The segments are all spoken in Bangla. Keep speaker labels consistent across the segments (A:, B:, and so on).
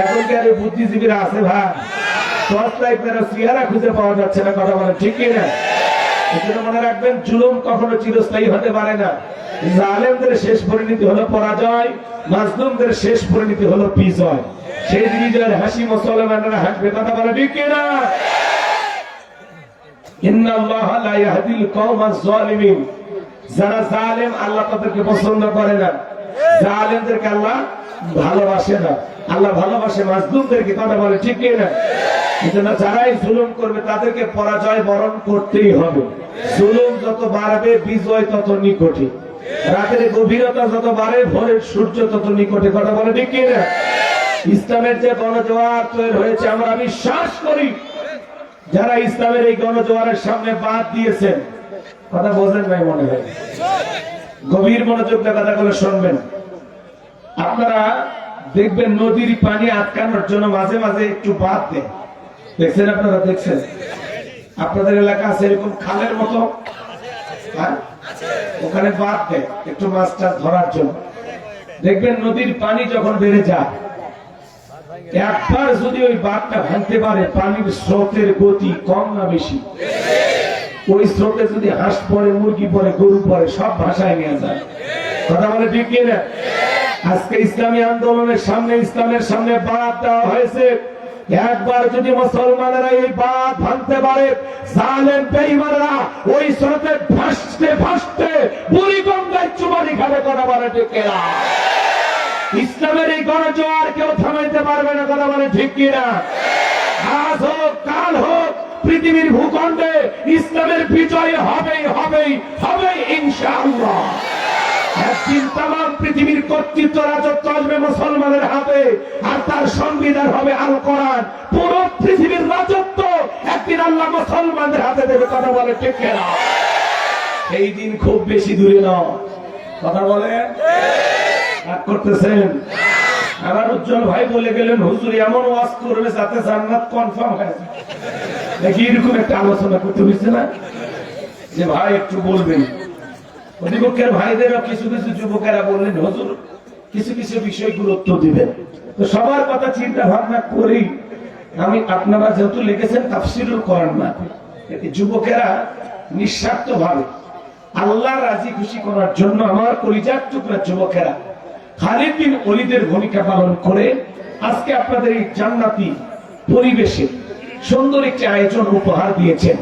A: এখনকার বুদ্ধিজীবীরা আছে ভাই, টর্চ লাইট মেরে চেহারা খুঁজে পাওয়া যাচ্ছে না, কথা বলে ঠিক কিনা? এজন্য মনে রাখবেন, জুলুম কখনো চিরস্থায়ী হতে পারে না। জালেমদের শেষ পরিণতি হলো পরাজয়, মাজলুমদের শেষ পরিণতি হলো বিজয়। সেই বিজয়ের হাসি মুসলমানরা হাসবে, কথা বলে ঠিক কিনা? ইন্নাল্লাহা লা ইয়াহদিল কওমাজ যালিমিন। যারা জালেম আল্লাহ তাদেরকে পছন্দ করে না, জালেমদেরকে আল্লাহ ভালোবাসে না। আল্লাহ ভালোবাসে মাজলুমদেরকে, কথা বলে ঠিক কিনা? এজন্য যারাই জুলুম করবে তাদেরকে পরাজয় বরণ করতেই হবে। জুলুম যত বাড়বে বিজয় তত নিকটে, রাতের গভীরতা যত বাড়ে ভোরের সূর্য তত নিকটে, কথা বলে ঠিক কিনা? ইসলামের যে গণজোয়ার তৈরি হয়েছে, আমরা বিশ্বাস করি যারা ইসলামের এই গণজোয়ারের সামনে বাদ দিয়েছেন, কথা বোঝেন ভাই মনে হয়, গভীর মনোযোগ দিয়ে কথাগুলো শুনবেন। আপনারা দেখবেন নদীর পানি আটকানোর জন্য মাঝে মাঝে একটু বাদ দেয়, দেখছেন? আপনারা দেখছেন? আপনাদের এলাকা আছে এরকম খালের মতো, ওখানে বাদ দেয় একটু মাছ টাছ ধরার জন্য। দেখবেন নদীর পানি যখন বেড়ে যায়, একবার যদি ওই বাঁধটা ভাঙতে পারে, পানির স্রোতের গতি কম না বেশি? ওই স্রোতে যদি হাঁস পড়ে, মুরগি পড়ে, গরু পড়ে, সব ভাষায় নিয়ে যায়, কথা বলে ঠিক কিনা? আজকে ইসলামী আন্দোলনের সামনে, ইসলামের সামনে বাঁধ দেওয়া হয়েছে। একবার যদি মুসলমানেরা এই বাঁধ ভাঙতে পারে, জালেম বেঈমানরা ওই স্রোতে ভাসতে ভাসতে বুড়িগঙ্গায় চুমারি খাবে, কথা বলে ঠিক কিনা? ইসলামের এই গণজোয়ার কেউ থামাইতে পারবে না, কথা বলে ঠিক কিনা? আজ হোক কাল হোক, পৃথিবীর ভূখণ্ডে ইসলামের বিজয় হবেই হবেই হবেই ইনশাআল্লাহ। একদিন তামাম পৃথিবীর কর্তৃত্ব রাজত্ব আসবে মুসলমানের হাতে, আর তার সংবিধান হবে আল কোরআন। পুরো পৃথিবীর রাজত্ব একদিন আল্লাহ মুসলমানদের হাতে দেবে, কথা বলে ঠিক কিনা? এই দিন খুব বেশি দূরে নয়, কথা বলে করতেছেন। আমার উজ্জ্বল ভাই বলে গেলেন, হুজুর এমন ওয়াজ করবে যাতে জান্নাত কনফার্ম হয়ে যায়। দেখি এরকম একটা আলোচনা করতে হচ্ছে না, যে ভাই একটু বলবেন। প্রতিপক্ষের ভাইদেরও কিছু কিছু যুবকেরা বললেন, হুজুর কিছু কিছু বিষয় গুরুত্ব দিবেন। তো সবার কথা চিন্তা ভাবনা করেই আমি, আপনারা যেহেতু লিখেছেন তাফসীরুল কোরআন মাহফিল, যুবকেরা নিঃস্বার্থ ভাবে আল্লাহ রাজি খুশি করার জন্য আমার কলিজার টুকরা যুবকেরা খালিদ বিন ওলীদের ভূমিকা পালন করে আজকে আপনাদের এই জান্নাতি পরিবেশে সুন্দর একটি আয়োজন উপহার দিয়েছেন।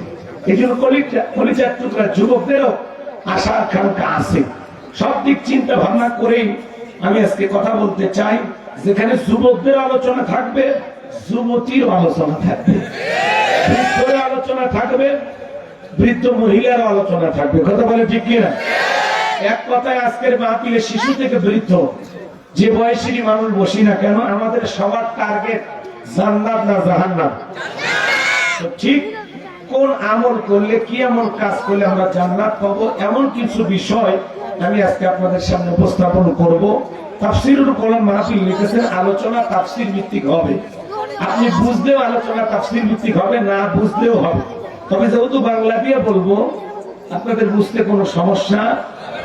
A: এই জন্য কলিজার টুকরা যুবকদেরও আশা আকাঙ্ক্ষা আছে। সব দিক চিন্তা ভাবনা করেই আমি আজকে কথা বলতে চাই, যেখানে যুবকদের আলোচনা থাকবে, যুবতীর আলোচনা থাকবে, বৃদ্ধের আলোচনা থাকবে, বৃদ্ধ মহিলার আলোচনা থাকবে, কথা বলে ঠিক কিনা? এক কথায় আজকের মাহফিলে শিশু থেকে বৃদ্ধ যে বয়সেরই মানুষ বসি না কেন, আমাদের সবার টার্গেট জান্নাত না জাহান্নাম? ঠিক কোন আমল করলে, কি এমন কাজ করলে আমরা জান্নাত পাবো, এমন কিছু বিষয় আমি আজকে আপনাদের সামনে উপস্থাপন করব। তাফসীরুল কোরআন মাহফিল লিখেছেন, আলোচনা তাফসীর ভিত্তিক হবে। আপনি বুঝলেও আলোচনা তাফসীর ভিত্তিক হবে, না বুঝলেও হবে। তবে যেহেতু বাংলা দিয়ে বলবো, আপনাদের বুঝতে কোনো সমস্যা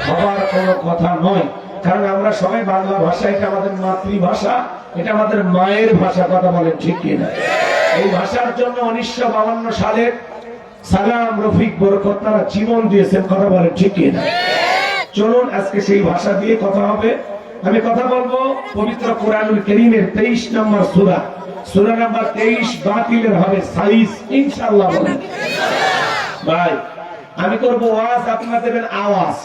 A: হবার কোনো কথা নয়, কারণ আমরা সবাই বাংলা ভাষা, এটা আমাদের মাতৃভাষা, এটা আমাদের মায়ের ভাষা, কথা বলেন ঠিক কিনা? এই ভাষার জন্য 1952 সালে সালাম, রফিক, বরকত তারা জীবন দিয়েছেন, কথা বলেন ঠিক কিনা? চলুন আজকে সেই ভাষা দিয়ে কথা হবে। আমি কথা বলবো পবিত্র কোরআনুল কারীমের 23 নম্বর সূরা, সূরা নাম্বার 23 বাতিলের হবে সাইজ, ইনশাআল্লাহ বলেন ভাই। আমি করব ওয়াজ, আপনারা দেবেন আওয়াজ,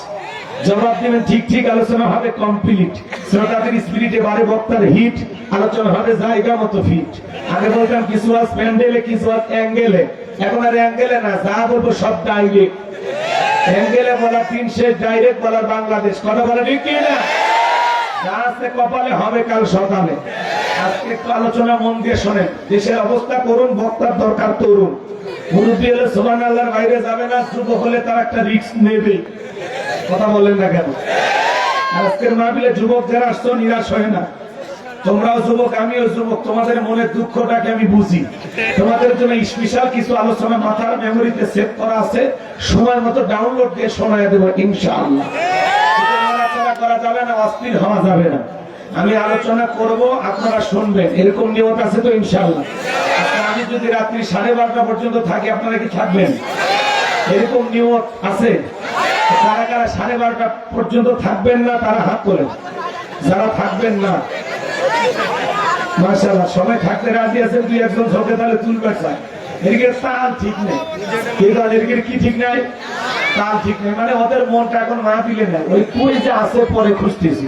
A: জবাব দেবেন ঠিক ঠিক, আলোচনা হবে কমপ্লিট। শ্রোতাদের স্পিরিটে বারে বক্তার হিট, আলোচনা হবে জায়গা মতো ফিট। আগে বলতাম কিছু আজ প্যান্ডেলে, কিছু আজ অ্যাঙ্গেলে, এখন আর অ্যাঙ্গেলে না, যা বলবো সব ডাইরেক্ট। অ্যাঙ্গেলে বলা 300, ডাইরেক্ট বলার বাংলাদেশ, কথা বলে ঠিক কিনা? যা আছে কপালে হবে কাল সকালে। আজকে একটু আলোচনা মন দিয়ে শোনেন। দেশের অবস্থা করুন, বক্তার দরকার তরুণ। মুরব্বী হলে সুবহানাল্লাহর বাইরে যাবে না, যুবক হলে তার একটা রিস্ক নেবে, কথা বলেন না কেন? আজকের মাহফিলে যুবক যারা আসছো নিরাশ হয় না, তোমরাও যুবক, আমিও যুবক, তোমাদের মনের দুঃখটাকে আমি বুঝি। তোমাদের জন্য স্পেশাল কিছু আলোচনা মাথার মেমোরিতে সেভ করা আছে, সময় মতো ডাউনলোড দিয়ে শোনায় দেবো ইনশাআল্লাহ। নড়াচড়া করা যাবে না, অস্থির হওয়া যাবে না। আমি আলোচনা করব, আপনারা শুনবেন, এরকম নিয়ত আছে তো ইনশাআল্লাহ? আমি যদি রাত্রি 12:30 পর্যন্ত থাকি, আপনারা কি থাকবেন? এরকম নিয়ত আছে? কারা কারা 12:30 পর্যন্ত থাকবেন না তারা হাত তোলেন। যারা থাকবেন না, মাশাআল্লাহ, সবাই থাকতে রাজি আছেন। দুই একজন ঝোঁকে তাহলে তুলবে চায়। এদিকে তাল ঠিক নেই, এদিকে কি ঠিক নাই? তাল ঠিক নেই, মানে ওদের মনটা এখন মাহফিলে নেই, ওই তুই যে আছে পরে খুঁজতেছি।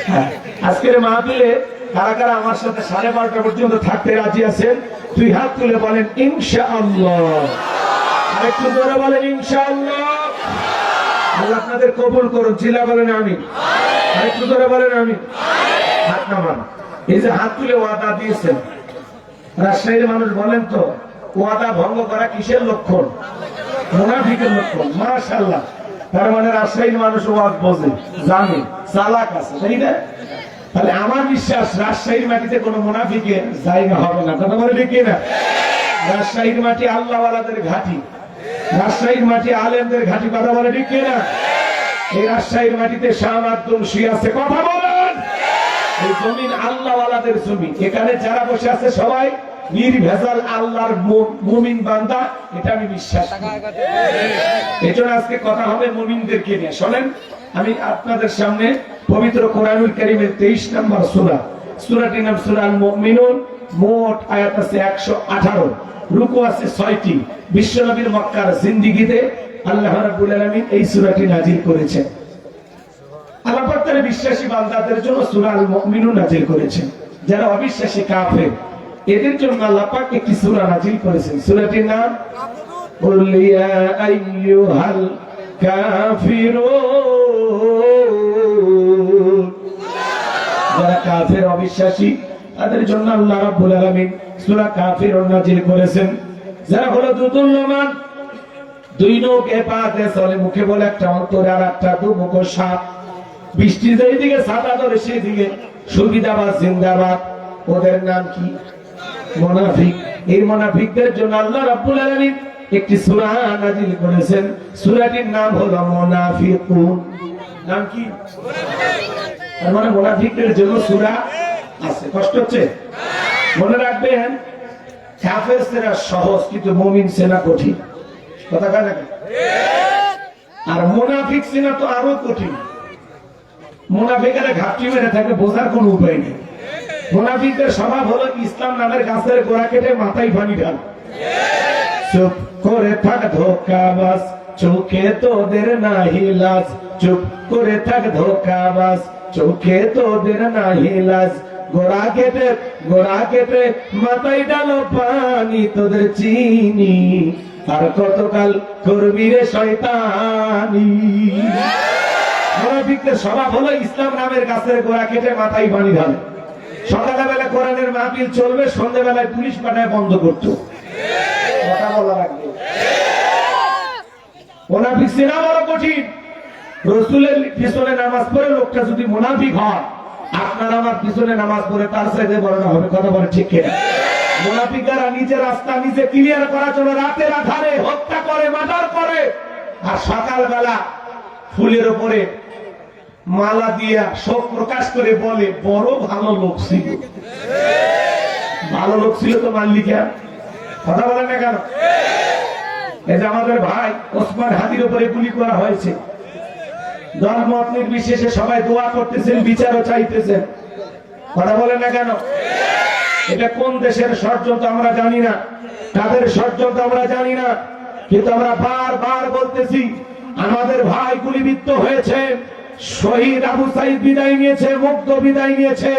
A: হ্যাঁ, আজকের মাহফিলে কারা কারা আমার সাথে 12:30 পর্যন্ত থাকতে রাজি আছেন? দুই হাত তুলে বলেন ইনশাআল্লাহ। আরেকটু জোরে বলেন ইনশাআল্লাহ। আল্লাহ আপনাদের কবুল করুন। চিল্লা বলেন আমিন। আরেকটু জোরে বলেন আমিন। হাত নামান। এই যে হাত তুলে ওয়াদা দিয়েছেন, রাজশাহীর মানুষ বলেন তো, ওয়াদা ভঙ্গ করা কিসের লক্ষণ? মুনাফিকের লক্ষণ। মাশাআল্লাহ, তার মানে রাজশাহীর মানুষ ওয়াজ বোঝে, জানে, চালাক আছে, তাই না? তাহলে আমার বিশ্বাস রাজশাহীর মাটিতে কোনো মুনাফিকের জায়গা হবে না। কথা বলে ঠিক না? রাজশাহীর মাটি আল্লাহওয়ালাদের ঘাঁটি, রাজশাহীর মাটি আলেমদের ঘাঁটি। কথা বলে ঠিক না? এই রাজশাহীর মাটিতে শাহ মাকদুম শুয়ে আছে। কথা বলেন। এই জমিন আল্লাহওয়ালাদের জমি। এখানে যারা বসে আছে সবাই নির্ভেজাল আল্লাহর মুমিন বান্দা, এটা আমি বিশ্বাস করি। এজন্য আজকে কথা হবে মুমিনদেরকে নিয়ে। শোনেন, আমি আপনাদের সামনে পবিত্র কোরআনুল কারীমের 23 নম্বর সূরা, সূরাটির নাম সূরা আল মুমিনুন। মোট আয়াত আছে 118, রুকু আছে 6টি। বিশ্বনবীর মক্কার জিন্দেগিতে আল্লাহ রাব্বুল আলামিন এই সূরাটি নাজিল করেছেন। আল্লাহ পাক তার বিশ্বাসী বান্দাদের জন্য সূরা আল মুমিনুন নাজিল করেছেন। যারা অবিশ্বাসী কাফের, এদের জন্য আল্লাহ পাক একটি সূরা নাজিল করেছেন। সূরাটির নাম কুল ইয়া আইয়ুহাল কাফিরুন। যারা কাফের, অবিশ্বাসী, তাদের জন্য আল্লাহ রাব্বুল আলামিন সূরা কাফিরুন নাজিল করেছেন। যারা হলো দুতুল্যমান, দুই নৌকে পাতে চলে, মুখে বলে একটা, অন্তরে আর একটা, দুমুখ সাপ। বৃষ্টি যেই দিকে ছাতা ধরে সেই দিকে সুবিধাবাদ জিন্দাবাদ। ওদের নাম কি? মুনাফিক। এই মুনাফিকদের জন্য আল্লাহ রাব্বুল আলামিন একটি সূরা নাজিল করেছেন। সূরাটির নাম হলো মুনাফিকুন। নাম কি? তার মানে মুনাফিকদের জন্য সূরা আছে। কষ্ট হচ্ছে? মনে রাখবেন, কাফের সেনা সহজ, কিন্তু মুমিন সেনা কঠিন। কথা কাজ না? আর মুনাফিক সেনা তো আরো কঠিন। মুনাফিকেরা ঘাপটি মেরে থাকে, বোঝার কোনো উপায় নেই। মুনাফিকদের স্বভাব হলো ইসলাম নামের গাছের গোড়া কেটে মাথায় পানি ঢাল। চুপ করে থাক ধোঁকাবাজ, চোখে তোদের নাহি লাজ। চুপ করে থাক ধোঁকাবাজ, চোখে তোদের নাহি লাজ। গোড়া কেটে মাথায় ডালো পানি, তোদের চিনি আর কতকাল করবি রে শয়তানি। মুনাফিকদের স্বভাব হলো ইসলাম নামের গাছের গোড়া কেটে মাথায় পানি ঢালে। সকালবেলা কোরআনের মাহফিল চলবে, সন্ধ্যাবেলায় পুলিশ পাঠায় বন্ধ করত। কথা বলা লাগবে। মুনাফিক চেনা বড় কঠিন। রাসূলের পিছনে নামাজ পড়ে লোকটা যদি মুনাফিক হয়, আপনার আমার পিছনে নামাজ পড়ে তার চাইতে বড় না হবে। কথা বলে ঠিক কিনা? মুনাফিকরা নিজের রাস্তা নিজে ক্লিয়ার করার জন্য রাতের আধারে হত্যা করে, মার্ডার করে, আর সকালবেলা ফুলের উপরে মালা দিয়া শোক প্রকাশ করে বলে বড় ভালো লোক ছিল। ভালো লোক ছিল তো মানলি কেন? কথা বলেন না কেন? এই যে আমাদের ভাই ওসমান হাদির উপরে গুলি করা হয়েছে, দলমত নির্বিশেষে সবাই দোয়া করতেছেন, বিচারও চাইতেছেন। কথা বলেন না কেন? এটা কোন দেশের ষড়যন্ত্র আমরা জানি না, কাদের ষড়যন্ত্র আমরা জানি না, কিন্তু আমরা বারবার বলতেছি আমাদের ভাই গুলিবিদ্ধ হয়েছে, শহীদ আবু সাইদ বিদায় নিয়েছে, মুগ্ধ বিদায় নিয়েছে,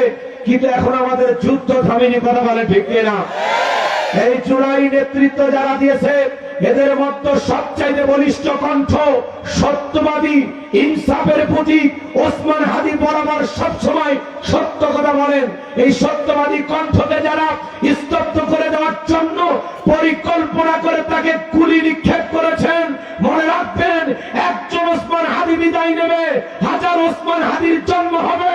A: কিন্তু এখন আমাদের যুদ্ধ থামেনি। কথা বলে ঠিক না? এই চূড়াই নেতৃত্ব যারা দিয়েছে, এদের মধ্যে সবচাইতে বলিষ্ঠ কণ্ঠ, সত্যবাদী, ইনসাফের প্রতীক ওসমান হাদি বরাবর সবসময় সত্য কথা বলেন। এই সত্যবাদী কণ্ঠকে যারা স্তব্ধ করে দেওয়ার জন্য পরিকল্পনা করে তাকে গুলি নিক্ষেপ করেছেন, মনে রাখবেন, একজন ওসমান হাদি বিদায় নেবে, হাজার ওসমান হাদির জন্ম হবে।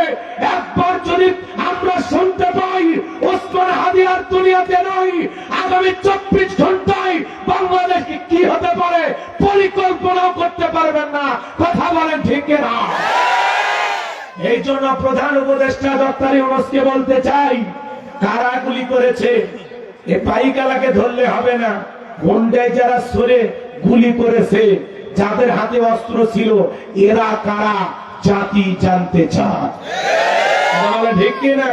A: একবার যদি আমরা শুনতে পাই ওসমান হাদি আর দুনিয়াতে নয়, আগামী 24 ঘন্টায় বাংলাদেশে কি হতে পারে পরিকল্পনাও করতে পারবেন না। কথা বলেন ঠিক না? এই জন্য প্রধান উপদেষ্টা ডক্টর ইউনূসকে বলতে চাই, কারা গুলি করেছে এ পাইকালাকে ধরলে হবে না, গুন্ডায় যারা সরে গুলি করেছে, যাদের হাতে অস্ত্র ছিল, এরা কারা জাতি জানতে চায়। ঠিক কিনা?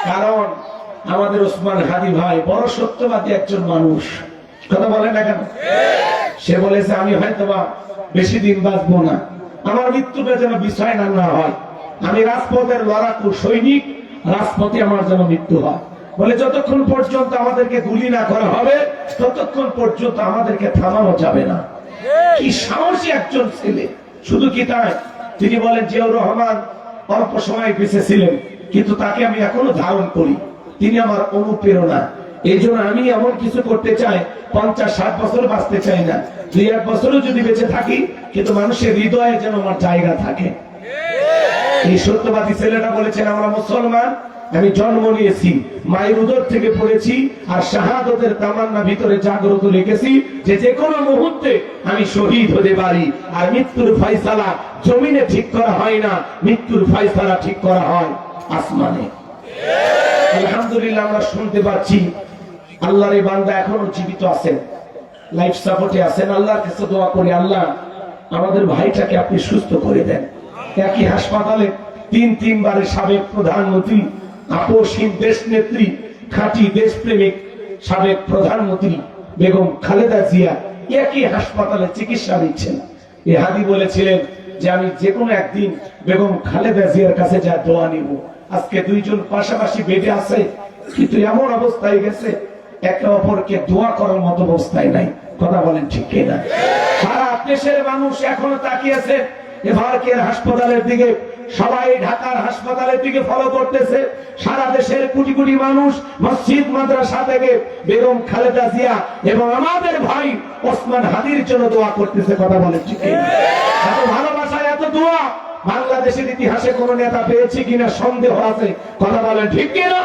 A: কারণ আমাদের ওসমান হাদি ভাই বড় সত্যবাদী একজন মানুষ, কথা বলে না কেন? সে বলেছে আমি হয়তোবা বেশি দিন বাঁচবো না, আমার মৃত্যুটা যেন বিষয় না হয়, আমি রাজপথের লড়াকু সৈনিক, রাজপথে আমার যেন মৃত্যু হয়। বলে যতক্ষণ পর্যন্ত আমাদেরকে গুলি না করা হবে ততক্ষণ পর্যন্ত আমাদেরকে থামানো যাবে না। কি সাহসী একজন ছেলে! শুধু কি তাই, তিনি বলেন জিয়াউর রহমান অল্প সময় বেঁচে ছিলেন, কিন্তু তাকে আমি এখনো ধারণ করি, তিনি আমার অনুপ্রেরণা। এই জন্য আমি এমন কিছু করতে চাই, 50-60 বছর বাঁচতে চাই না, 2-1 বছরও যদি বেঁচে থাকি, কিন্তু মানুষের হৃদয়ে যেন আমার জায়গা থাকে। এই সত্যবাদী ছেলেটা বলেছেন, আমরা মুসলমান, আমি জন্ম নিয়েছি, মায়ের উদর থেকে পড়েছি, আর শাহাদতের তামান্না ভিতরে জাগ্রত রেখেছি যে যে কোনো মুহূর্তে আমি শহীদ হতে পারি। আর মৃত্যুর ফয়সালা জমিনে ঠিক করা হয় না, মৃত্যুর ফয়সালা ঠিক করা হয় আসমানে। আলহামদুলিল্লাহ আমরা শুনতে পাচ্ছি আল্লাহর বান্দা এখনো জীবিত আছেন, লাইফ সাপোর্টে আছেন। আল্লাহর কাছে দোয়া করি, আল্লাহ আমাদের ভাইটাকে আপনি সুস্থ করে দেন। একই হাসপাতালে 3 বারের সাবেক প্রধানমন্ত্রী, আপসহীন দেশ নেত্রী, খাঁটি দেশপ্রেমিক সাবেক প্রধানমন্ত্রী বেগম খালেদা জিয়া একই হাসপাতালে চিকিৎসা দিচ্ছেন। এই হাদি বলেছিলেন যে আমি যে কোনো একদিন বেগম খালেদা জিয়ার কাছে যা দোয়া নিব। আজকে দুইজন পাশাপাশি বেডে আছে, কিন্তু এমন অবস্থায় গেছে একে অপরকে দোয়া করার মতো অবস্থায় নাই। কথা বলেন ঠিক কিনা? সারা দেশের মানুষ এখনো তাকিয়েছে এভারকের হাসপাতালের দিকে, সবাই ঢাকার হাসপাতালের দিকে ফলো করতেছে। সারা দেশের কোটি কোটি মানুষ মসজিদ মাদ্রাসা থেকে বেগম খালেদা জিয়া এবং আমাদের ভাই ওসমান হাদির জন্য দোয়া করতেছে। কথা বলেন ঠিক কিনা? এত ভালোবাসা, এত দোয়া বাংলাদেশের ইতিহাসে কোন নেতা পেয়েছে কিনা সন্দেহ আছে। কথা বলেন ঠিক কিনা?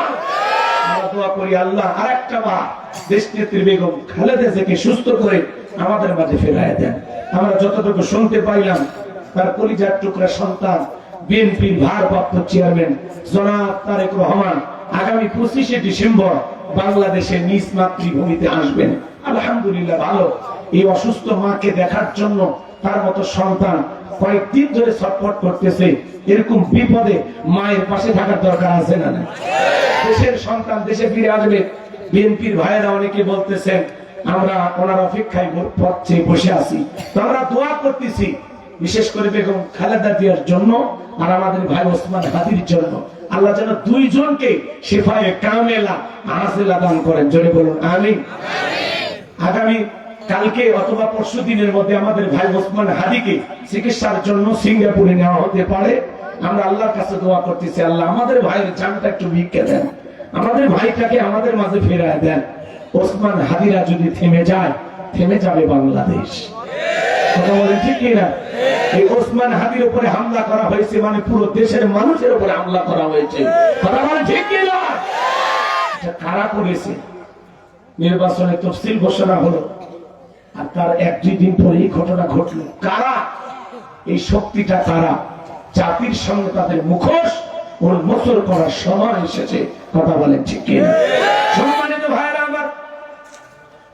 A: আমরা দোয়া করি আল্লাহ আরেকটা বার দেশ নেত্রী বেগম খালেদা জিয়াকে সুস্থ করে আমাদের মাঝে ফেরায় দেন। আমরা যতটুকু শুনতে পাইলাম, তার কলিজার টুকরা সন্তান বিএনপির ভারপ্রাপ্ত চেয়ারম্যান জনাব তারেক রহমান আগামী 25শে ডিসেম্বর বাংলাদেশে নিজ মাতৃভূমিতে আসবেন। আলহামদুলিল্লাহ ভালো। এই অসুস্থ মাকে দেখার জন্য তার মতো সন্তান কয়েকদিন ধরে ছটফট করতেছে। এরকম বিপদে মায়ের পাশে থাকার দরকার আছে না? দেশের সন্তান দেশে ফিরে আসবে। বিএনপির ভাইয়েরা অনেকে বলতেছেন আমরা ওনার অপেক্ষায় পথে বসে আছি, তো আমরা দোয়া করতেছি বিশেষ করে বেগম খালেদা জিয়ার জন্য আর আমাদের ভাই ওসমান হাদির জন্য। আল্লাহ যেন দুইজনকে শিফায়ে কামেলা আজিলা দান করেন। জোরে বলুন আমিন। আগামী কালকে অথবা পরশু দিনের মধ্যে আমাদের ভাই ওসমান হাদিকে চিকিৎসার জন্য সিঙ্গাপুরে নেওয়া হতে পারে। আমরা আল্লাহর কাছে দোয়া করতেছি, আল্লাহ আমাদের ভাইয়ের জানটা একটু ভিক্ষা দেন, আমাদের ভাইটাকে আমাদের মাঝে ফেরায় দেন। ওসমান হাদিরা যদি থেমে যায়, থেমে যাবে বাংলাদেশ। কথা বলেন ঠিক কিনা? এই ওসমান হাদির উপরে হামলা করা হয়েছে মানে পুরো দেশের মানুষের উপরে হামলা করা হয়েছে। কথা বলেন ঠিক কিনা? কারা করেছে? নির্বাচনের তফসিল ঘোষণা হলো, আর তার 1-2 দিন পরে এই ঘটনা ঘটলো। কারা? এই শক্তিটা কারা? জাতির সঙ্গে তাদের মুখোশ উন্মোচন করার সময় এসেছে। কথা বলেন ঠিক কিনা? সম্মানিত ভাইরা আমার,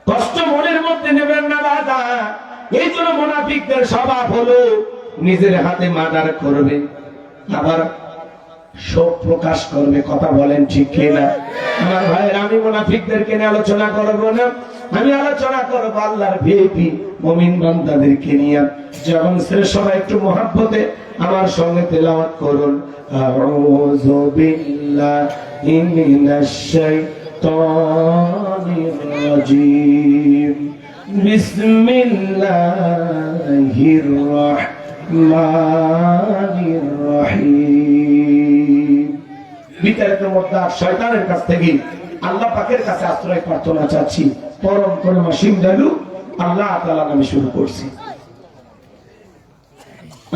A: কষ্ট মনের মধ্যে নেবেন না বাধা। এই জন্য মুনাফিকদের স্বভাব হলো নিজের হাতে মার্ডার করবে, আবার শোক প্রকাশ করবে। কথা বলেন ঠিক কিনা? আমার ভাইয়ের, আমি মুনাফিকদেরকে নিয়ে আলোচনা করব না, আমি আলোচনা করব আল্লাহর ভিআইপি মুমিন বান্দাদেরকে নিয়ে। যেমন সবাই একটু মহব্বতে আমার সঙ্গে তেলাওয়াত করুন। আউযু বিল্লাহি মিনাশ শাইতানির রাজীম। বিসমিল্লাহির রাহমানির রহিম। বিতাড়িত মুর্দাত শয়তানের কাছ থেকে আল্লাহ পাকের কাছে আশ্রয় প্রার্থনা চাচ্ছি। পরম করুণাসীম দয়ালু আল্লাহ তাআলা নামে শুরু করছি।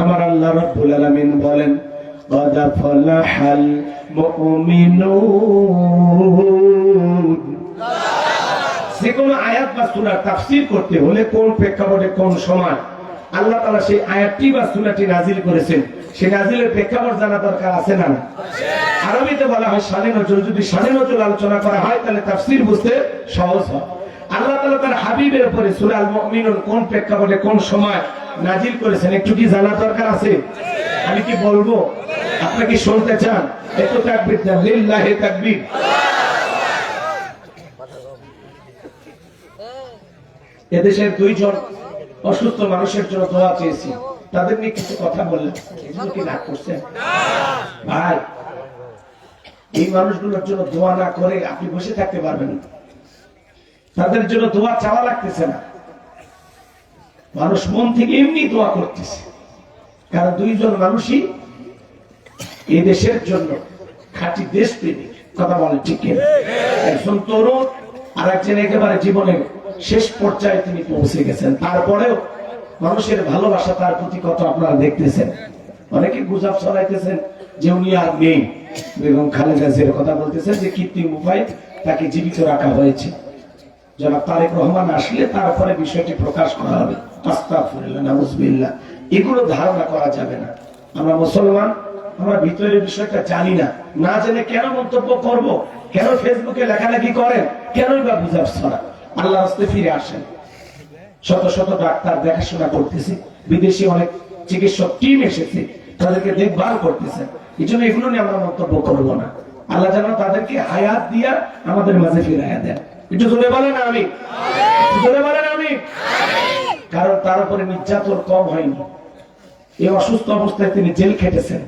A: আমার আল্লাহ রাব্বুল আলামিন বলেন, قد فلح المؤمنون। যে কোনো আয়াত বা সূরা তাফসীর করতে হলে কোন প্রেক্ষাপটে কোন সময় আল্লাহ তাআলা সেই আয়াতটি বা সূরাটি নাযিল করেছেন, সে নাজিলের প্রেক্ষাপট জানা দরকার আছে না? আরবিতে বলা হয় শানে নজরুল। যদি শানে নজরুল আলোচনা করা হয় তাহলে তাফসীর বুঝতে সহজ হয়। আল্লাহ তাআলা তার হাবিবের উপরে সূরা আল মুমিনুন কোন প্রেক্ষাপটে কোন সময় নাজিল করেছেন একটু কি জানা দরকার আছে? আমি কি বলবো? আপনি কি শুনতে চান? একটু তাকবীর দেন, লিল্লাহি তাকবীর। এদেশের দুইজন অসুস্থ মানুষের জন্য দোয়া চেয়েছি, তাদের নিয়ে কিছু কথা বললেন, এজন্য কি রাগ করছেন? ভাই, এই মানুষগুলোর জন্য দোয়া না করে আপনি বসে থাকতে পারবেন না। তাদের জন্য দোয়া চাওয়া লাগতেছে না, মানুষ মন থেকে এমনি দোয়া করতেছে। কারণ দুইজন মানুষই এই দেশের জন্য খাঁটি দেশপ্রেমিক, কথা বলে ঠিক কিনা? একজন তরুণ আর একজন একেবারে জীবনের শেষ পর্যায়ে তিনি পৌঁছে গেছেন, তারপরেও মানুষের ভালোবাসা তার প্রতি কত আপনারা দেখতেছেন। অনেকে গুজব ছড়াইতেছেন যে উনি আর নেই, বেগম খালেদা জিয়ার কথা বলতেছেন যে কৃত্রিম উপায়ে তাকে জীবিত রাখা হয়েছে। জনাব তারেক রহমান আসলে তারপরে বিষয়টি প্রকাশ করা হবে। আস্তাগফিরুল্লাহ, নাউযুবিল্লাহ। এগুলো ধারণা করা যাবে না। আমরা মুসলমান, আমরা ভিতরের বিষয়টা জানি না, না জেনে কেন মন্তব্য করব? কেন ফেসবুকে লেখালেখি করেন? কেনই বা গুজব ছড়ান? আল্লাহর রাস্তায় ফিরে আসেন। শত শত ডাক্তার দেখাশোনা করতেছে, বিদেশি অনেক চিকিৎসক টিম এসেছে, তাদেরকে দেখভাল করতেছেন। এই জন্য এগুলো নিয়ে আমরা মন্তব্য করব না। আল্লাহ যেন তাদেরকে হায়াত দিয়া আমাদের মাঝে ফিরাইয়া দেন। একটু জোরে বলেন আমি, জোরে বলেন আমি। কারণ তার উপরে নির্যাতন কম হয়নি। এই অসুস্থ অবস্থায় তিনি জেল খেটেছেন,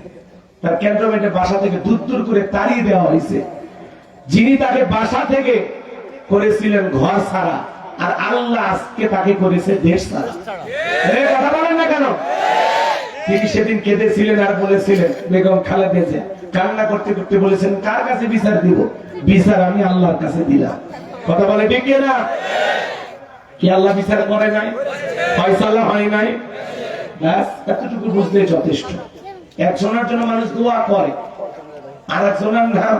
A: তার ক্যান্টনমেন্টে বাসা থেকে দূর দূর করে তাড়িয়ে দেওয়া হয়েছে। যিনি তাকে বাসা থেকে করেছিলেন ঘর ছাড়া, আর আল্লাহ আজকে তাকে করেছে দেশ ছাড়া। কথা বলেন না কেন? তিনি সেদিন কেঁদেছিলেন আর বলেছিলেন, বেগম খালেদা জিয়া কান্না করতে করতে বলেছেন, কার কাছে বিচার দিব? বিচার আমি আল্লাহর কাছে দিলাম। কথা বলে ঠিক না? কি আল্লাহ বিচার করে নাই? ফয়সালা হয় নাই? ব্যাস এতটুকু বুঝলে যথেষ্ট। একজনের জন্য মানুষ দোয়া করে, আর একজনের নাম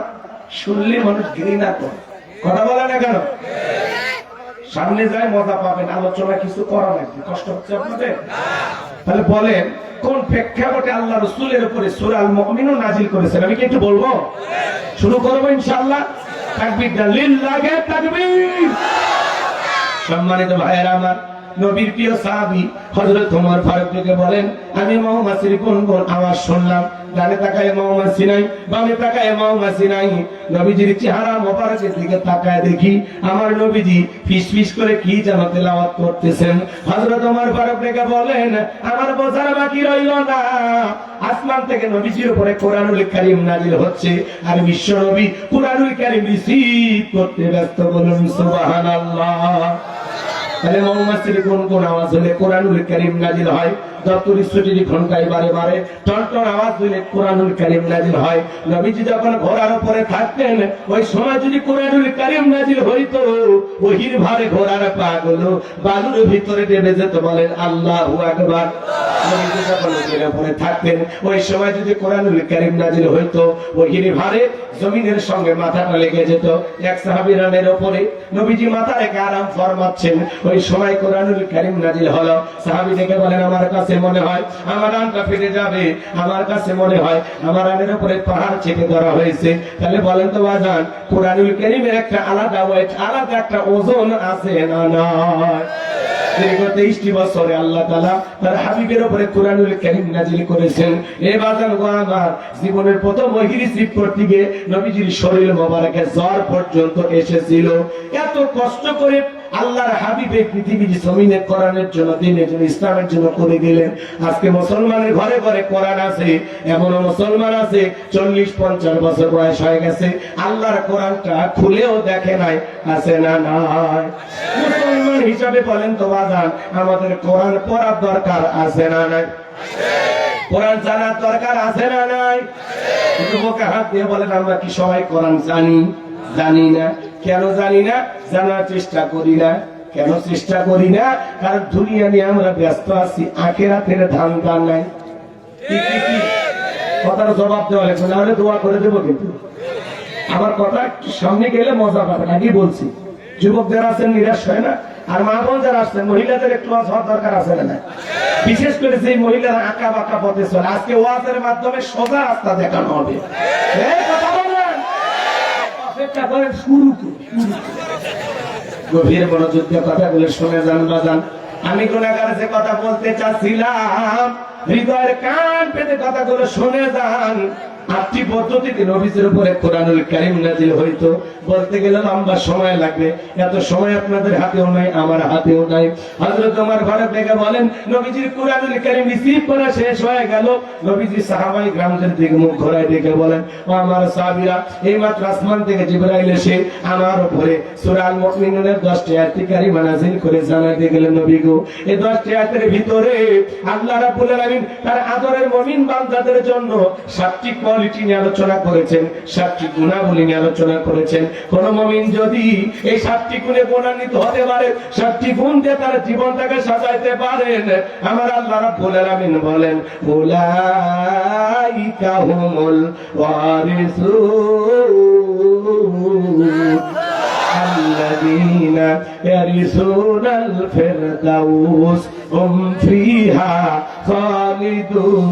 A: শুনলে মানুষ ঘৃণা করে। কথা বলে না কেন? সামনে যায় মজা পাবেন, আলোচনা কিছু করা লাগবে। কষ্ট হচ্ছে আপনাদের? তাহলে বলেন কোন প্রেক্ষাপটে আল্লাহ রাসূলের উপরে সূরা আল মুমিনুন নাজিল করেছেন? আমি কি একটু বলবো? শুরু করবো ইনশাআল্লাহ। তাকবীর দাও, লিল্লাহি তাকবীর। সম্মানিত ভাইয়েরা আমার, নবীর প্রিয় সাহাবী হযরত ওমর ফারুক থেকে বলেন, আমি মৌমাছির গুনগুন আওয়াজ শুনলাম। ডানে তাকায় মৌমাছি নাই, বামে তাকায় মৌমাছি নাই। নবীজির চেহারা মোবারকের দিকে তাকায় দেখি আমার নবীজি ফিস ফিস করে কি যেন তেলাওয়াত করতেছেন। হযরত ওমর ফারুক থেকে বলেন, আমার বোঝার বাকি রইল না, আসমান থেকে নবীজির উপরে কোরআনুল কারীম নাযিল হচ্ছে, আর বিশ্ব নবী কোরআনুল কারীম রিসিভ করতে ব্যস্ত। বলুন সুবহানাল্লাহ। তাহলে মৌমাছির গুনগুন আওয়াজ হলে কোরআনুল কারীম নাযিল হয়। দপ্তরি ছুটির ঘন্টায় বারে বারে টনটন আওয়াজ হলে কোরআনুল কারীম নাযিল হয়। নবীজি যখন ঘোড়ার উপরে থাকতেন, ওই সময় যদি কোরআনুল কারীম নাযিল হইতো, ওহির ভারে ঘোড়ার পা গুলো বালুর ভিতরে ডেবে যেত। বলেন আল্লাহু আকবার। নবীজি যখন ঘোড়ার উপরে থাকতেন, ওই সময় যদি কোরআনুল কারীম নাযিল হইতো, ওহির ভারে জমিনের সঙ্গে মাথাটা লেগে যেত। এক সাহাবী রানের উপরে নবীজি মাথা রেখে আরাম ফরমাচ্ছেন, ওই সময় কোরআনুল কারীম নাযিল হলো। সাহাবী দেখে বলেন, আমার কাছে মনে হয় আমার রানটা ফিরে যাবে, আমার কাছে মনে হয় আমার রানের উপরে পাহাড় চেপে ধরা হয়েছে। তাহলে বলেন তো বাজান, কোরআনুল কারীমের একটা আলাদা ওয়েট, আলাদা একটা ওজন আছে না নয়? দীর্ঘ 23টি বছরে আল্লাহ তাআলা তার হাবিবের উপরে কোরআনুল কারীম নাযিল করেছেন। এই বাজান গো আমার, জীবনের প্রথম ওহী রিসিভ করতে গিয়ে নবীজির শরীর মোবারকে জ্বর পর্যন্ত এসেছিল। এত কষ্ট করে আল্লাহর হাবিব এই পৃথিবীর জমিনে কোরআনের জন্য, দ্বীনের জন্য, ইসলামের জন্য করে দিলেন। আজকে মুসলমানের ঘরে ঘরে কোরআন আছে। এমনও মুসলমান আছে 40-50 বছর বয়স হয়ে গেছে, আল্লাহর কোরআনটা খুলেও দেখে নাই। আছে না নাই? মুসলমান হিসাবে বলেন তো বাজান, আমাদের কোরআন পড়ার দরকার আছে না নাই? কোরআন জানার দরকার আছে না নাই? বুকে হাত দিয়ে বলেন, আমরা কি সবাই কোরআন জানি? জানি না। কেন জানি না? জানার চেষ্টা করি না। কেন চেষ্টা করি না? কারণ দুনিয়া নিয়ে আমরা ব্যস্ত আছি, আখিরাতের ধান্দা নাই। কথার জবাব দেওয়া লাগবে, না হলে দোয়া করে দেবো। কিন্তু আমার কথা সামনে গেলে মজা পাবে, নাকি বলছি? যুবকদের আছেন, নিরাশ হয় না? আর মা বোন যারা আসছেন মহিলাদের একটু ওয়াজ হওয়ার দরকার আছে না? বিশেষ করে যে মহিলারা আঁকা বাঁকা পথে চলে, আজকে ওয়াজের মাধ্যমে সোজা রাস্তা দেখানো হবে। কথা বলেন, অপেক্ষা করেন, শুরু গভীর মনোযোগ দিয়ে কথাগুলো শুনে যান বাজান। আমি গুনাহগার যে কথা বলতে চাচ্ছিলাম, হৃদয়ের কান পেতে কথাগুলো শুনে যান। 8টি পদ্ধতিতে নবীজির উপরে কোরআনুল কারীম নাযিল হইতো, বলতে গেলে লম্বা সময় লাগবে। এত সময় আপনাদের হাতেও নাই, আমার হাতেও নাই। হযরত ওমর ফারুক থেকে বলেন, নবীজির কোরআনুল কারীম রিসিভ করা শেষ হয়ে গেল। নবীজি সাহাবায়ে কিরামদের দিকে মুখ ঘোরায় দেখে বলেন, ও আমার সাহাবীরা, এই মাত্র আসমান থেকে জিবরাইল এসে আমার উপরে সূরা আল মুমিনুনের 10টি আয়াত কারীমা নাযিল করে জানাতে গেলেন, নবী গো, এই 10টি আয়াতের ভিতরে আল্লাহ রাব্বুল আলামিন তার আদরের মুমিন বান্দাদের জন্য 7টি কোয়ালিটি নিয়ে আলোচনা করেছেন, 7টি গুণাবলী নিয়ে আলোচনা করেছেন। কোন মুমিন যদি এই 7টি গুণে গুণান্বিত হতে পারে, 7টি গুণ দিয়ে তার জীবনটাকে সাজাইতে পারেন, আমার আল্লাহ রাব্বুল আলামিন বলেন, উলাইকা হুমুল ওয়ারিসুন আল্লাযীনা ইয়ারিসুনাল ফিরদাউস হুম ফিহা খালিদুন।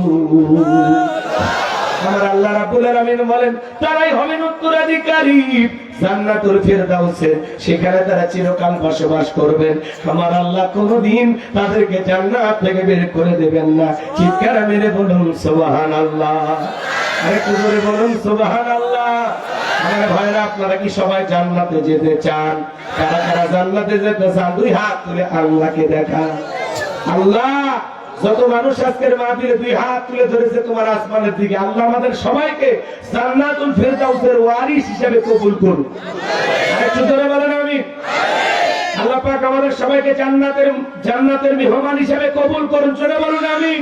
A: আমার আল্লাহ রাব্বুল আলামিন বলেন, তারাই হবেন উত্তরাধিকারী জান্নাতুল ফিরদাউসের, সেখানে তারা চিরকাল বসবাস করবেন। আমার আল্লাহ কোনদিন তাদেরকে জান্নাত থেকে বের করে দেবেন না। চিৎকার মেরে বলুন সুবহানাল্লাহ। আরেকটু জোরে বলুন সুবহানাল্লাহ। আমার ভাইরা, আপনারা কি সবাই জান্নাতে যেতে চান? কারা কারা জান্নাতে যেতে চান? দুই হাত তুলে আল্লাহকে দেখান। আল্লাহ, যত মানুষ আজকের মাহফিলে 2 হাত তুলে ধরেছে তোমার আসমানের দিকে, আল্লাহ আমাদের সবাইকে জান্নাতুল ফিরদাউসের ওয়ারিস হিসেবে কবুল করুন। আরেকটু জোরে বলেন আমিন। আল্লাহ পাক আমাদের সবাইকে জান্নাতের মেহমান হিসেবে কবুল করুন। জোরে বলুন আমিন।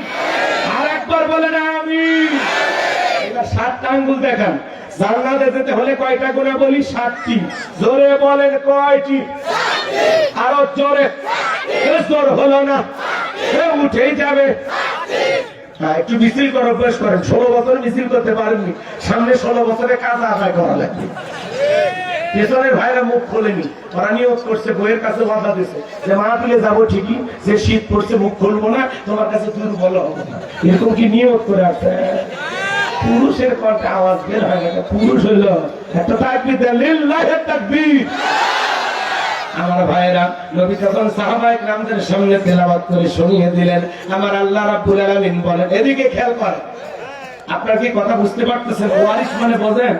A: আরেকবার বলেন আমিন। এবার 7টা আঙ্গুল দেখান। জান্নাতে যেতে হলে কয়টা গুণা বলি? 7টি। জোরে বলেন কয়টি? আরো জোরে। জোর হলো না, উঠেই যাবে। একটু মিছিল করে অভ্যাস করেন। 16 বছর মিছিল করতে পারেননি, সামনে 16 বছরে কাজ আদায় করা লাগবে। পেছনের ভাইরা মুখ খোলেনি, ওরা নিয়োগ করছে, বইয়ের কাছে বাধা দিচ্ছে যে মাহফিলে যাবো ঠিকই, যে শীত পড়ছে মুখ খুলবো না, তোমার কাছে দুর্বল হবো না, এরকম কি নিয়োগ করে আসছে? পুরুষের কণ্ঠে আওয়াজ বের হয় না, পুরুষ হইল একটা তাকবীর দেন, লিল্লাহি তাকবীর। আমার ভাইরা, নবী যখন সাহাবায়ে কিরামদের সামনে তেলাওয়াত করে শুনিয়ে দিলেন, আমার আল্লাহ রাব্বুল আলামিন বলেন, এদিকে খেয়াল করেন। আপনারা কি কথা বুঝতে পারতেছেন? ওয়ারিস মানে বোঝেন?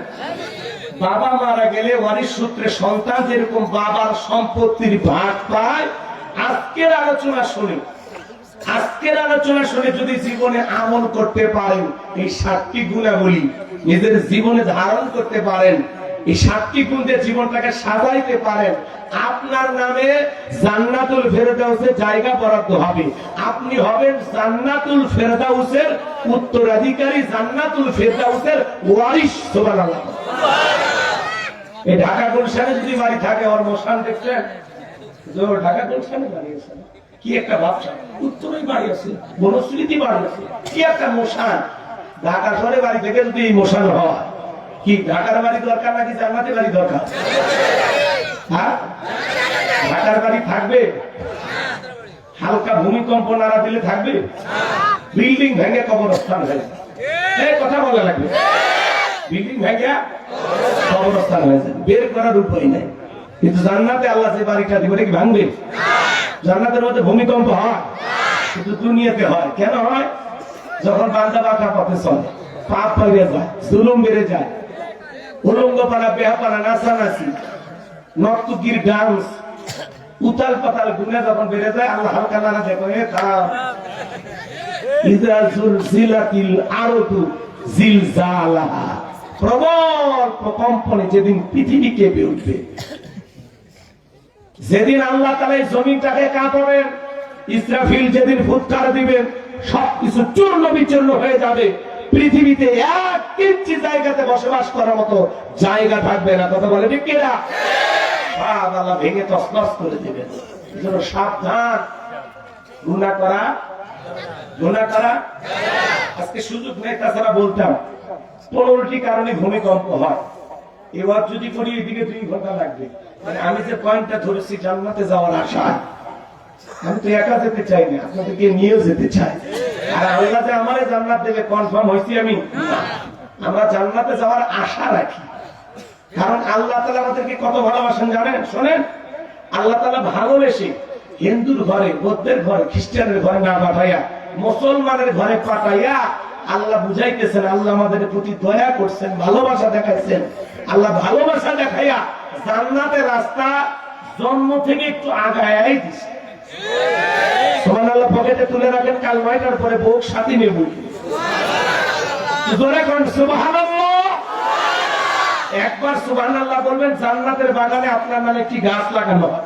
A: বাবা মারা গেলে ওয়ারিস সূত্রে সন্তান যেরকম বাবার সম্পত্তির ভাগ পায়। আজকের আলোচনা শুনে যদি জীবনে আমল করতে পারেন, এই 7টি গুণাবলী নিজের জীবনে ধারণ করতে পারেন, এই 7টি গুণ দিয়ে জীবনটাকে সাজাইতে পারেন, আপনার নামে জান্নাতুল ফেরদাউসে জায়গা বরাদ্দ হবে। আপনি হবেন জান্নাতুল ফেরদাউসের উত্তরাধিকারী, জান্নাতুল ফেরদাউসের ওয়ারিস। সুবহানাল্লাহ। এই ঢাকা গুলশানে যদি বাড়ি থাকে, ওর মশান দেখছেন? ঢাকা গুলশানে বাড়ি আছে, কি একটা ব্যবসা, উত্তরেই বাড়ি আছে, বনশ্রীতি বাড়ি আছে, কি একটা মশান। ঢাকা শহরে বাড়ি থেকে যদি এই মশান হয়, কি ঢাকার বাড়ি দরকার নাকি জান্নাতের বাড়ি দরকার? হ্যাঁ, ঢাকার বাড়ি থাকবে? হালকা ভূমিকম্প নাড়া দিলে থাকবে? বিল্ডিং ভেঙে কবরস্থান হয়ে যায়। এই কথা বলা লাগবে, বিল্ডিং ভেঙে কবরস্থান হয়ে যায়, বের করার উপায় নাই। কিন্তু জান্নাতে আল্লাহ যে বাড়িটা দিবে, এটা কি ভাঙবে? জান্নাতের মধ্যে ভূমিকম্প হয়, কিন্তু দুনিয়াতে হয়। কেন হয়? যখন বান্দা বাঁকা পথে চলে, পাপ বেড়ে যায়, জুলুম বেড়ে যায়, উলঙ্গপানা, বেহাপানা, নাচানাচি, নর্তকীর ডান্স, উতাল পাতাল গুণে যখন বেড়ে যায়, আল্লাহ হালকা নানা দেখো, প্রবল প্রকম্পনে যেদিন পৃথিবী কেঁপে উঠবে, যেদিন আল্লাহ তাআলা এই জমিটাকে কাঁপাবেন, ইসরাফিল যেদিন ফুৎকার দিবেন, সবকিছু চূর্ণ বিচূর্ণ হয়ে যাবে। পৃথিবীতে 1 ইঞ্চি জায়গাতে বসবাস করার মতো জায়গা থাকবে না। কথা বলে ঠিক কিনা? সব আল্লাহ ভেঙে তছনছ করে দিবেন। এজন্য সাবধান, গুনাহ করা। আজকে সুযোগ নেই, তাছাড়া বলতাম 15টি কারণে ভূমিকম্প হয়। এবার যদি করি এদিকে 2 ঘন্টা লাগবে। মানে আমি যে পয়েন্টটা ধরেছি জান্নাতে যাওয়ার আশা, আমি তো একা যেতে চাই না, আপনাদেরকে নিয়েও যেতে চাই। আর আল্লাহ যে আমারে জান্নাত দেবে কনফার্ম হয়েছি আমি, আমরা জান্নাতে যাওয়ার আশা রাখি। কারণ আল্লাহ তাআলা আমাদেরকে কত ভালোবাসেন জানেন? শোনেন, আল্লাহ তাআলা ভালোবেসে হিন্দুর ঘরে, বৌদ্ধের ঘরে, খ্রিস্টানের ঘরে না পাঠাইয়া মুসলমানের ঘরে পাঠাইয়া আল্লাহ বুঝাইতেছেন, আল্লাহ আমাদের প্রতি দয়া করছেন, ভালোবাসা দেখাইছেন। আল্লাহ ভালোবাসা দেখাইয়া জান্নাতের রাস্তা জন্ম থেকে একটু আগায় দিচ্ছে। সুবহানাল্লাহ, পকেটে তুলে রাখেন, কাল 9টার পরে বউ সাথী নেব। জোরে কোন সুবহানাল্লাহ। একবার সুবহানাল্লাহ বলবেন, জান্নাতের বাগানে আপনার নামে একটি গাছ লাগানো হবে।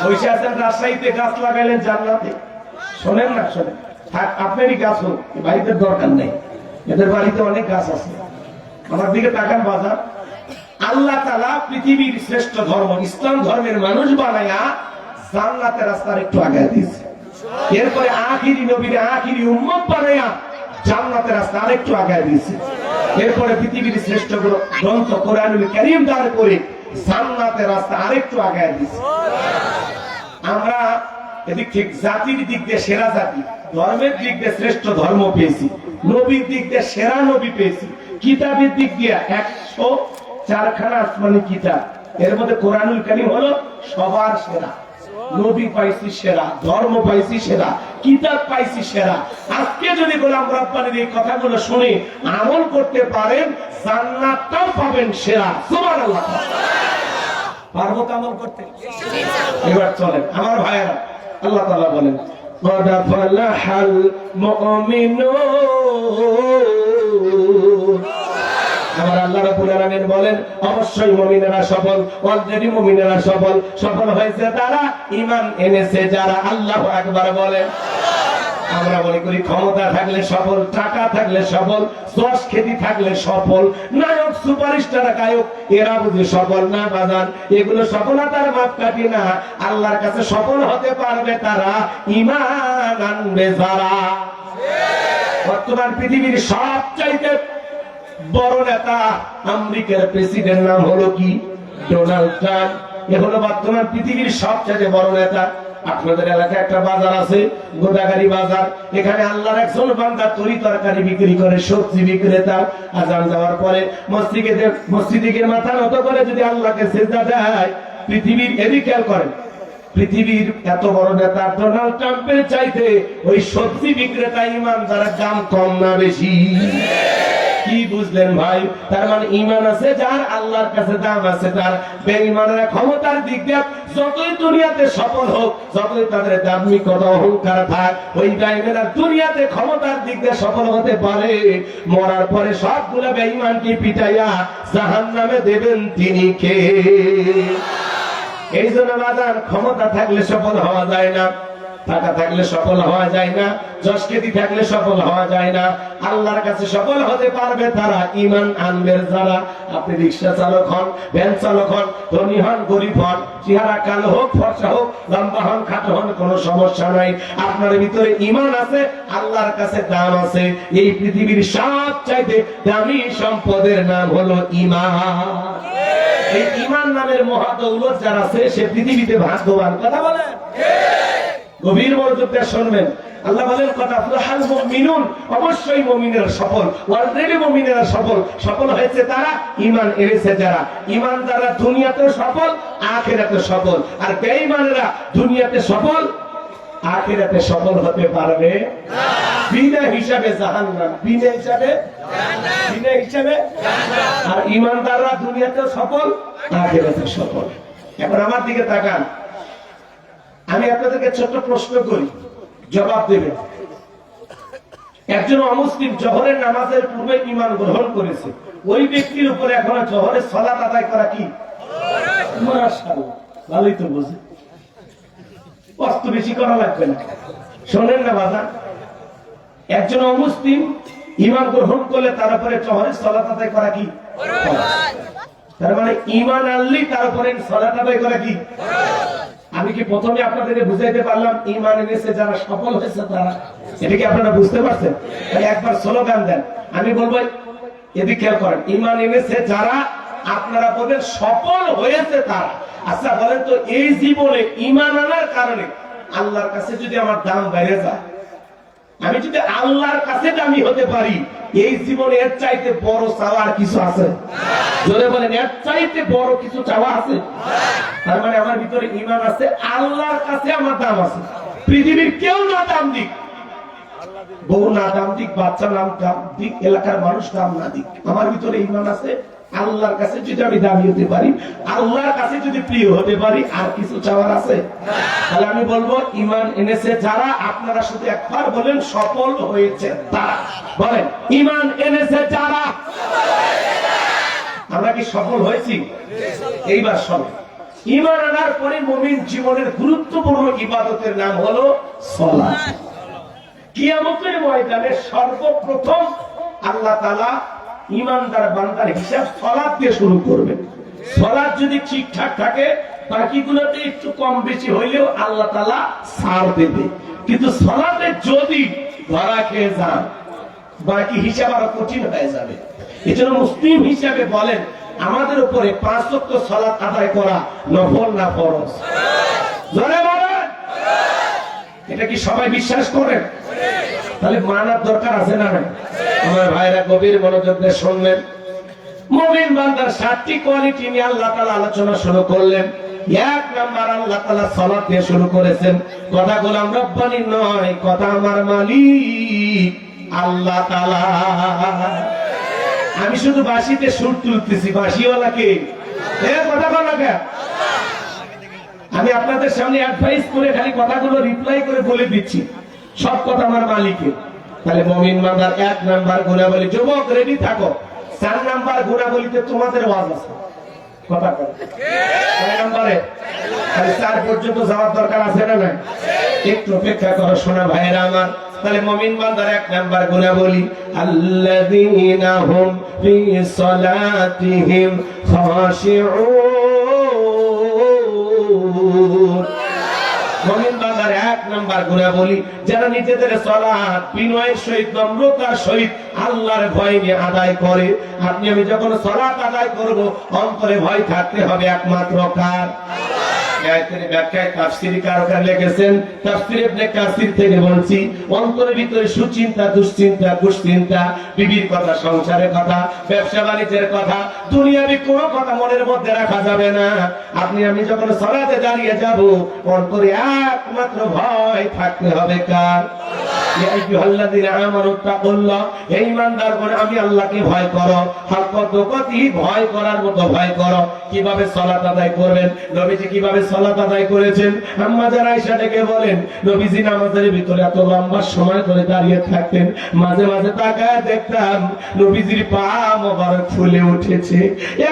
A: ওইসে আছেন রাজশাহীতে, গাছ লাগাইলেন জান্নাতে। শোনেন না, শোনেন, আপনারই গাছ হোক, বাড়িতে দরকার নেই, এদের বাড়িতে অনেক গাছ আছে। আমার দিকে তাকান বাজার, আল্লাহ তাআলা পৃথিবীর শ্রেষ্ঠ ধর্ম ইসলাম ধর্মের মানুষ বানায়া জান্নাতের রাস্তার একটু আগায় দিয়েছে। এরপরে আখিরি নবীর আখিরি উম্মত বানায়া জান্নাতের রাস্তা আরেকটু আগায় দিয়েছে। এরপরে পৃথিবীর শ্রেষ্ঠ গ্রন্থ কোরআনুল কারীম দাঁড় করে জান্নাতের রাস্তা আরেকটু আগায় দিয়েছে। আমরা এদিক থেকে জাতির দিক দিয়ে সেরা জাতি, ধর্মের দিক দিয়ে শ্রেষ্ঠ ধর্ম পেয়েছি, নবীর দিক দিয়ে সেরা নবী পেয়েছি, কিতাবের দিক দিয়ে 104খানা আসমানি কিতাব, এর মধ্যে কোরআনুল কারীম হলো সবার সেরা। নবী পাইছি সেরা, ধর্ম পাইছি সেরা, কিতাব পাইছি সেরা। আজকে যদি গোলাম রব্বানির এই কথাগুলো শুনে আমল করতে পারেন, জান্নাতটাও পাবেন সেরা। সুবহানাল্লাহ। পারবো তো আমল করতে? এবার চলেন আমার ভাইয়েরা, আল্লাহ তাআলা বলেন, قد فلح المؤمنون। আমার আল্লাহ রাব্বুল আলামিন বলেন, অবশ্যই মুমিনেরা সফল, অলরেডি মুমিনেরা সফল। সফল হয়েছে তারা ঈমান এনেছে যারা। আল্লাহু আকবার বলেন। আমরা মনে করি ক্ষমতা থাকলে সফল, টাকা থাকলে সফল, সস খেতি থাকলে সফল, নায়ক সুপারস্টার গায়ক এরা বুঝি সফল না বাজান। এগুলো সফলতার মাপকাঠি না। আল্লাহর কাছে সফল হতে পারবে তারা ঈমান আনবে যারা। বর্তমান পৃথিবীর সবচাইতে বড় নেতা আমেরিকার প্রেসিডেন্ট নাম হলো কি? Donald Trump. এ হলো বর্তমান পৃথিবীর সবচেয়ে বড় নেতা। আপনাদের এলাকায় একটা বাজার আছে, গোদাগাড়ি বাজার। এখানে আল্লাহর একজন বান্দা তরি তরকারি বিক্রি করে, সবজি বিক্রেতা। আজান দেওয়ার পরে মসজিদে গিয়ে মাথা নত করে যদি আল্লাহকে সিজদা দেয়, পৃথিবীর এদিকে খেয়াল করেন, পৃথিবীর এত বড় নেতা ডোনাল্ড ট্রাম্পের চাইতে ওই সবজি বিক্রেতা ইমানদারের দাম কম না বেশি? কি বুঝলেন ভাই? তার মানে ঈমান আছে যার, আল্লাহর কাছে দাম আছে তার। বেঈমানেরা ক্ষমতার দিক দিয়ে যতই দুনিয়াতে সফল হোক, যতই তাদের দাম্ভিকতা অহংকার থাক, ওই বেঈমানেরা দুনিয়াতে ক্ষমতার দিক দিয়ে সফল হতে পারে, মরার পরে সবগুলো বেঈমানকে পিটাইয়া জাহান্নামে দেবেন তিনি কে? এই জন্য বাজার, ক্ষমতা থাকলে সফল হওয়া যায় না, টাকা থাকলে সফল হওয়া যায় না, যশ খ্যাতি থাকলে সফল হওয়া যায় না। আল্লাহর কাছে সফল হতে পারবে তারা ঈমান আনবে যারা। আপনি রিক্সা চালক হন, ভ্যান চালক হন, ধনী হন, গরিব হন, চেহারা কালো হোক, ফর্সা হোক, লম্বা হন, খাটো হন, কোনো সমস্যা নাই। আপনার ভিতরে ঈমান আছে, আল্লাহর কাছে দাম আছে। এই পৃথিবীর সবচাইতে দামি সম্পদের নাম হলো ঈমান। এই ঈমান নামের মহাদৌলত যার আছে, সে পৃথিবীতে ভাগ্যবান। কথা বলেন, গভীর মনোযোগ দিয়ে শুনবেন। আল্লাহ বলেন, কথা আফলাহাল মুমিনুন, অবশ্যই মুমিনেরা সফল, অলরেডি মুমিনেরা সফল। সফল হয়েছে তারা ঈমান এনেছে যারা। ঈমানদাররা দুনিয়াতে সফল, আখিরাতে সফল। আর বেঈমানেরা দুনিয়াতে সফল, আখিরাতে সফল হতে পারবে না। বিনা হিসাবে জাহান্নাম, বিনা হিসাবে জাহান্নাম, বিনা হিসাবে জাহান্নাম। আর ঈমানদাররা দুনিয়াতে সফল, আখিরাতে সফল। এখন আমার দিকে তাকান, আমি আপনাদেরকে ছোট্ট প্রশ্ন করি, জবাব দেবেন। একজন অমুসলিম জোহরের নামাজের পূর্বে ঈমান গ্রহণ করেছে, ওই ব্যক্তির উপরে এখন জোহরের সালাত আদায় করা কি? মাশাআল্লাহ, ভালোই তো বোঝে, কষ্ট বেশি করা লাগবে না। শোনেন না বাজার, একজন অমুসলিম ঈমান গ্রহণ করলে তার উপরে জোহরের সালাত আদায় করা কি? তার মানে ঈমান আনলি তার উপরে সালাত আদায় করা কি? আমি কি প্রথমে আপনাদেরকে বুঝাইতে পারলাম ঈমান এনেছে যারা সফল হয়েছে তারা? এটা কি আপনারা বুঝতে পারছেন? একবার স্লোগান দেন, আমি বলবো এদিকে খেয়াল করেন, ঈমান এনেছে যারা, আপনারা বলেন সফল হয়েছে তারা। আচ্ছা বলেন তো, এই জীবনে ঈমান আনার কারণে আল্লাহর কাছে যদি আমার দাম বেড়ে যায়, আমি যদি আল্লাহর কাছে দামি হতে পারি, এই জীবনে এর চাইতে বড় চাওয়ার কিছু আছে? জোরে বলেন, এর চাইতে বড় কিছু চাওয়া আছে? তার মানে আমার ভিতরে ঈমান আছে, আল্লাহর কাছে আমার দাম আছে। পৃথিবীর কেউ না দাম দিক, বউ না দাম দিক, বাচ্চা নাম দাম দিক, এলাকার মানুষ দাম না দিক, আমার ভিতরে ঈমান আছে। আল্লাহর কাছে যদি আমি দামি হতে পারি, আল্লাহর কাছে যদি প্রিয় হতে পারি, আর কিছু চাওয়ার আছে? তাহলে আমি বলবো, ঈমান এনেছে যারা, আপনারা শুধু একবার বলেন সফল হয়েছে তারা। বলেন, ঈমান এনেছে যারা। আমরা কি সফল হয়েছি? এইবার শোনো, ঈমান আনার পরে মুমিন জীবনের গুরুত্বপূর্ণ ইবাদতের নাম হলো সালাত। কিয়ামতের ময়দানে সর্বপ্রথম আল্লাহ তাআলা ঈমানদার বান্দার হিসাব সালাত দিয়ে শুরু করবেন। সালাত যদি ঠিকঠাক থাকে, বাকিগুলোতে একটু কম বেশি হইলেও আল্লাহ তাআলা ছাড় দেবে। কিন্তু সালাতে যদি ধরা খেয়ে যান, বাকি হিসাব আরো কঠিন হয়ে যাবে। এজন্য মুসলিম হিসাবে বলেন, আমাদের উপরে 5 ওয়াক্ত সালাত আদায় করা নফল না ফরজ? জোরে বলেন। এটা কি সবাই বিশ্বাস করেন? তাহলে মানার দরকার আছে না নাই? আমার ভাইরা গভীর মনোযোগ দিয়ে শুনবেন। মুমিন বান্দার 7টি কোয়ালিটি নিয়ে আল্লাহ তাআলা আলোচনা শুরু করলেন। 1 নাম্বার, আল্লাহ তাআলা সালাত দিয়ে শুরু করেছেন। কথা গোলাম রব্বানি নয়, কথা আমার মালিক আল্লাহ তাআলা। আমি শুধু বাঁশিতে সুর তুলতেছি, বাঁশিওয়ালাকে কথা বল না কেন? আমি আপনাদের সামনে অ্যাডভাইস করে খালি কথাগুলো রিপ্লাই করে বলে দিচ্ছি, সব কথা আমার মালিকের। তাহলে মুমিন বান্দার 1 নাম্বার গুণাবলী, যুবক রেডি থাকো, 4 নাম্বার গুণাবলীতে তোমাদের ওয়াজ আছে। কথা বল, 4 নাম্বারে তাহলে 4 পর্যন্ত যাওয়ার দরকার আছে না নাই? একটু অপেক্ষা করো শোনা ভাইরা আমার। তাহলে মুমিন বান্দার 1 নাম্বার গুণাবলী, আল্লাযীনা হুম ফি সালাতিহিম খাশিউন। মুমিন বান্দার 1 নাম্বার গুণাবলী, যারা নিজেদের সালাত বিনয়ের সহিত, নম্রতার সহিত আল্লাহর ভয় নিয়ে আদায় করে। আপনি আমি যখন সালাত আদায় করব, অন্তরে ভয় থাকতে হবে একমাত্র কার? আয়াতের ব্যাখ্যায় তাফসীরকাররা লিখেছেন, তাফসীর ইবনে কাসির থেকে বলছি, অন্তরের ভিতরে সুচিন্তা, দুশ্চিন্তা, কুশ্চিন্তা, বিবির কথা, সংসারের কথা, ব্যবসা বাণিজ্যের কথা, দুনিয়াবি কোনো কথা মনের মধ্যে রাখা যাবে না। আপনি আমি যখন সালাতে দাঁড়িয়ে যাব, অন্তরে একমাত্র ভয় থাকতে হবে কার? ইয়া আইয়ুহাল্লাযীনা আমানু তাকুল্লাহ, হে ঈমানদারগণ আমি আল্লাহকে ভয় করো, হাক্কা তুকাতিহি, ভয় করার মতো ভয় করো। কিভাবে সালাত আদায় করবেন? নবীজি কিভাবে সালাত আদায় করেছেন? আম্মা যারা আয়েশা ডেকে বলেন, নবীজি নামাজের ভিতরে এত লম্বা সময় ধরে দাঁড়িয়ে থাকতেন, মাঝে মাঝে তাকায় দেখতাম নবীজির পা মোবারক ফুলে উঠেছে।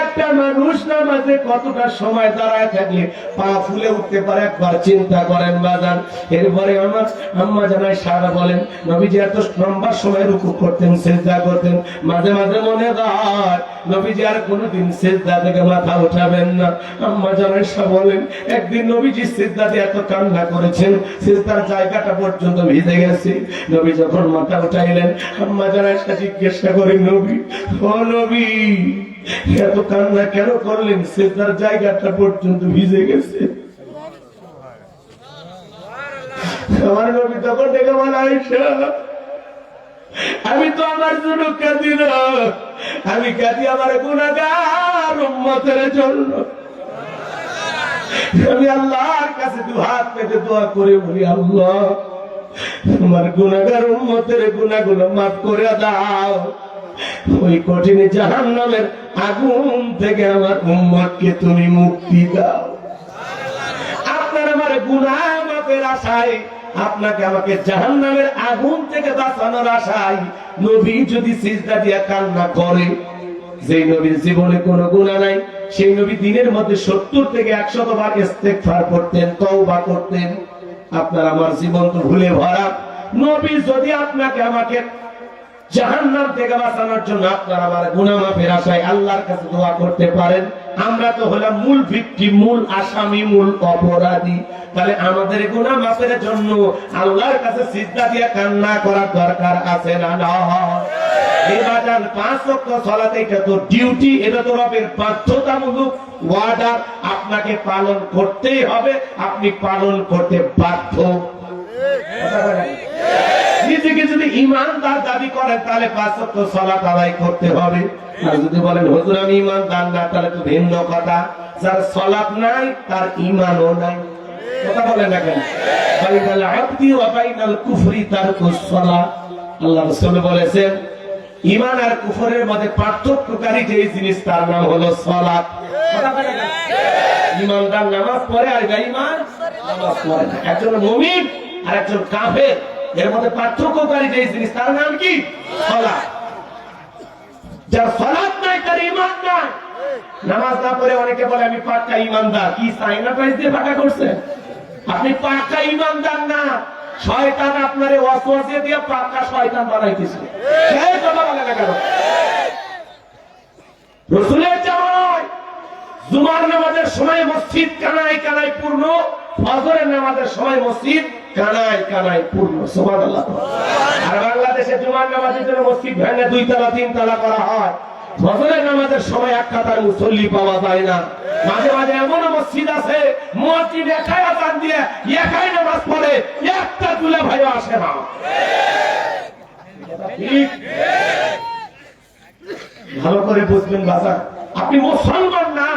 A: একটা মানুষ নামাজে কতটা সময় দাঁড়ায় থাকলে পা ফুলে উঠতে পারে, একবার চিন্তা করেন বাজান। এরপরে আমার আম্মা যারা আয়েশা বলেন, নবীজি এত লম্বা সময় রুকু করতেন, সিজদা করতেন, মাঝে মাঝে মনে হয় নবীজি আর কোনোদিন সিজদা থেকে মাথা উঠাবেন না। আম্মা যারা আয়েশা বলেন, একদিন নবীজি সিজদাতে এত কান্না করেছেন, সিজদার জায়গাটা পর্যন্ত ভিজে গেছে। নবী যখন মাথা উঠাইলেন, আম্মা যারা আয়েশা জিজ্ঞাসা করেন, নবী, ও নবী, এত কান্না কেন করলেন? সিজদার জায়গাটা পর্যন্ত ভিজে গেছে। আমার নবী তখন ডেকে বলে, আয়েশা, আমি তো আমার জন্য কাঁদি না, আমি কাঁদি আমার গুনাহগার উম্মতের জন্য। আমি আল্লাহর কাছে দুহাত পেতে দোয়া করে বলি, আল্লাহ তোমার গুনাহগার উম্মতের গুনাহগুলো মাফ করে দাও, ওই কঠিন জাহান্নামের আগুন থেকে আমার উম্মতকে তুমি মুক্তি দাও। আপনার আমার গুনাহ মাফের আশায়, আপনাকে আমাকে জাহান্নামের আগুন থেকে বাঁচানোর আশায় নবী যদি সিজদা দিয়া কান্না করে, যেই নবীর জীবনে কোনো গুনাহ নাই, সেই নবী দিনের মধ্যে 70 থেকে 100 বার ইস্তেগফার করতেন, তওবা করতেন। আপনার আমার জীবন তো ভুলে ভরা। নবী যদি আপনাকে আমাকে জাহান্নাম থেকে বাঁচানোর জন্য আপনার আমার গুনাহ মাফের আশায় আল্লাহর কাছে দোয়া করতে পারেন, আমরা তো হলাম মূল ভিকটিম, মূল আসামি, মূল অপরাধী। তাহলে আমাদের গুনাহ মাফের জন্য আল্লাহর কাছে সিজদা দিয়ে কান্না করার দরকার আছে না? না। এবাজান 5 ওয়াক্ত সালাত এটা তো ডিউটি, এটা তো রবের বাধ্যতামূলক ওয়ার্ডার, আপনাকে পালন করতেই হবে, আপনি পালন করতে বাধ্য। নিজেকে যদি ঈমানদার দাবি করেন তাহলে 5 ওয়াক্ত সালাত আদায় করতে হবে। আর যদি বলেন হুজুর আমি ঈমানদার না, তাহলে তো ভিন্ন কথা। যার সালাত নাই তার ঈমানও নাই। কথা বলেন না কেন? বাইনাল আবদি ওয়া বাইনাল কুফরি তারকুস সালাত। আল্লাহ রাসূল বলেছেন ঈমান আর কুফরের মধ্যে পার্থক্যকারী যে জিনিস তার নাম হলো সালাত। কথা বলেন না? ঈমানদার নামাজ পড়ে আর বেঈমান নামাজ পড়ে না। একজন মুমিন আর একজন কাফের এর মধ্যে পার্থক্যকারী যে জিনিস তার নাম কি? সালাত। যার সালাত নাই তার ঈমান নাই। নামাজ না পড়ে অনেকে বলে আমি পাক্কা ঈমানদার। কি সাইনা প্রাইজ দিয়ে ফাঁকা করছে? আপনি পাক্কা ঈমানদার না, শয়তান আপনারে ওয়াসওয়াসা দিয়ে পাক্কা শয়তান বানাইতেছে। এই কথা বলে না কেন? রাসূলের জামানায় জুমার নামাজের সময় মসজিদ কানায় কানায় পূর্ণ, ফজরের নামাজের সময় মসজিদ কানায় কানায় পূর্ণ। সুবহানাল্লাহ। আর বাংলাদেশে জুমার নামাজের জন্য মসজিদ ভেঙে 2 তলা 3 তলা করা হয়। ফজরের নামাজের সময় এক কাতার মুসল্লি পাওয়া যায় না। মাঝে মাঝে এমন মসজিদ আছে মসজিদ একাই আযান দিয়ে একাই নামাজ পড়ে, একটা দুলা ভাইও আসে না। ভালো করে বুঝবেন বাজার, আপনি মুসলমান না,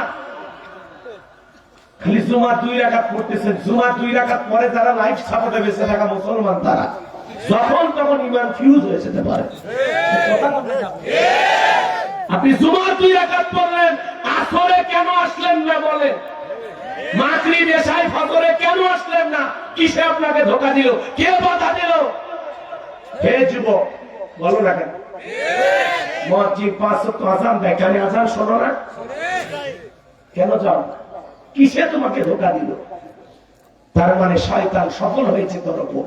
A: খালি জুমা 2 রাকাত পড়তেছেন। জুমা 2 রাকাত পরে যারা লাইফ সাপোর্টে বেঁচে থাকা মুসলমান, তারা যখন তখন ঈমান ফিউজ হয়ে যেতে পারে। আপনি জুমা 2 রাকাত পড়লেন, আসরে কেন আসলেন না বলেন? মাগরিব এশায় ফজরে কেন আসলেন না? কিসে আপনাকে ধোঁকা দিল? কে বাধা দিল? হে যুবক বলো না কেন? মসজিদ 5 ওয়াক্ত আযান দেয়, কেন আযান শোনো না? কেন যাও? কিসে তোমাকে ধোঁকা দিল? তার মানে শয়তান সফল হয়েছে তোর উপর।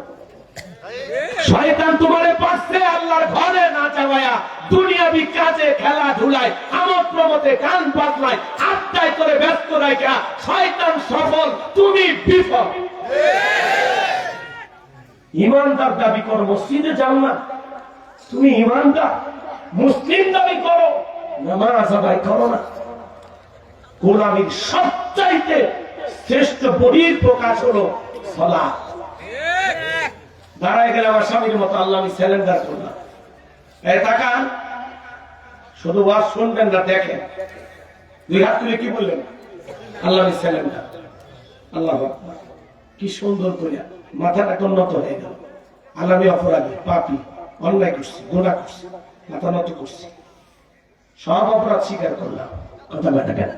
A: শয়তান তোমারে পাচ্ছে আল্লাহর ঘরে না যাওয়া, দুনিয়াবি কাজে খেলাধুলায় আমোদ প্রমোদে গান বাজনায় আড্ডায় করে ব্যস্ত রাখা শয়তান সফল, তুমি বিফল। ঈমানদার দাবি করো, মসজিদে যাও না। তুমি ঈমানদার মুসলিম দাবি করো, নামাজ আদায় করো না। গোলামীর সবচাইতে শ্রেষ্ঠ বহির প্রকাশ হলো সালাত। দাঁড়ায় গেলে আমার স্বামীর মতো আল্লাহ আমি স্যালেন্ডার করলাম। এই তাকান, শুধু ওয়াজ শুনবেন না, দেখেন। 2 হাত তুলে কি বললেন? আল্লাহ আমি স্যালেন্ডার। আল্লাহ আকবার। কি সুন্দর করে মাথাটা উন্নত হয়ে গেল। আল্লাহ আমি অপরাধী, পাপী, অন্যায় করছি, গুনাহ করছি, মাথা নত করছি, সব অপরাধ স্বীকার করলাম। কথা বলে কেন?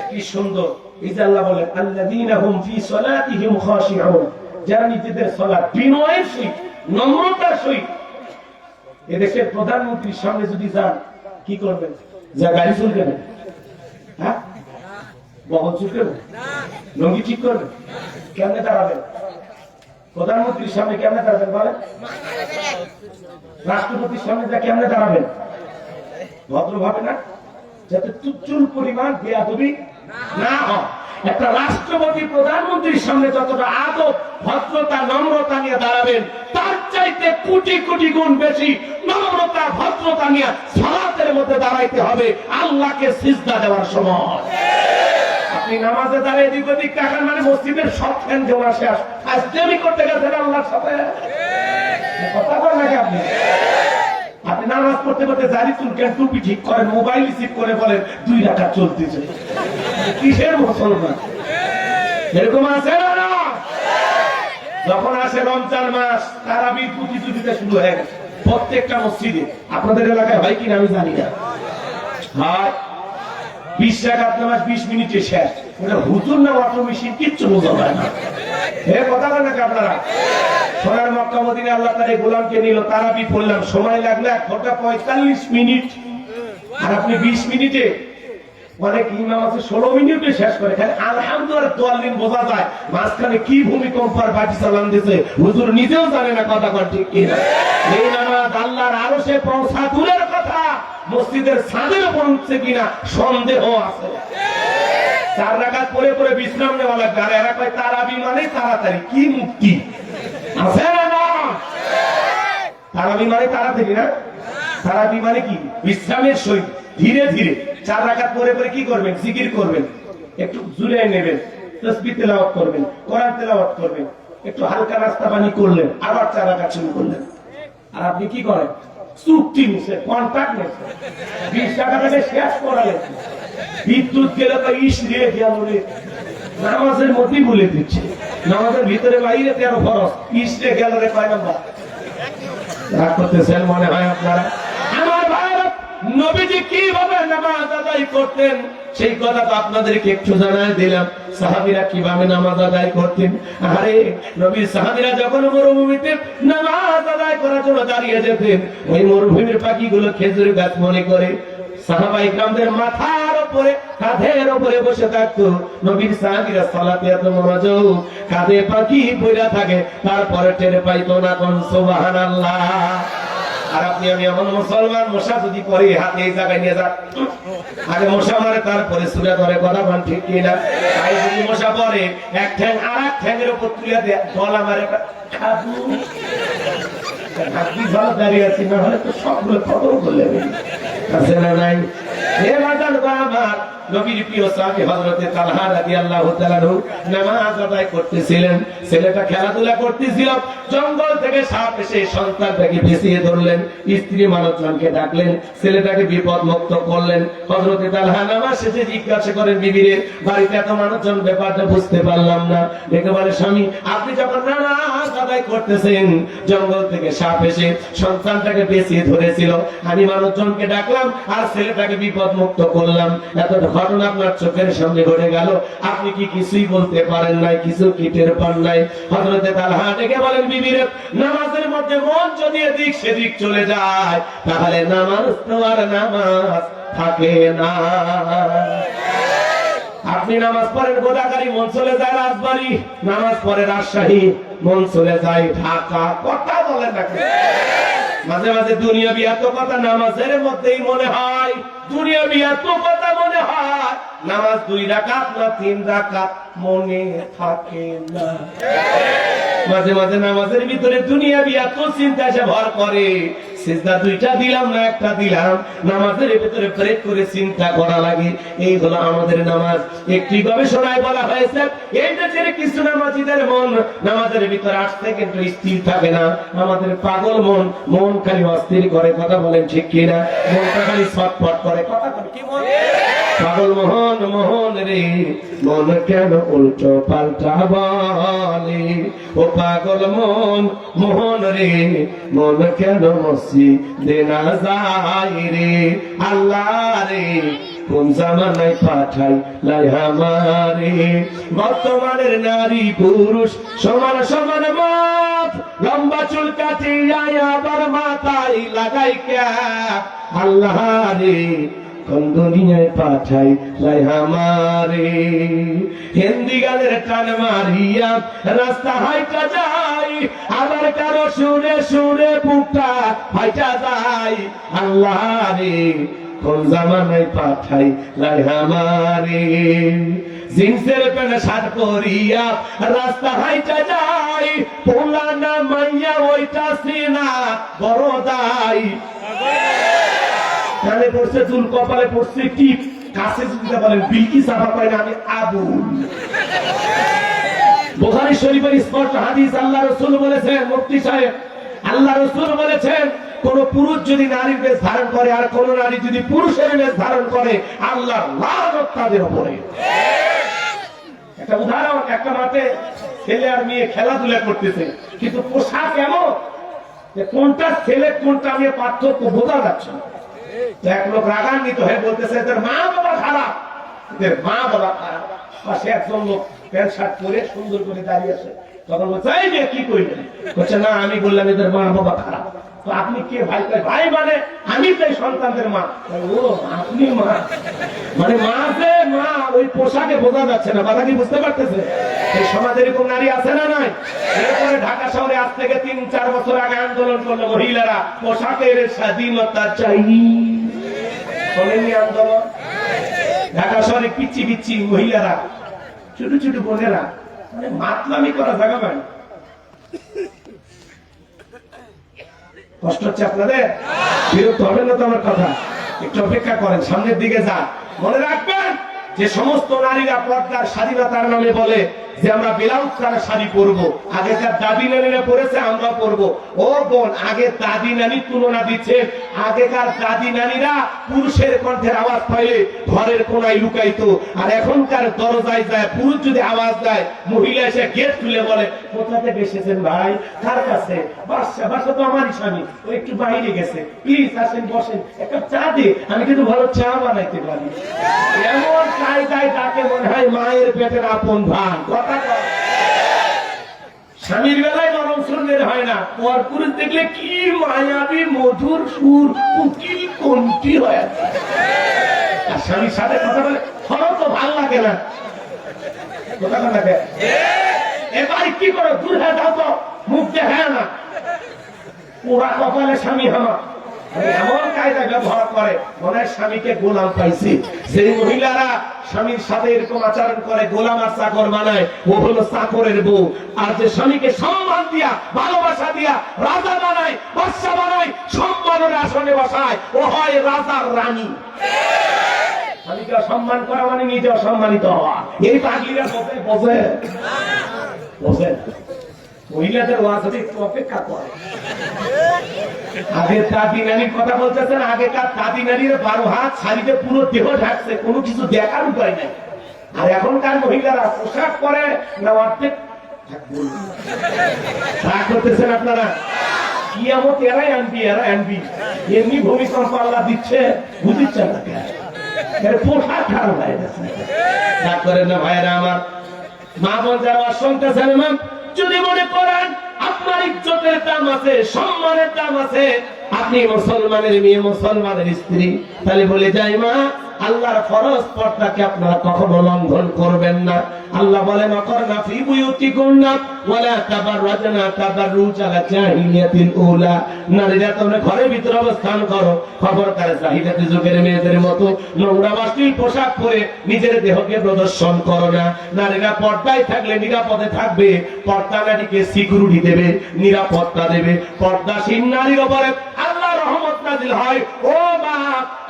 A: কি সুন্দর। এই যে আল্লাহ বলেন আল্লাযীনা হুম ফি সালাতিহিম খাশিউন, যারা নিজেদের সালাত বিনয়ের সহিত নম্রতার সহিত। এদেশের প্রধানমন্ত্রীর সামনে যদি যান, কি করবেন? যা গাড়ি চলবেন, হ্যাঁ বহন চলবেন, লঙ্গি ঠিক করবেন, কেমনে দাঁড়াবেন? প্রধানমন্ত্রীর সামনে কেমনে দাঁড়াবেন বলেন? রাষ্ট্রপতির সামনে যা কেমনে দাঁড়াবেন? ভদ্রভাবে না, যাতে তুচ্ছুল পরিমাণ বেয়াদবি না হয়। একটা রাষ্ট্রপতি প্রধানমন্ত্রীর সামনে যতটা আদব, ভদ্রতা, নম্রতা নিয়ে দাঁড়াবেন, তার চাইতে কোটি কোটি গুণ বেশি নম্রতা, ভদ্রতা নিয়ে সালাতের মধ্যে দাঁড়াইতে হবে আল্লাহকে সিজদা দেওয়ার সময়। আপনি নামাজে দাঁড়িয়ে এদিক ওদিক তাকান মানে মসজিদের সব ফ্যান জমা শেষ, আজকে করতে গেছেন আল্লাহর সাথে। কথা বল নাকি আপনি? আপনি নামাজ পড়তে পড়তে দাড়ি চুলকেন, টুপি ঠিক করেন, মোবাইল রিসিভ করে বলেন 2 রাকাত চলতেছে। কিসের মুসলমান? এরকম আছে না? যখন আসে রমজান মাস, তারাবির প্রতিযোগিতা শুরু হয়ে গেছে প্রত্যেকটা মসজিদে। আপনাদের এলাকায় হয় কিনা আমি জানি না। হয় 20 রাকাত নামাজ 20 মিনিটে শেষ। ওটা হুজুর না অটো মেশিন, কিচ্ছু বোঝা যায় না। কথা বলেন নাকি আপনারা? সোনার মক্কা মদিনা আল্লাহ তার গোলামকে নিল, তারাবি পড়লাম, সময় লাগলো 1 ঘন্টা 45 মিনিট। আর আপনি 20 মিনিটে, অনেক ইমাম আছে 16 মিনিটে শেষ করে। খালি আলহামদুলিল্লাহ দোয়ালিন বোঝা যায় মাঝখানে কি ভূমিকম্প আর বাটি চালান দিয়েছে হুজুর নিজেও জানে না। কথা কর ঠিক কিনা? এই নামাজ আল্লাহর আরশে পৌঁছা দূরের কথা, মসজিদের ছাদের উপর উঠছে কিনা সন্দেহ আছে। 4 রাকাত পরে পরে বিশ্রাম নেওয়া লাগবে। আর এরা কয় তারাবি মানে তাড়াতাড়ি। কি মুক্তি আছে না? তারাবি মানে তাড়াতাড়ি না? তারাবি মানে কি? বিশ্রামের সহিত ধীরে ধীরে 4 রাকাত পরে পরে কি করবেন? জিকির করবেন, একটু জুড়ে নেবেন, তাসবিহ তেলাওয়াত করবেন, কোরআন তেলাওয়াত করবেন, একটু হালকা নাস্তা পানি করলেন, আবার 4 রাকাত শুরু করলেন। আর আপনি কি করেন? চুক্তি নিছে, কন্ট্রাক্ট নিছে, 20 টাকা থেকে শেষ করালেন, বিদ্যুৎ গেলে তো ইস রে গেল রে, নামাজের মধ্যেই বলে দিচ্ছে, নামাজের ভিতরে বাইরে 13 ফরজ, ইস রে গেল রে, কয় নাম্বার? রাগ করতেছেন মনে হয় আপনারা? আমার ভাইরা, নবীজি কিভাবে নামাজ আদায় করতেন সেই কথা তো আপনাদেরকে একটু জানাই দিলাম। সাহাবীরা কিভাবে নামাজ আদায় করতেন? আরে নবীর সাহাবীরা যখন মরুভূমিতে নামাজ আদায় করার জন্য দাঁড়িয়ে যেতেন, ওই মরুভূমির পাখিগুলো খেজুর গাছ মনে করে সাহাবায়ে কেরামদের মাথার উপরে, কাঁধের উপরে বসে থাকতো। নবীর সাহাবীরা সালাতে এত মনোযোগ, কাঁধে পাখি পইরা থাকে, তারপরে টের পাইতো না। কোন সুবহানাল্লাহ। আর আপনি আমি এমন মুসলমান, মশা যদি পরে হাতে এই জায়গায় নিয়ে যান, আগে মশা মারে তারপরে সুরা ধরে, কথা বলেন ঠিক কিনা? তাই যদি মশা পরে এক ঠ্যাং আর এক ঠ্যাংয়ের উপর তুলে দেয়, গলা মারে খাবু আপনি ভালো দাঁড়িয়ে আছি, না হলে তো সবগুলো খবর করলে আছে না নাই? হে বাজার বা আমার নবীর প্রিয় সাহাবী হযরতে তালহা রাদিয়াল্লাহু তাআলা নামাজ আদায় করতেছিলেন, ছেলেটা খেলাধুলা করতেছিল, জঙ্গল থেকে সাপ এসে সন্তানটাকে পেঁচিয়ে ধরলেন, স্ত্রী মানুষজনকে ডাকলেন, ছেলেটাকে বিপদ মুক্ত করলেন। হযরতে তালহা নামাজ শেষে জিজ্ঞাসা করেন বিবিরে, বাড়িতে এত মানুষজন, ব্যাপারটা বুঝতে পারলাম না। দেখে বলে, স্বামী আপনি যখন নামাজ আদায় করতেছেন, জঙ্গল থেকে সাপ এসে সন্তানটাকে পেঁচিয়ে ধরেছিল, আমি মানুষজনকে ডাকলাম আর ছেলেটাকে বিপদ মুক্ত করলাম। এত ঘটনা আপনার চোখের সামনে ঘটে গেল, আপনি কি কিছুই বলতে পারেন নাই? কিছু কি টের পান নাই? হযরতে তালহা ডেকে বলেন, বিবিরে, নামাজের মধ্যে মন যদি এদিক সেদিক চলে যায়, তাহলে নামাজ তো আর নামাজ থাকে না। আপনি নামাজ পড়েন গোদাগাড়ি, মন চলে যায় রাজবাড়ি, নামাজ পড়ে রাজশাহী, মন চলে যায় ঢাকা। কথা বলেন না? মাঝে মাঝে দুনিয়াবি এত কথা নামাজের মধ্যেই মনে হয়, দুনিয়াবি এত কথা মনে হয়, নামাজ 2 রাকাত না 3 রাকাত মনে থাকে না। মাঝে মাঝে নামাজের ভিতরে দুনিয়াবি এত চিন্তা এসে ভর করে, সিজদা 2টা দিলাম না 1টা দিলাম, নামাজের ভিতরে ব্রেক করে চিন্তা করা লাগে। এই হলো আমাদের নামাজ। একটি গবেষণায় বলা হয়েছে, এই দেশের কিছু নামাজীদের মন নামাজের ভিতরে আসতে কিন্তু স্থির থাকে না। আমাদের পাগল মন, মন খালি অস্থির করে। কথা বলেন ঠিক কিনা? মনটা খালি ছটফট করে। কথা বলে কি মন? পাগল মোহন, মোহন রে, মন কেন উল্টো পাল্টা বলে? ও পাগল মন, মোহন রে, মন কেন মসজিদে না যায় রে? আল্লাহ রে, কোন জামানায় পাঠাই লাই আমারে? বর্তমানের নারী পুরুষ সমান সমান মত, লম্বা চুল কাটিয়া আবার মাথায় লাগাই ক্যাপ। আল্লাহ রে, কোন দুনিয়ায় পাঠাই লাই আমারে? হিন্দি গানের টান মারিয়া রাস্তা হাইটা যাই, আবার কারো সুরে সুরে বুকটা হাইটা যাই। আল্লাহ রে, কোন জামানায় পাঠাই লাই আমারে? জিন্সের প্যান্ট শার্ট পরিয়া রাস্তা হাইটা যাই, পোলা না মাইয়া ওইটা সিনা বড় দাই। কানে পড়ছে চুল, কপালে পড়ছে টিপ, কাছে যদি বলেন বিলকি সাফা পায় না, আমি আবুল। বুখারী শরীফের স্পষ্ট হাদিস, আল্লাহ রাসূল বলেছেন, মুফতি সাহেব, আল্লাহ রাসূল বলেছেন, কোন পুরুষ যদি নারীর বেশ ধারণ করে আর কোন নারী যদি পুরুষের বেশ ধারণ করে, আল্লাহর লানত তাদের উপরে। একটা উদাহরণ, একটা মাঠে ছেলে আর মেয়ে খেলাধুলা করতেছে, কিন্তু পোশাক এমন যে কোনটা ছেলে কোনটা মেয়ে পার্থক্য বোঝা যাচ্ছে না। এক লোক রাগান্বিত হয়ে বলতেছে, এদের মা বাবা খারাপ, এদের মা বাবা খারাপ। পাশে একজন লোক প্যান্ট শার্ট পরে সুন্দর করে দাঁড়িয়ে আছে, তখন বলছে, এই যে কি কইলেন? বলছে, না আমি বললাম এদের মা বাবা খারাপ। তো আপনি কে? ভাই ভাই মানে আমি তাই সন্তানদের মা। ও আপনি মা মানে মা, যে মা ওই পোশাকে বোঝা যাচ্ছে না। কথা কি বুঝতে পারতেছে? এই সমাজে এরকম নারী আছে না নাই? এরপরে ঢাকা শহরে আজ থেকে 3-4 বছর আগে আন্দোলন করলো মহিলারা, পোশাকের স্বাধীনতা চাই। শোনেননি আন্দোলন? ঢাকা শহরে পিচ্ছি পিচ্ছি মহিলারা, ছোট ছোট বোনেরা, মানে মাতলামি করা জায়গা পায়। কষ্ট হচ্ছে আপনাদের? বিরক্ত হবেন না তো আমার কথা? একটু অপেক্ষা করেন, সামনের দিকে যান। মনে রাখবেন যে সমস্ত নারীরা পর্দার স্বাধীনতার নামে বলে যে আমরা ব্লাউজ ছাড়া শাড়ি পরবো, আগেকার দাদি নানীরা পরেছে আমরা পরবো। ও বোন, আগে দাদি নানির তুলনা দিচ্ছে। আগেকার দাদি নানীরা পুরুষের কণ্ঠের আওয়াজ পাইলে ঘরের কোনায় লুকাইতো, আর এখনকার দরজায় যায় পুরুষ যদি আওয়াজ দেয়, মহিলা এসে গেট খুলে বলে কোথা থেকে এসেছেন ভাই, কার কাছে? বাসা, বাসা তো আমারই স্বামী, ও একটু বাইরে গেছে, প্লিজ আসেন বসেন, একটা চা দে, আমি কিন্তু ভালো চা বানাইতে পারি। এমন কায়দায় তাকে মনে হয় মায়ের পেটের আপন ভান। কথা কয় স্বামীর বেলায় নরম সুরের হয় না, পর পুরুষ দেখলে কি মায়াবী মধুর সুর, উকিল কোনটি হয়। আর স্বামীর সাথে কথা বলে হঠাৎ তো ভাল লাগে না। কথা লাগে এবার কি করো, দূর হয়ে যাও তো, মুখ দেখায় না, পুরা কপালে স্বামী আমার। এমন কায়দা ব্যবহার করে মনে হয় স্বামীকে গোলাম পাইছি। সেই মহিলারা স্বামীর সাথে এরকম আচরণ করে, গোলাম আর চাকর বানায়, ও হলো চাকরের বউ। আর যে স্বামীকে সম্মান দিয়া, ভালোবাসা দিয়া রাজা বানায়, বাদশা বানায়, সম্মানের আসনে বসায়, ও হয় রাজার রানী। স্বামীকে সম্মান করা মানে নিজে অসম্মানিত হওয়া। এই পাগলিরা বোঝে বোঝে বোঝে মহিলাদের ওয়াজ একটু অপেক্ষা করে। আগে দাদি নানির কথা বলতেছেন, আগেকার দাদি নানির 12 হাত শাড়িতে পুরো দেহ ঢাকছে, কোনো কিছু দেখার উপায় নাই। আর এখনকার মহিলারা পোশাক পরে না অর্ধেক রাগ করতেছেন আপনারা। কিয়ামত এরাই আনবি, এরা আনবি। এমনি ভূমিকম্প আল্লাহ দিচ্ছে, বুঝিচ্ছে না কেন পোশাক খারাপ হয়ে গেছে। রাগ করেন না ভাইয়েরা আমার, মা বোন যারা শুনতেছেন, যদি মনে করেন আপনার ইজ্জতের দাম আছে, সম্মানের দাম আছে, আপনি মুসলমানের মেয়ে, মুসলমানের স্ত্রী, তাহলে বলে যাই মা, আল্লাহর ফরজ পর্দাকে আপনারা কখনো লঙ্ঘন করবেন না। আল্লাহ বলেন অকরনা ফি বুয়ুতিকুন্না ওয়ালা তাবাররাজনা তাবাররুজাল জাহিলিয়াতিল উলা। নারীরা তোমরা ঘরের ভিতরে অবস্থান করো, খবরদার জাহিলিয়াতের যুগের মেয়েদের মতো নোংরা অশ্লীল পোশাক পরে নিজের দেহকে প্রদর্শন করো না। নারীরা পর্দায় থাকলে নিরাপদে থাকবে, পর্দা নারীকে সিকিউরিটি দেবে, নিরাপত্তা দেবে। পর্দাশীল নারীর উপরে আল্লাহর রহমত নাযিল হয়। ও মা,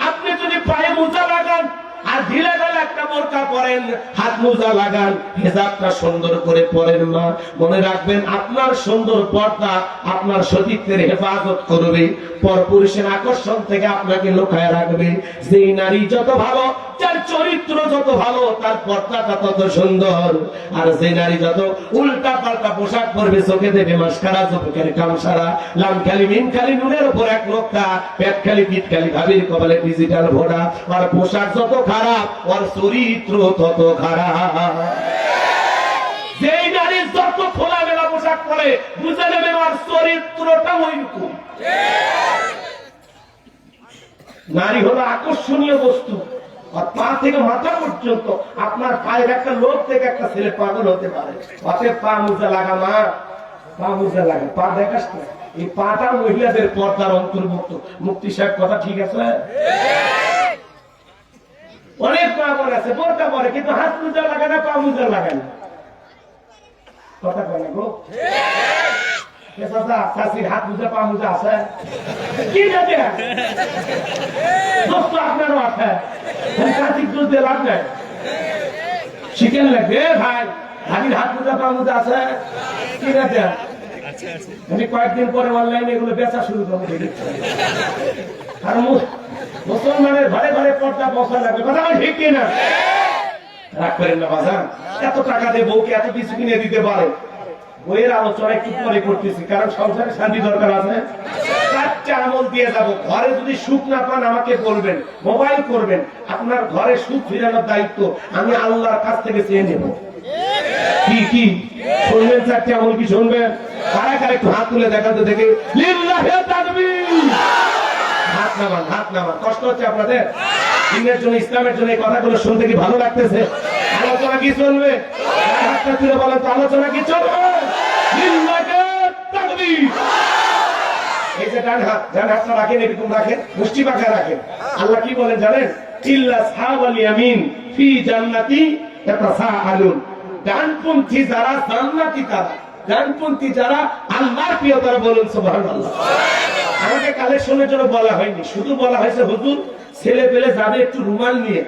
A: আপনি যদি পায়ে মোজা লাগান আর ঢিলে ঢালা একটা বোরকা পরেন, হাত মোজা লাগান, হেজাবটা সুন্দর করে পরেন মা, মনে রাখবেন আপনার সুন্দর পর্দা আপনার সতীত্বের হেফাজত করবে, পরপুরুষের আকর্ষণ থেকে আপনাকে লুকায় রাখবে। যেই নারী যত ভালো, যার চরিত্র যত ভালো, তার পর্দাটা তত সুন্দর। আর যে নারী যত উল্টা পাল্টা পোশাক পরবে, চোখে দেবে মাস্কারা, চোখের কামসারা, লাম খালি মিম খালি নুনের উপর এক লোকটা, পেট খালি পিঠ খালি ভাবির কপালে ডিজিটাল ভোড়া। আর পোশাক যত খারাপ, ওর চরিত্র তত খারাপ। যেই নারী যত খোলামেলা পোশাক পরে, বুঝে নেবেন ওর চরিত্রটা ওইরকম। নারী হলো আকর্ষণীয় বস্তু, আর পা থেকে মাথা পর্যন্ত আপনার পায়ের একটা লোক থেকে একটা ছেলে পাগল হতে পারে। অতএব পা মুজা লাগা মা, পা মুজা লাগা, পা দেখাস না। এই পাটা মহিলাদের পর্দার অন্তর্ভুক্ত। মুফতি সাহেব কথা ঠিক আছে? অনেক পা পরে আছে, বোরকা পরে, কিন্তু হাত মুজা লাগে না, পা মুজা লাগে না। কথা বলে গো হাত মুজা পা মুজা আছে কি আছে? দোস্ত আপনারও আছে, কার্তিক দোষ দিয়ে লাভ নাই। শিখেন লাগবে ভাই, ভাবির হাত মুজা পা মুজা আছে কি আছে? আমি কয়েকদিন পরে অনলাইনে এগুলো বেচা শুরু করবো। কারণ মুসলমানের ঘরে ঘরে পর্দা বসা লাগবে। কথা ঠিক কিনা? রাগ করেন না বাজান, এত টাকা দিয়ে বউকে এত কিছু কিনে দিতে পারে। বইয়ের আলোচনা একটু পরে করতেছি, কারণ সংসারে শান্তি দরকার আছে। 4টা আমল দিয়ে যাব। ঘরে যদি সুখ না পান আমাকে বলবেন, মোবাইল করবেন, আপনার ঘরে সুখ ফিরানোর দায়িত্ব আমি আল্লাহর কাছ থেকে চেয়ে নেব। কি কি শুনবেন? 4টা আমল কি শুনবেন? কারা কারা একটু হাত তুলে দেখাতে দেখে। লিল্লাহি তাকবীর। হাত নামান, হাত নামান। কষ্ট হচ্ছে আপনাদের? দিনের জন্য, ইসলামের জন্য এই কথাগুলো শুনতে কি ভালো লাগতেছে? আলোচনা কি চলবে? হাতটা তুলে বলেন তো, আলোচনা কি চলবে? লিল্লাহি তাকবীর। এই যে ডান হাত, ডান হাতটা রাখেন, এরকম রাখেন, মুষ্টি পাখা রাখেন। আল্লাহ কি বলেন জানেন? ইল্লা আসহাবাল ইয়ামিন ফি জান্নাতি ইয়াতাসাআলুন। ডানপন্থী যারা জান্নাতি, তারা ডানপন্থী যারা আল্লাহর প্রিয়, তারা বলুন সুবহানাল্লাহ। আমাকে কালেকশনের জন্য বলা হয়নি, শুধু বলা হয়েছে হুজুর ছেলে পেলে যাবে একটু রুমাল নিয়ে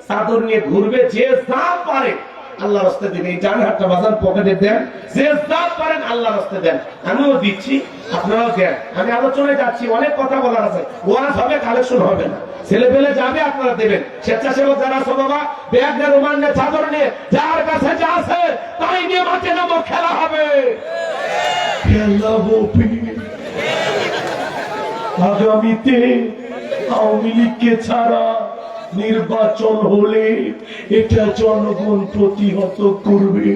A: চাদর নিয়ে ঘুরবে, যে যা পারে আল্লাহ রাস্তায় দিন। এই ডান হাতটা বাজার পকেটে দেন, যে যা পারেন আল্লাহ রাস্তায় দেন। আমিও দিচ্ছি, আপনারাও দেন। আমি আলোচনায় যাচ্ছি, অনেক কথা বলার আছে, ওয়াজ হবে কালেকশন হবে না। ছেলে পেলে যাবে আপনারা দেবেন। স্বেচ্ছাসেবক যারা আছে বাবা, ব্যাগ নিয়ে রুমাল নিয়ে চাদর নিয়ে যার কাছে যা আছে তাই নিয়ে মাঠে নামো, খেলা হবে। আগামীতে আওয়ামী লীগকে ছাড়া নির্বাচন হলে এটা জনগণ প্রতিহত করবে।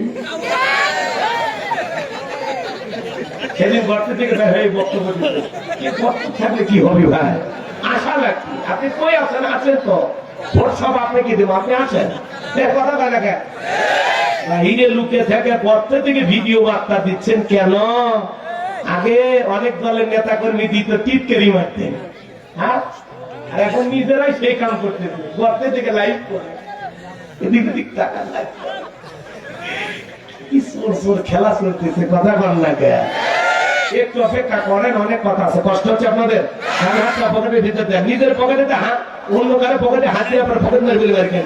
A: সেদিন গর্তে থেকে দেখা এই বক্তব্য থাকলে কি হবে ভাই? আশা রাখি আপনি কই আছেন? আছেন তো, ভোট সব আপনি কি দেবো, আপনি আছেন কথা বলে না কেন? হিরে লুকে থেকে গর্তে থেকে ভিডিও বার্তা দিচ্ছেন কেন? আগে অনেক দলের নেতা কর্মী দিত টিটকেরি মারতেন, হ্যাঁ, আর এখন নিজেরাই সেই কাম করতেছে, গর্তে থেকে লাইভ করে এদিক ওদিক টাকা লাইভ কি সোর খেলা চলতেছে। কথা বল না কে? একটু অপেক্ষা করেন, অনেক কথা আছে। কষ্ট হচ্ছে আপনাদের? পকেটের ভিতরে দেন, নিজের পকেটে হাত, অন্য কারো পকেটে হাত দিয়ে আপনার পকেট মেরে বলে মারি কেন?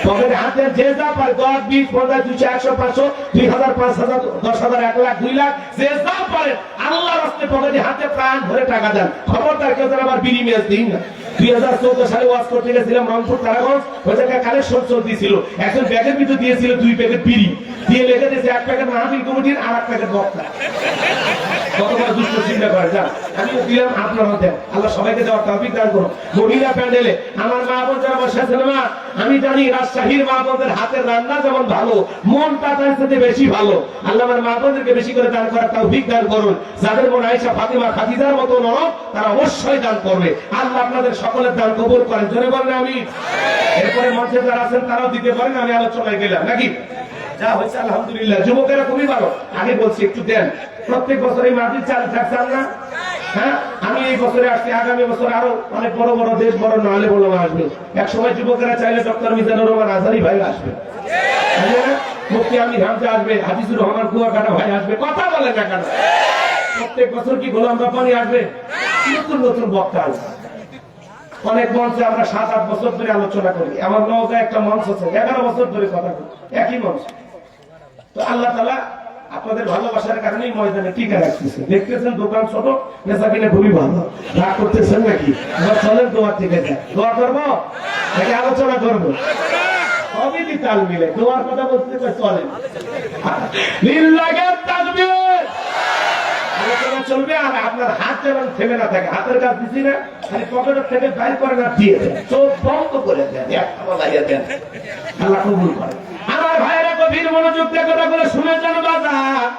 A: পকেটে হাত দেন, যে যা পারে 10, 20, 50, 200, 100, 500, 2000, 5000, 10,000, 1 লাখ, 2 লাখ, যে যা পারে আল্লাহ রাস্তায় পকেটে হাতে প্রাণ ভরে টাকা দেন। খবরদার কেউ যেন আবার বিড়ি মেজ দিন না। 2014 সালে ওয়াজ করতে গেছিলাম রংপুর তারাগঞ্জ, ওই জায়গায় কালেকশন চলতেছিল। একজন ব্যাগের ভিতরে দিয়েছিল 2 প্যাকেট বিড়ি, দিয়ে লেগে দিয়েছে 1 প্যাকেট মাহফিল কমিটির আর 1 প্যাকেট বক্তা। কতবার দুষ্ট চিন্তা করে যান। আমিও দিলাম, আপনারা দেন। আল্লাহ সবাইকে দেওয়ার তৌফিক দান করুন। মহিলা প্যান্ডেলে আমার মা বোন যারা বসে আছেন, মা আমি জানি রাজশাহীর মা বোনদের হাতের রান্না যেমন ভালো, মনটা তার সাথে বেশি ভালো। আল্লাহ আমার মা বোনদেরকে বেশি করে দান করার তৌফিক দান করুন। যাদের মন আয়েশা, ফাতিমা, খাদিজার মতো নরম, তারা অবশ্যই দান করবে। আল্লাহ আপনাদের সকলের দান কবুল করেন, জোরে বলেন আমিন। এরপরে মঞ্চে যারা আছেন তারাও দিতে পারেন। আমি আলোচনায় গেলাম নাকি? যা হয়েছে আলহামদুলিল্লাহ। যুবকেরা খুবই ভালো, আগে বলছি একটু দেন। প্রত্যেক বছর এই মাহফিল চালু থাকছে না? হ্যাঁ, আমি এই বছরে আসছি, আগামী বছর আরো অনেক বড় বড় দেশ, বড় নাহলে বড় আসবে। এক সময় যুবকেরা চাইলে ডক্টর মিজানুর রহমান আজহারি ভাই আসবে, মুফতি আমির হামজা আসবে, হাফিজুর রহমান কুয়াকাটা ভাই আসবে। কথা বলে না কেন? প্রত্যেক বছর কি গোলাম রব্বানী আসবে? নতুন নতুন বক্তা আসবে। অনেক মঞ্চে আমরা 7-8 বছর ধরে আলোচনা করি। আমার নওগাঁ একটা মঞ্চ আছে, 11 বছর ধরে কথা বলি, একই মঞ্চ। তো আল্লাহ তাআলা আপনাদের ভালোবাসার কারণেই ময়দানে টিকে রাখতেছে। দেখতেছেন দোকান ছোট, বেচা কিনা খুবই ভালো। রাগ করতেছেন নাকি? চলেন দোয়ার দিকে যাই। দোয়া করবো নাকি আলোচনা করবো? সবই দি তাল মিলে। দোয়ার কথা বলতে চলেন, লিল্লাহি তাকবীর। আলোচনা চলবে, আর আপনার হাত যেমন থেমে না থাকে। হাতের কাজ দিচ্ছি না, খালি পকেটের থেকে বাইর করে না দিয়ে দেন, চোখ বন্ধ করে দেন, দেন। আল্লাহ কবুল করে। আমার ভাইয়েরা গভীর মনোযোগ দিয়ে কথাগুলো শুনে যান। বাজার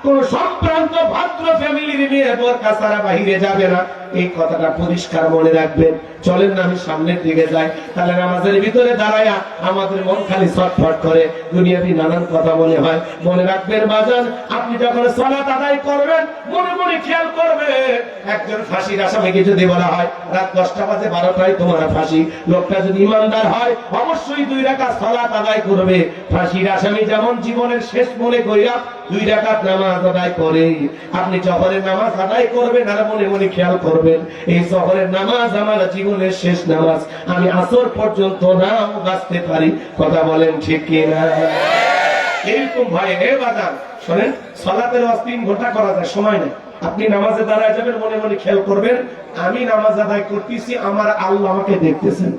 A: কোন সম্ভ্রান্ত ভদ্র ফ্যামিলির মেয়ে বোরকা ছাড়া বাহিরে যাবে না, এই কথাটা পরিষ্কার মনে রাখবেন। চলেন না আমি সামনের দিকে যাই, তাহলে নামাজের ভিতরে দাঁড়ায়া আমাদের মন খালি ছটফট করে, দুনিয়াবি নানান কথা মনে হয়। মনে রাখবেন বাজান, আপনি যখন সালাত আদায় করবেন মনে মনে খেয়াল করবেন, একজন ফাঁসির আসামিকে যদি বলা হয় রাত 10টা বাজে 12টায় তোমার ফাঁসি, লোকটা যদি ইমানদার হয় অবশ্যই 2 রাকাত সালাত আদায় করবে। ফাঁসির আসামি যেমন জীবনের শেষ মনে করিয়া 2 রাকাত নামাজ আদায় করে, আপনি জোহরের নামাজ আদায় করবেন আর মনে মনে খেয়াল করবেন এই জোহরের নামাজ আমার জীবনের শেষ নামাজ, আমি আসর পর্যন্ত নাও বাঁচতে পারি। কথা বলেন ঠিক কিনা? এরকম ভাই হে বাজান শোনেন, সালাতের ওয়াজ 3 ঘন্টা করা যায়, সময় নেই। আপনি নামাজে দাঁড়ায় যাবেন, মনে মনে খেয়াল করবেন আমি নামাজ আদায় করতেছি, আমার আল্লাহ আমাকে দেখতেছেন।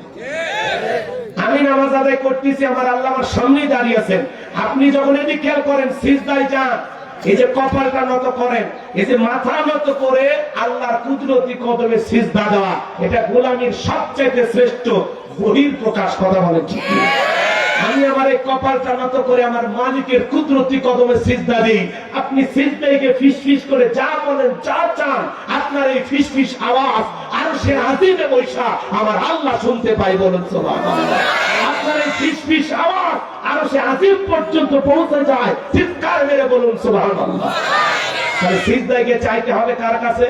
A: আমি নামাজ আদায় করতেছি, আমার আল্লাহ আমার সামনেই দাঁড়িয়ে আছেন। আপনি যখন এদিকে খেয়াল করেন, সিজদায় যান, এই যে কপালটা নত করেন, এই যে মাথা নত করে আল্লাহর কুদরতি কদমে সিজদা দেওয়া, এটা গোলামীর সবচেয়ে শ্রেষ্ঠ বহির প্রকাশ। কথা বলেন ঠিক? আমি আমার এই কপালটা নত করে আমার মালিকের কুদরতি কদমে সিজদা দিই। আপনি সিজদায় গিয়ে ফিসফিস করে যা বলেন, যা চান, আপনার এই ফিসফিস আওয়াজ আরশের আজিমে বৈশা আমার আল্লাহ শুনতে পাই। বলেন সুবহানাল্লাহ। আপনার এই ফিসফিস আওয়াজ আরশে আজিম পর্যন্ত পৌঁছে যায়, চিৎকার মেরে বলুন সুবহানাল্লাহ। তাহলে সিজদায় গিয়ে চাইতে হবে কার কাছে?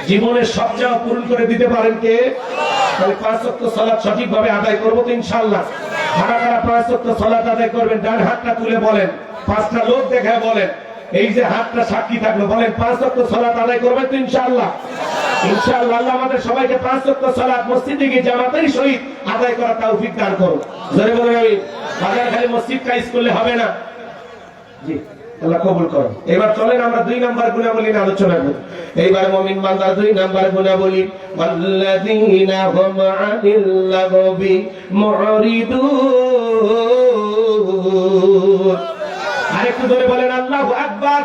A: জীবনের সব চাওয়া পূরণ করে দিতে পারেন কে? তাহলে 5 ওয়াক্ত সালাত সঠিকভাবে আদায় করবো তো ইনশাআল্লাহ। কারা কারা 5 ওয়াক্ত সালাত আদায় করবেন? ডান হাতটা তুলে বলেন, 5টা লোক দেখে বলেন এই যে হাতটা সাক্ষী থাকলো, বলেন 5 ওয়াক্ত সালাত আদায় করবেন তো ইনশাআল্লাহ? ইনশাআল্লাহ। আল্লাহ আমাদের সবাইকে 5 ওয়াক্ত সালাত মসজিদে গিয়ে জামাতের সহিত আদায় করার তৌফিক দান করুন। জোরে বলেন আমিন। বাজার খালি মসজিদ কাজ করলে হবে না। জি, আল্লাহ কবুল করুন। এবার চলেন আমরা 2 নাম্বার গুণাবলী নিয়ে আলোচনা করি। এইবার মুমিন বান্দার 2 নাম্বার গুণাবলী, ওয়াল্লাযীনা হুম আনিল লাগবি মুরিদুন। আরেকটু ধরে বলেন আল্লাহু আকবার।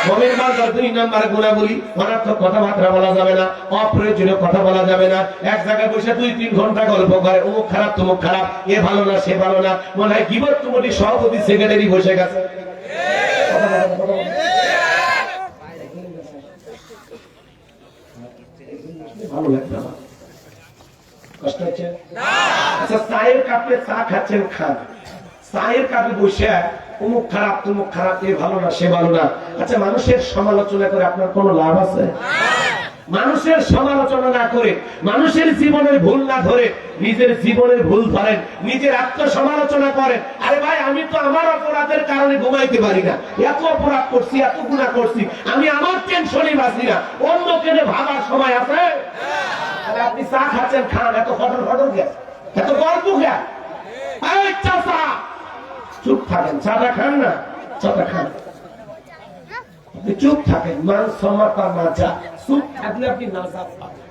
A: মুমিন বান্দার 2 নাম্বার গুণাবলী, অনর্থক কথাবার্তা বলা যাবে না, অপ্রয়োজনীয় কথা বলা যাবে না। এক জায়গায় বসে 2-3 ঘন্টা গল্প করে, ও খারাপ তমুক খারাপ, এ ভালো না সে ভালো না, মনে হয় গীবত কমিটির সভাপতি সেক্রেটারি বসে গেছে। ভালো লাগবে না, কষ্ট হচ্ছে। আচ্ছা, চায়ের কাপে চা খাচ্ছেন, খান। চায়ের কাপে বসে অমুক খারাপ তমুক খারাপ, এ ভালো না সে ভালো না। আচ্ছা, মানুষের সমালোচনা করে আপনার কোনো লাভ আছে? মানুষের সমালোচনা না করে, মানুষের জীবনের ভুল না ধরে, নিজের জীবনের ভুল ধরেন, নিজের আত্মসমালোচনা করেন। আরে ভাই, আমি তো আমার অপরাধের কারণে ঘুমাইতে পারি না, এত অপরাধ করছি, এত গুনাহ করছি, আমি আমার টেনশনে বাঁচি না, অন্য কেন ভাবার সময় আছে? আরে আপনি চা খাচ্ছেন, খান, এত ফটর ফটর গে, এত গল্প গে। এই চাচা, চুপ থাকেন, চাটা খান না, চাটা খান, আপনি চুপ থাকেন। মান সমাতা মাজা, চুপ থাকলে আপনি নাজাত পাবেন।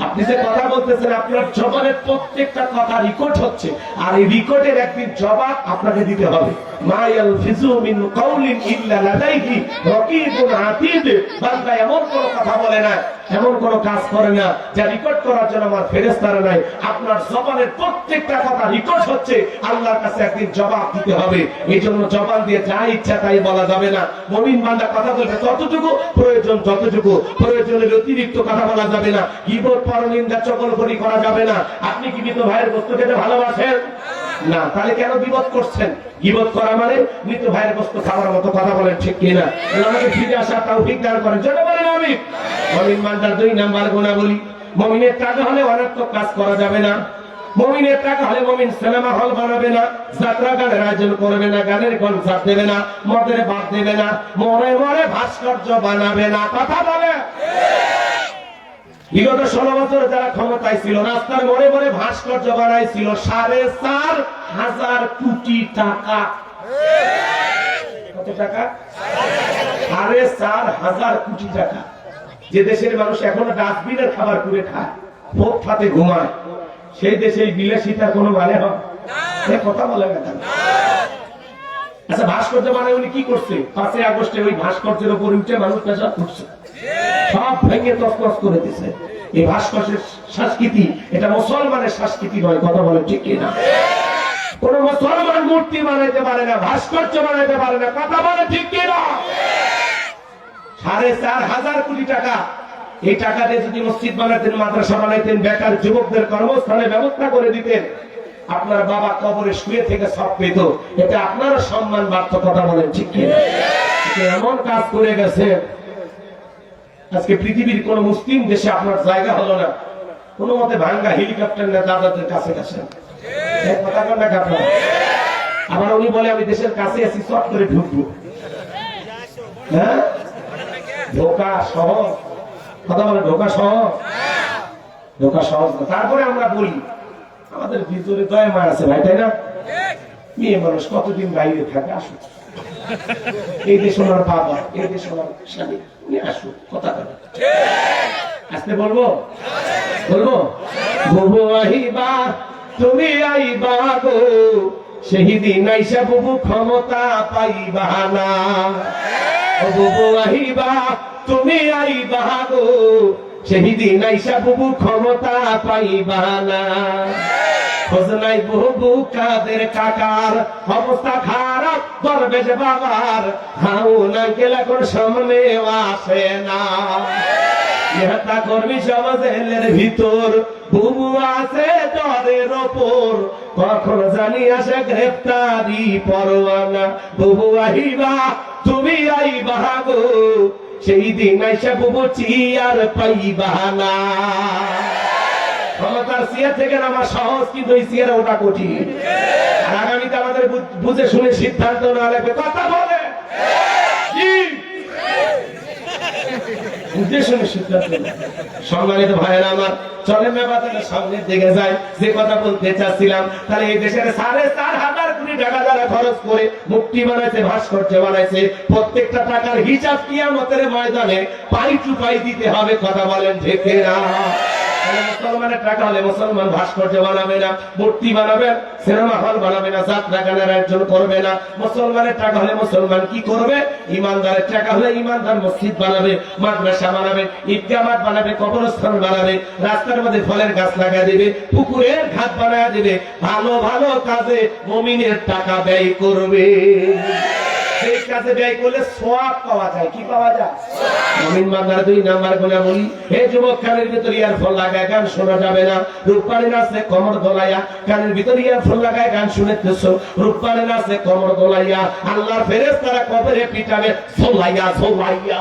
A: আপনি যে কথা বলতেছেন, আপনার জবানের প্রত্যেকটা কথা রেকর্ড হচ্ছে, আর এই রেকর্ডের একদিন জবাব আপনাকে দিতে হবে। মা ইয়ালফিজু মিন কাউলিন ইল্লা লাদাইহি রাকীবুন আতীদ। বান্দা এমন কোন কথা বলে না, এমন কোন কাজ করে না যা রেকর্ড করার জন্য আমার ফেরেশতারা নাই। আপনার জবানের প্রত্যেকটা কথা রেকর্ড হচ্ছে, আল্লাহর কাছে একদিন জবাব দিতে হবে। এই জন্য জবান দিয়ে যা ইচ্ছা তাই বলা যাবে না। মুমিন বান্দা কথা বলবে ততটুকু প্রয়োজন, যতটুকু প্রয়োজনের অতিরিক্ত কথা বলা যাবে না। গীবত, পরনিন্দা, চগলখড়ি করা যাবে না। আপনি কি মৃত ভাইয়ের বস্তু খেতে ভালোবাসেন? না, তাহলে কেন গীবত করছেন? গীবত করা মানে মৃত ভাইয়ের বস্তু খাওয়ার মতো কথা বলেন, ঠিক কিনা? আমাকে ফিরে আসা তৌফিক দান করেন, জন্য বলেন আমিন। মুমিন বান্দার 2 নাম্বার গুণাবলী, মুমিনের টাকা হলে অনর্থক কাজ করা যাবে না। মুমিনের টাকা হলে মুমিন সিনেমা হল বানাবে না, যাত্রা গানের আয়োজন করবে না, গানের কনসার্ট দেবে না, মদের বাদ দেবে না, মরে মরে ভাস্কর্য বানাবে না। কথা বলে বিগত 16 বছর যারা ক্ষমতায় ছিল, রাস্তার মোড়ে মোড়ে ভাস্কর্য বানাইছিল 4,500 কোটি টাকা। কত টাকা? 4,500 কোটি টাকা। যে দেশের মানুষ এখনো ডাস্টবিনের খাবার করে খায়, ভোগ ফাতে ঘুমায়, সেই দেশে বিলাসিতার কোনো মানে হয়? কথা বলে না। আচ্ছা, ভাস্কর্য বানায় উনি কি করছে? 5 আগস্টে ওই ভাস্কর্যের উপর উঠে মানুষ পেশাব করছে, সব ভেঙে তছনছ করে দিছে। এই ভাস্কর্যের সংস্কৃতি, এটা মুসলমানের সংস্কৃতি নয়। কথা বলে ঠিক কিনা? কোন মুসলমান মূর্তি বানাইতে পারে না, ভাস্কর্য বানাইতে পারে না। কথা বলে ঠিক কিনা? 4,500 কোটি টাকা। এই টাকা দিয়ে যদি মসজিদ বানাতেন, মাদ্রাসা বানাইতেন, বেকার যুবকদের কর্মস্থানের ব্যবস্থা করে দিতেন, আপনার বাবা কবরে শুয়ে থেকে সব পেত, এটা আপনারও সম্মান বাড়ত। কথা বলেন ঠিক কিনা? এমন কাজ করে গেছে, আজকে পৃথিবীর কোন মুসলিম দেশে আপনার জায়গা হলো না, কোন মতে ভাঙ্গা হেলিকপ্টার না দাদাদের কাছে গেছেন। আবার উনি বলে আমি দেশের কাছে আছি, চট করে ঢুকবো। হ্যাঁ, ধোকা সহজ। কথা বলে ধোকা সহজ, ধোকা সহজ না। তারপরে আমরা বলি আমাদের ভিতরে দয়া মায়া আছে ভাই, তাই না? মেয়ে মানুষ কতদিন বাইরে থাকে, আসুক, এই দেশ ওনার বাবা, এই দেশ ওনার স্বামী, উনি আসুক, কথা বলে। আসতে বলবো, বলবো বুবু আহিবা, তুমি আইবা গো, সেই দিন আইসা বুবু ক্ষমতা পাইবা না। বুবু আহিবা, তুমি আইবা গো, সেই দিন আইসা বুবু ক্ষমতা পাইবা না। খোঁজ নাই বুবু কাদের কাকার, অবস্থা খারাপ দরবেশ বাবার, হাউন আঙ্কেল এখন সামনে আসে না। নেতা কর্মী সমাজের ভিতর বুবু আছে ডরের ওপর, কখন জানি আসে গ্রেফতারি পরোয়ানা। বুবু আহিবা, তুমি আইবা গো, সেই দিন আইসা বুবু চিয়ার পাইবা না। ক্ষমতার চেয়ার থেকে নামা সহজ, কিন্তু এই চেয়ারে ওটা কঠিন। আর আগামীতে আমাদের বুঝে শুনে সিদ্ধান্ত না লাগবে। কথা বলে সম্মানিত ভাইয়েরা আমার, চলেন ব্যাপারটা সামনের দিকে যায়। যে কথা বলতে চাচ্ছিলাম, তাহলে এই দেশের 4,500 কোটি টাকা যারা খরচ করে মূর্তি বানাইছে, ভাস্কর্য বানাইছে, প্রত্যেকটা টাকার হিসাব কিয়ামতের ময়দানে পাই টু পাই দিতে হবে। কথা বলেন ঠিক না? মুসলমানের টাকা হলে মুসলমান ভাস্কর্য বানাবে না, মূর্তি বানাবে, সিনেমা হল বানাবে না, যাত্রা গানের আয়োজন করবে না। মুসলমানের টাকা হলে মুসলমান কি করবে? ইমানদারের টাকা হলে ইমানদার মসজিদ বানাবে, মাদ্রাসা বানাবে, ঈদগাহ মাঠ বানাবে, কবরস্থান বানাবে, রাস্তার মধ্যে ফলের গাছ লাগাই দেবে, পুকুরের ঘাট বানায় দেবে। ভালো ভালো কাজে মুমিনের টাকা ব্যয় করবে। সেই কাজে ব্যয় করলে সওয়াব পাওয়া যায়। কি পাওয়া যায়? মুমিন বান্দার 2 নাম্বার গুণা বলি। হে যুবক, কানের ভিতর ইয়ারফোন লাগায় গান শোনা যাবে না। রূপপানি নাচে কমর দোলাইয়া, কানের ভিতর ইয়ারফোন লাগায় গান শুনেতেছো, রূপপানি নাচে কমর দোলাইয়া, আল্লাহর ফেরেশতারা কবরে পিটাবে ঝোলাইয়া ঝোলাইয়া।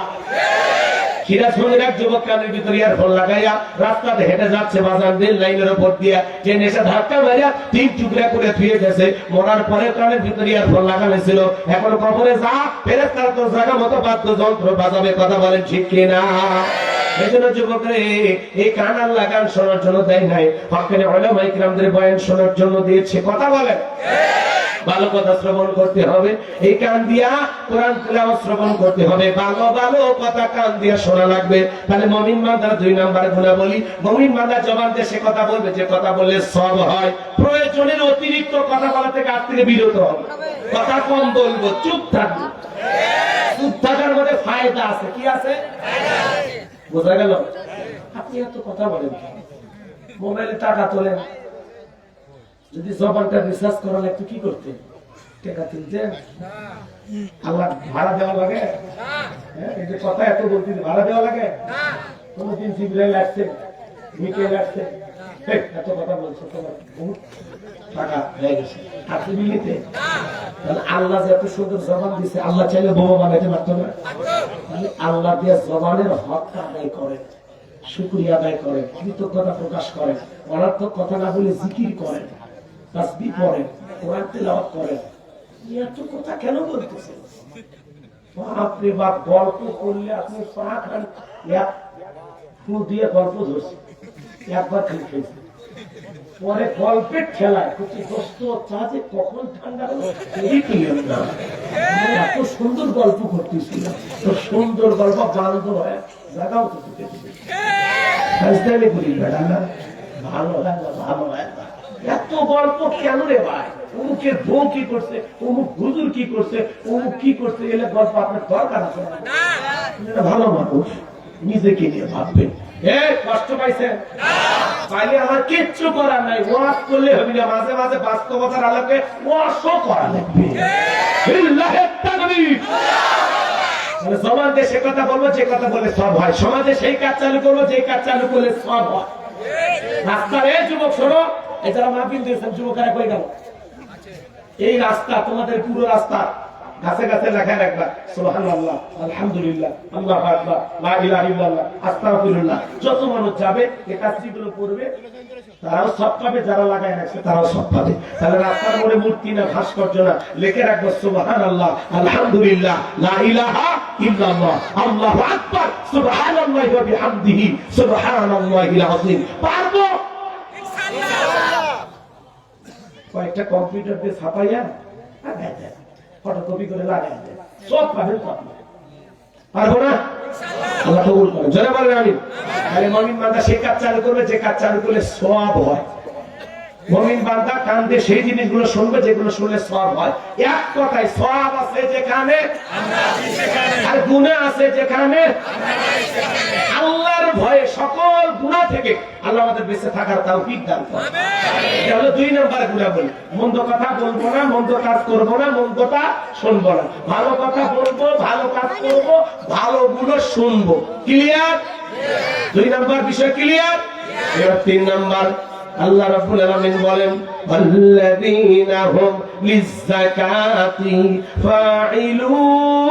A: সিরাজগঞ্জের এক যুবক কানের ভিতর ইয়ারফোন লাগাইয়া রাস্তাতে হেঁটে যাচ্ছে, বাজার রেল লাইনের উপর দিয়া, যে নেশা ধাক্কা মারিয়া 3 টুকরা করে ধুয়ে গেছে। মরার পরে কানের ভিতর ইয়ারফোন লাগানো ছিল, এখন কবরে যা, ফেরেশতারা তো জায়গা মতো বাদ্যযন্ত্র বাজাবে। কথা বলেন ঠিক কিনা? এজন্য যুবকরা এই কান আল্লাহ গান শোনার জন্য দেয় নাই, হক্কানি উলামা ইকরামদের বয়ান শোনার জন্য দিয়েছে। কথা বলেন। ভালো কথা শ্রবণ করতে হবে, এই কান দিয়া কোরআন তেলাওয়াত শ্রবণ করতে হবে, ভালো ভালো কথা কান দিয়া শোনা লাগবে। তাহলে মুমিন বান্দার 2 নাম্বার গুনাহ বলি। মুমিন বান্দা জবান দিয়ে সে কথা বলবে যে কথা বললে সওয়াব হয়। প্রয়োজনের অতিরিক্ত কথা বলা থেকে আজ থেকে বিরত হবে। কথা কম বলবো, চুপ থাকবো। চুপ থাকার মধ্যে ফায়দা আছে। কি আছে? বোঝা গেল? আপনি এত কথা বলেন, মোবাইলে টাকা তোলেন, যদি জবানটা রিসার্চ করা লাগতো কি করতে? টাকা তুলতে আল্লাহ ভাড়া দেওয়া লাগে? এই যে কথা এত বলতে ভাড়া দেওয়া লাগে? কোনদিন জিবরাইল আসছে, মিকাইল আসছে, এত কথা বলছো, তোমার বহুত টাকা হয়ে গেছে। আর তুমি নিতে? আল্লাহ যে এত সুন্দর জবান দিছে, আল্লাহ চাইলে বোমা বানাইতে পারতো না? আল্লাহ দিয়ে জবানের হকটা আদায় করে, শুকরিয়া আদায় করে, কৃতজ্ঞতা প্রকাশ করে, অনর্থক কথা না বলে জিকির করে, তাসবিহ পড়েন, কোরআন তেলাওয়াত করেন। এত কথা কেন বলতেছেন? বাপ রে বাপ, গল্প করলে আপনি পা খান, এক ফুল দিয়ে গল্প ধরছে, একবার খেয়ে খেয়েছে, পরে গল্পের খেলায় দোস্ত চা যে কখন ঠান্ডা হলো এই ক্লিয়ার না। এত সুন্দর গল্প করতেছিল, তো সুন্দর গল্প বান্ধব হয়, জায়গাও তো করি বেড়া না, ভালো হয় না, ভালো হয় না। এত গল্প কেন রে ভাই? অমুকের বউ কি করছে, অমুক হুজুর কি করছে, অমুক কি করছে, এলে গল্প আপনার দরকার আছে না? ভালো মানুষ নিজেকে নিয়ে ভাববেন। কষ্ট পাইছেন? পাইলে আমার কিচ্ছু করার নাই, ওয়াজ করলে হবে না, মাঝে মাঝে বাস্তবতার আলোকে ওয়াজও করা লাগবে। সমাজে সে কথা বলবো যে কথা বলে সব হয়, সমাজে সেই কাজ চালু করবো যে কাজ চালু করলে সব হয়। রাস্তার এই যুবক শোনো, এছাড়া মাহফিল দিয়েছেন, যুবকেরা কই গেল? এই রাস্তা তোমাদের পুরো রাস্তা গাছে গাছে লেখা রাখবা সুবহানাল্লাহ, আলহামদুলিল্লাহ, আল্লাহু আকবার, লা ইলাহা ইল্লাল্লাহ, আস্তাগফিরুল্লাহ। যত মানুষ যাবে এই কাজগুলো করবে, তারাও সব পাবে, যারা লাগায় রাখছে তারাও সব পাবে। তাহলে রাস্তার মোড়ে মূর্তি না, ভাস্কর্য না, লিখে রাখবো সুবহানাল্লাহ, আলহামদুলিল্লাহ, লা ইলাহা ইল্লাল্লাহ, আল্লাহু আকবার, সুবহানাল্লাহি ওয়া বিহামদিহি, সুবহানাল্লাহিল আযীম। পারবো ইনশাআল্লাহ। কয়েকটা কম্পিউটার দিয়ে ছাপাইয়া ফটোকপি করে লাগাই দেন, সব পাবেন। পারবো না? আল্লাহ কবুল করেন, জোরে বলেন আমিন। তাহলে মুমিন বান্দা সেই কাজ চালু করবে যে কাজ চালু করলে সওয়াব হয়। মুমিন বান্দা কান দিয়ে সেই জিনিসগুলো শুনবে যেগুলো শুনলে সওয়াব হয়। এক কথায় সওয়াব আছে যেখানে, আর গুনাহ আছে যেখানে। আল্লাহর ভয়ে সকল গুনাহ থেকে আল্লাহ আমাদের বেঁচে থাকার তৌফিক দান করেন। এটা হলো 2 নাম্বার গুনাহ বলি। মন্দ কথা বলবো না, মন্দ কাজ করবো না, মন্দটা শুনবো না। ভালো কথা বলবো, ভালো কাজ করবো, ভালো গুলো শুনবো। ক্লিয়ার? 2 নাম্বার বিষয় ক্লিয়ার। এবার 3 নাম্বার, আল্লাহ রাব্বুল আলামিন বলেন ওয়াল্লাযীনা হুম লিয-যাকাতি ফাঈলুন।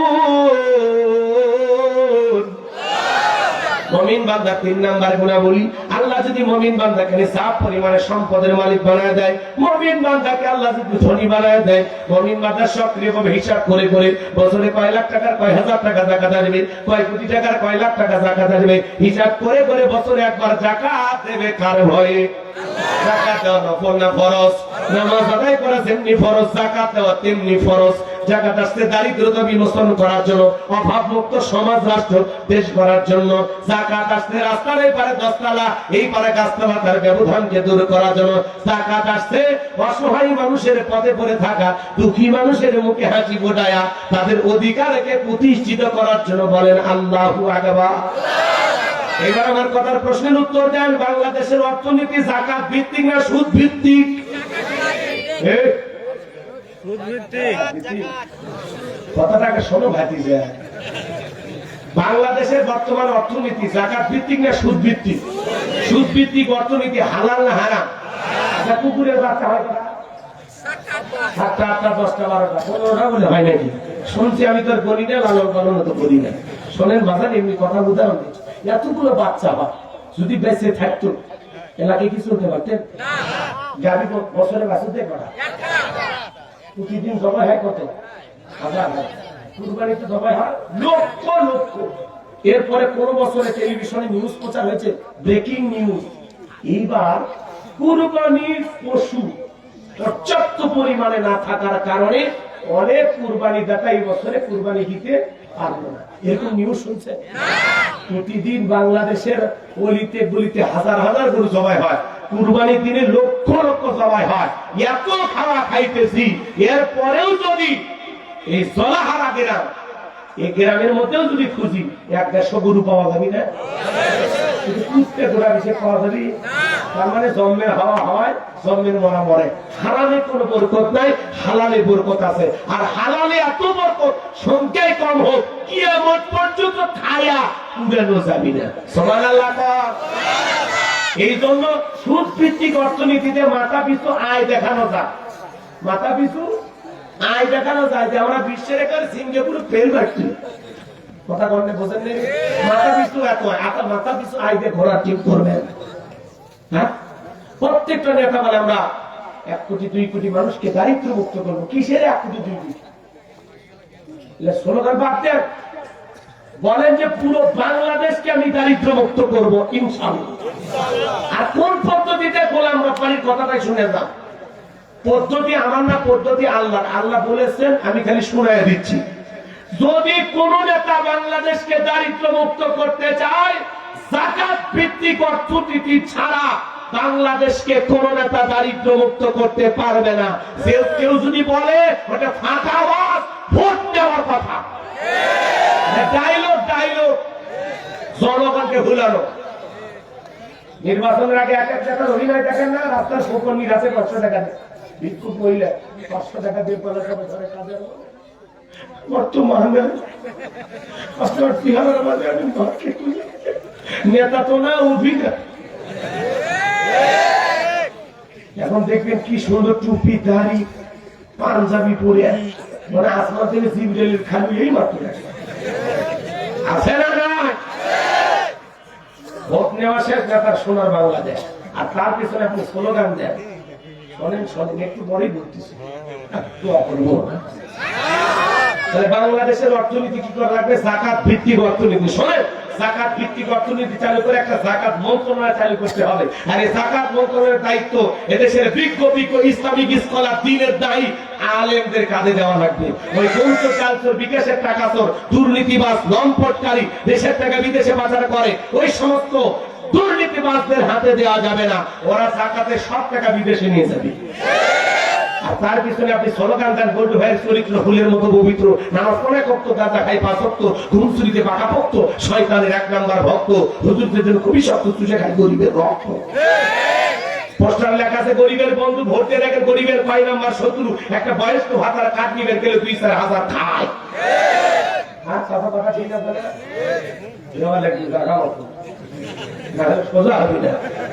A: মুমিন বান্দা 3 নাম্বার গুনাহ বলি, আল্লাহ যদি মুমিন বান্দাকে নিসাব পরিমাণে সম্পদের মালিক বানায় দেয়, মুমিন বান্দাকে আল্লাহ যদি ধনী বানায় দেয়, মুমিন বান্দা সক্রিয়ভাবে হিসাব করে করে বছরে কয় লাখ টাকার কয় হাজার টাকা যাকাত আসবে, কয় কোটি টাকার কয় লাখ টাকা যাকাত আসবে, হিসাব করে করে বছরে একবার যাকাত দেবে কার ভয়ে? যাকাত দেওয়া নফল না ফরজ? নামাজ আদায় করা যেমনি ফরজ, যাকাত দেওয়া তেমনি ফরজ। যাকাত আসছে দারিদ্রতা বিমোচন করার জন্য, অভাব মুক্ত সমাজ রাষ্ট্র দেশ করার জন্য। যাকাত আসছে রাস্তার এই পারে 10 তালা, এই পারে গাছতলা, তার ব্যবধানকে দূর করার জন্য। যাকাত আসছে অসহায় মানুষের পথে পড়ে থাকা দুঃখী মানুষের মুখে হাসি ফোটায়া তাদের অধিকারকে প্রতিষ্ঠিত করার জন্য। বলেন আল্লাহু আকবার। এবার আমার কথার প্রশ্নের উত্তর দেন, বাংলাদেশের অর্থনীতি যাকাত ভিত্তিক না সুদ ভিত্তিক? কথাটাকে শোনো ভাতিজা, বাংলাদেশের বর্তমান অর্থনীতি যাকাত ভিত্তিক না সুদ ভিত্তিক? সুদ ভিত্তিক অর্থনীতি। হালাল না হারাম? আচ্ছা, কুকুরের বাচ্চা হয় 7টা 8টা 10টা 12টা 15টা বলে হয় নাকি? শুনছি, আমি তো করি না, লালন পালন তো করি না। শোনেন বাজার, এমনি কথা উদাহরণ দিই, এতগুলো বাচ্চা হয় যদি বেঁচে থাকতো এলাকায় কিছু হতে পারতেন? গাড়ি বছরে বাঁচতে করা প্রতিদিন জবাই হয় কত হাজার, কুরবানিতে জবাই হয় লক্ষ লক্ষ। এরপরে কোন বছরে টেলিভিশনে নিউজ প্রচার হয়েছে, ব্রেকিং নিউজ, এইবার কুরবানির পশু পর্যাপ্ত পরিমাণে না থাকার কারণে অনেক কুরবানি দাতা এই বছরে কুরবানি দিতে পারলো না। এরকম নিউজ শুনছে? প্রতিদিন বাংলাদেশের অলিতে গলিতে হাজার হাজার গরু জবাই হয়, কুরবানির দিনে লক্ষ লক্ষ জবাই হয়। এত খাওয়া খাইতেছি, এরপরেও যদি এই জলাহারা গ্রাম, এই গ্রামের মধ্যেও যদি খুঁজি 100-150 গরু পাওয়া যাবে না? কুত্তে ঘোড়া বেশি পাওয়া যাবে? তার মানে জন্মের হাওয়া হয়, জন্মের মরা মরে। হারামে কোনো বরকত নাই, হালালে বরকত আছে। আর হালালে এত বরকত সংখ্যায় কম হোক, কিয়ামত পর্যন্ত খায়া উড়ানো যাবে না। সুবহানাল্লাহ। এই জন্য সুদ ভিত্তিক অর্থনীতিতে মাথা পিছু আয় দেখানো যায়, মাথা পিছু আয় দেখানো যায় যে আমরা বিশ্বের এখানে সিঙ্গাপুর ফেল রাখছি। কথা বলতে বোঝেন নেই? মাথা পিছু এত মাথা পিছু আয় দিয়ে ঘোরা ঠিক করবেন। হ্যাঁ, প্রত্যেকটা নেতা বলে আমরা 1 কোটি 2 কোটি মানুষকে দারিদ্র মুক্ত করবো। কিসের 1 কোটি 2 কোটি? স্লোগান বাদ দেন, বলেন যে পুরো বাংলাদেশকে আমি দারিদ্র মুক্ত করবো ইনশাআল্লাহ। আর কোন পদ্ধতিতে গোলাম রব্বানির কথাটাই শুনে যান। পদ্ধতি আমার না, পদ্ধতি আল্লাহর। আল্লাহ বলেছেন, আমি খালি শুনাইয়া দিচ্ছি। যদি কোন নেতা বাংলাদেশকে দারিদ্র মুক্ত করতে চায়, যাকাত ভিত্তিক অর্থনীতি ছাড়া বাংলাদেশকে কোন নেতা দারিদ্র মুক্ত করতে পারবে না। কেউ যদি বলে ওটা ফাঁকা আওয়াজ, ভোট দেওয়ার কথা, ডায়লগ জনগণকে ভুলানো। নির্বাচনের আগে 1 টাকার অভিনয় দেখেন না, রাস্তার শোকনি আছে 500 টাকা দিয়ে ভিক্ষুক মহিলা 500 টাকা দিয়ে পড়াশোনা করে কাজে। বর্তমানে নেতা তো না, অভিনয়। এখন দেখবেন কি সুন্দর টুপি দাড়ি পাঞ্জাবি পরে, মানে আসমান থেকে জিবরাইলের খালি এই মাত্র আছে না? ভোট নেওয়া শেষ, নেতার সোনার বাংলাদেশ। আর তার পিছনে আপনি স্লোগান দেন, শোনেন একটু পরেই বলতেছি, তাহলে বাংলাদেশের অর্থনীতি কি করে রাখবে? যাকাত ভিত্তিক অর্থনীতি। শোনেন, যাকাত ভিত্তিক অর্থনীতি চালু করে একটা যাকাত মন্ত্রণালয় চালু করতে হবে। আর এই যাকাত মন্ত্রণালয়ের দায়িত্ব এদেশের বিজ্ঞ ইসলামিক স্কলার, দ্বীনের দায়ী আলেমদের কাজে দেওয়া লাগবে। ওই বংশ চালচোর, বিকাশের টাকা চোর, দুর্নীতিবাজ, লম্পটকারী, দেশের টাকা বিদেশে পাচার করে, ওই সমস্ত দুর্নীতিবাজদের হাতে দেওয়া যাবে না। ওরা যাকাতের সব টাকা বিদেশে নিয়ে যাবে। আর তার পিছনে আপনি স্লোগান দেন, বল্টু ভাইয়ের চরিত্র ফুলের মতো পবিত্র, নামাজ পড়ে ভক্ত, গাঁজা খাই 5 ওয়াক্ত, ঘুম চুরিতে পাকা ভক্ত, শয়তানের 1 নাম্বার ভক্ত, হুজুরদের জন্য খুবই শক্ত, চুষে খায় গরিবের রক্ত। পোস্টার লেখা আছে গরিবের বন্ধু, ভোটে দেখে গরিবের 5 নাম্বার শত্রু, একটা বয়স্ক ভাতার কাঠ নিবেন গেলে 2-4 হাজার খায়। হ্যাঁ, কথা কথা ঠিক আছে না? সোজা হবে না।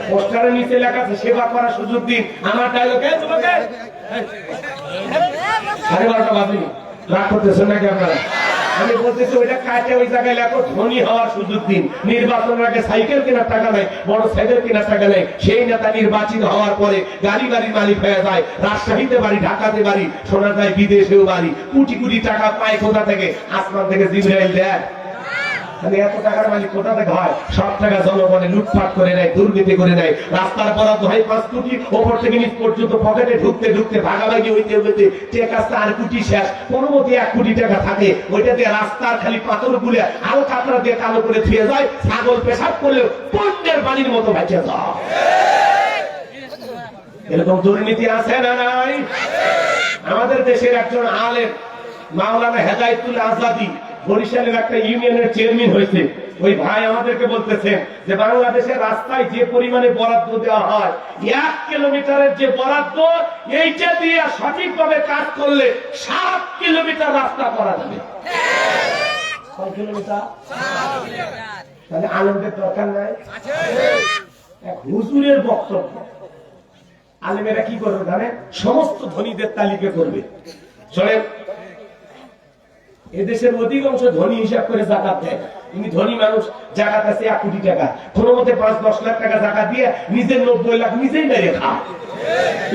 A: পোস্টারের নিচে লেখা আছে সেবা করার সুযোগ দিন। আমার ডায়লগ তোমাকে 12:30 বাজে রাগ করতেছেন নাকি আপনারা? আমি বলতেছি ওইটা কাটে ওই জায়গায় লেখো ধনী হওয়ার সুযোগ দিন। নির্বাচনের আগে সাইকেল কেনার টাকা নেই, বড় সাইকেল কেনার টাকা নেই, সেই নেতা নির্বাচিত হওয়ার পরে গাড়ি বাড়ির মালিক হয়ে যায়, রাজশাহীতে বাড়ি, ঢাকাতে বাড়ি, শোনা যায় বিদেশেও বাড়ি, কোটি কোটি টাকা পায় কোথা থেকে? আসমান থেকে জিবরাইল দেয়। এত টাকার মালিক কোথা থেকে হয়? সব টাকা জনগণে লুটপাট করে নেয়, দুর্নীতি করে নেয়। রাস্তার বরাদ্দ হয় 5 কোটি, ওপর থেকে নিচ পর্যন্ত পকেটে ঢুকতে ঢুকতে ভাগাভাগি হইতে হইতে টাকা 4 কোটি শেষ। কোনো মতে 1 কোটি টাকা থাকে, ওইটা দিয়ে রাস্তার খালি পাথর গুলে আলো কাপড় দিয়ে কালো করে ধুয়ে যায়। ছাগল পেশাব করলেও পণ্যের বাড়ির মতো বেঁচে যায়। এরকম দুর্নীতি আছে না নাই? আমাদের দেশের একজন আলেম মাওলানা হেদায়েতুল আজাদি বরিশালের একটা ইউনিয়নের চেয়ারম্যান হয়েছে। ওই ভাই আমাদেরকে বলতেছেন যে বাংলাদেশের রাস্তায় যে পরিমাণে বরাদ্দ দেওয়া হয়, 1 কিলোমিটারের যে বরাদ্দ, এইটা দিয়ে সঠিকভাবে কাজ করলে 7 কিলোমিটার রাস্তা করা যাবে। কয় কিলোমিটার? তাহলে আলেমদের দরকার নাই? এক হুজুরের বক্তব্য। আলেমেরা কি করবে জানেন? সমস্ত ধনীদের তালিকা করবে। শোনেন, এদেশের অধিকাংশ ধনী হিসাব করে জাকাত দেয়। ইনি ধনী মানুষ, জাকাত আছে 1 কোটি টাকা, কোনো মতে 5-10 লাখ টাকা জাকাত দিয়ে নিজের 90 লাখ নিজেই মেরে খায়।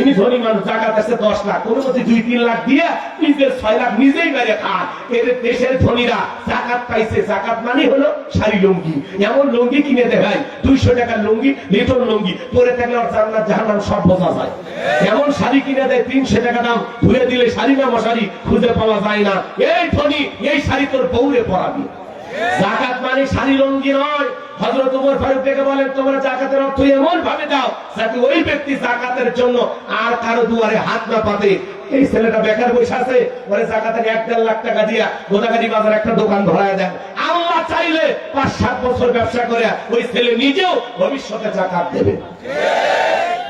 A: ইনি ধনী মানুষ, জাকাত আছে 10 লাখ, কোনো মতে 2-3 লাখ দিয়ে নিজের 6 লাখ নিজেই মেরে খায়। এর দেশের ধনীরা জাকাত পাইছে, জাকাত মানে হলো শাড়ি লুঙ্গি। এমন লুঙ্গি কিনে দেয় ভাই, 200 টাকার লুঙ্গি, লিটন লুঙ্গি, পরে থাকলে ওর জান্নাত জাহান্নাম সব বোঝা যায়। এমন শাড়ি কিনে দেয় 300 টাকা দাম, ধুয়ে দিলে শাড়ি না মশারি খুঁজে পাওয়া যায় না। এই ধনী, এই শাড়ি তোর বউরে পরাবি। জাকাত মানে শাড়ি লুঙ্গি নয়। হযরত ওমর ফারুক থেকে বলেন, তোমরা জাকাতের অর্থ এমন ভাবে দাও যাতে ওই ব্যক্তি জাকাতের জন্য আর কারো দুয়ারে হাত না পাতে। এই ছেলেটা বেকার বসে আছে, ওরে জাকাতের 1-1.5 লাখ টাকা দিয়া গোদাগাড়ি বাজার একটা দোকান ধরায় দেন। আল্লাহ চাইলে 5-7 বছর ব্যবসা করে ওই ছেলে নিজেও ভবিষ্যতে জাকাত দেবে।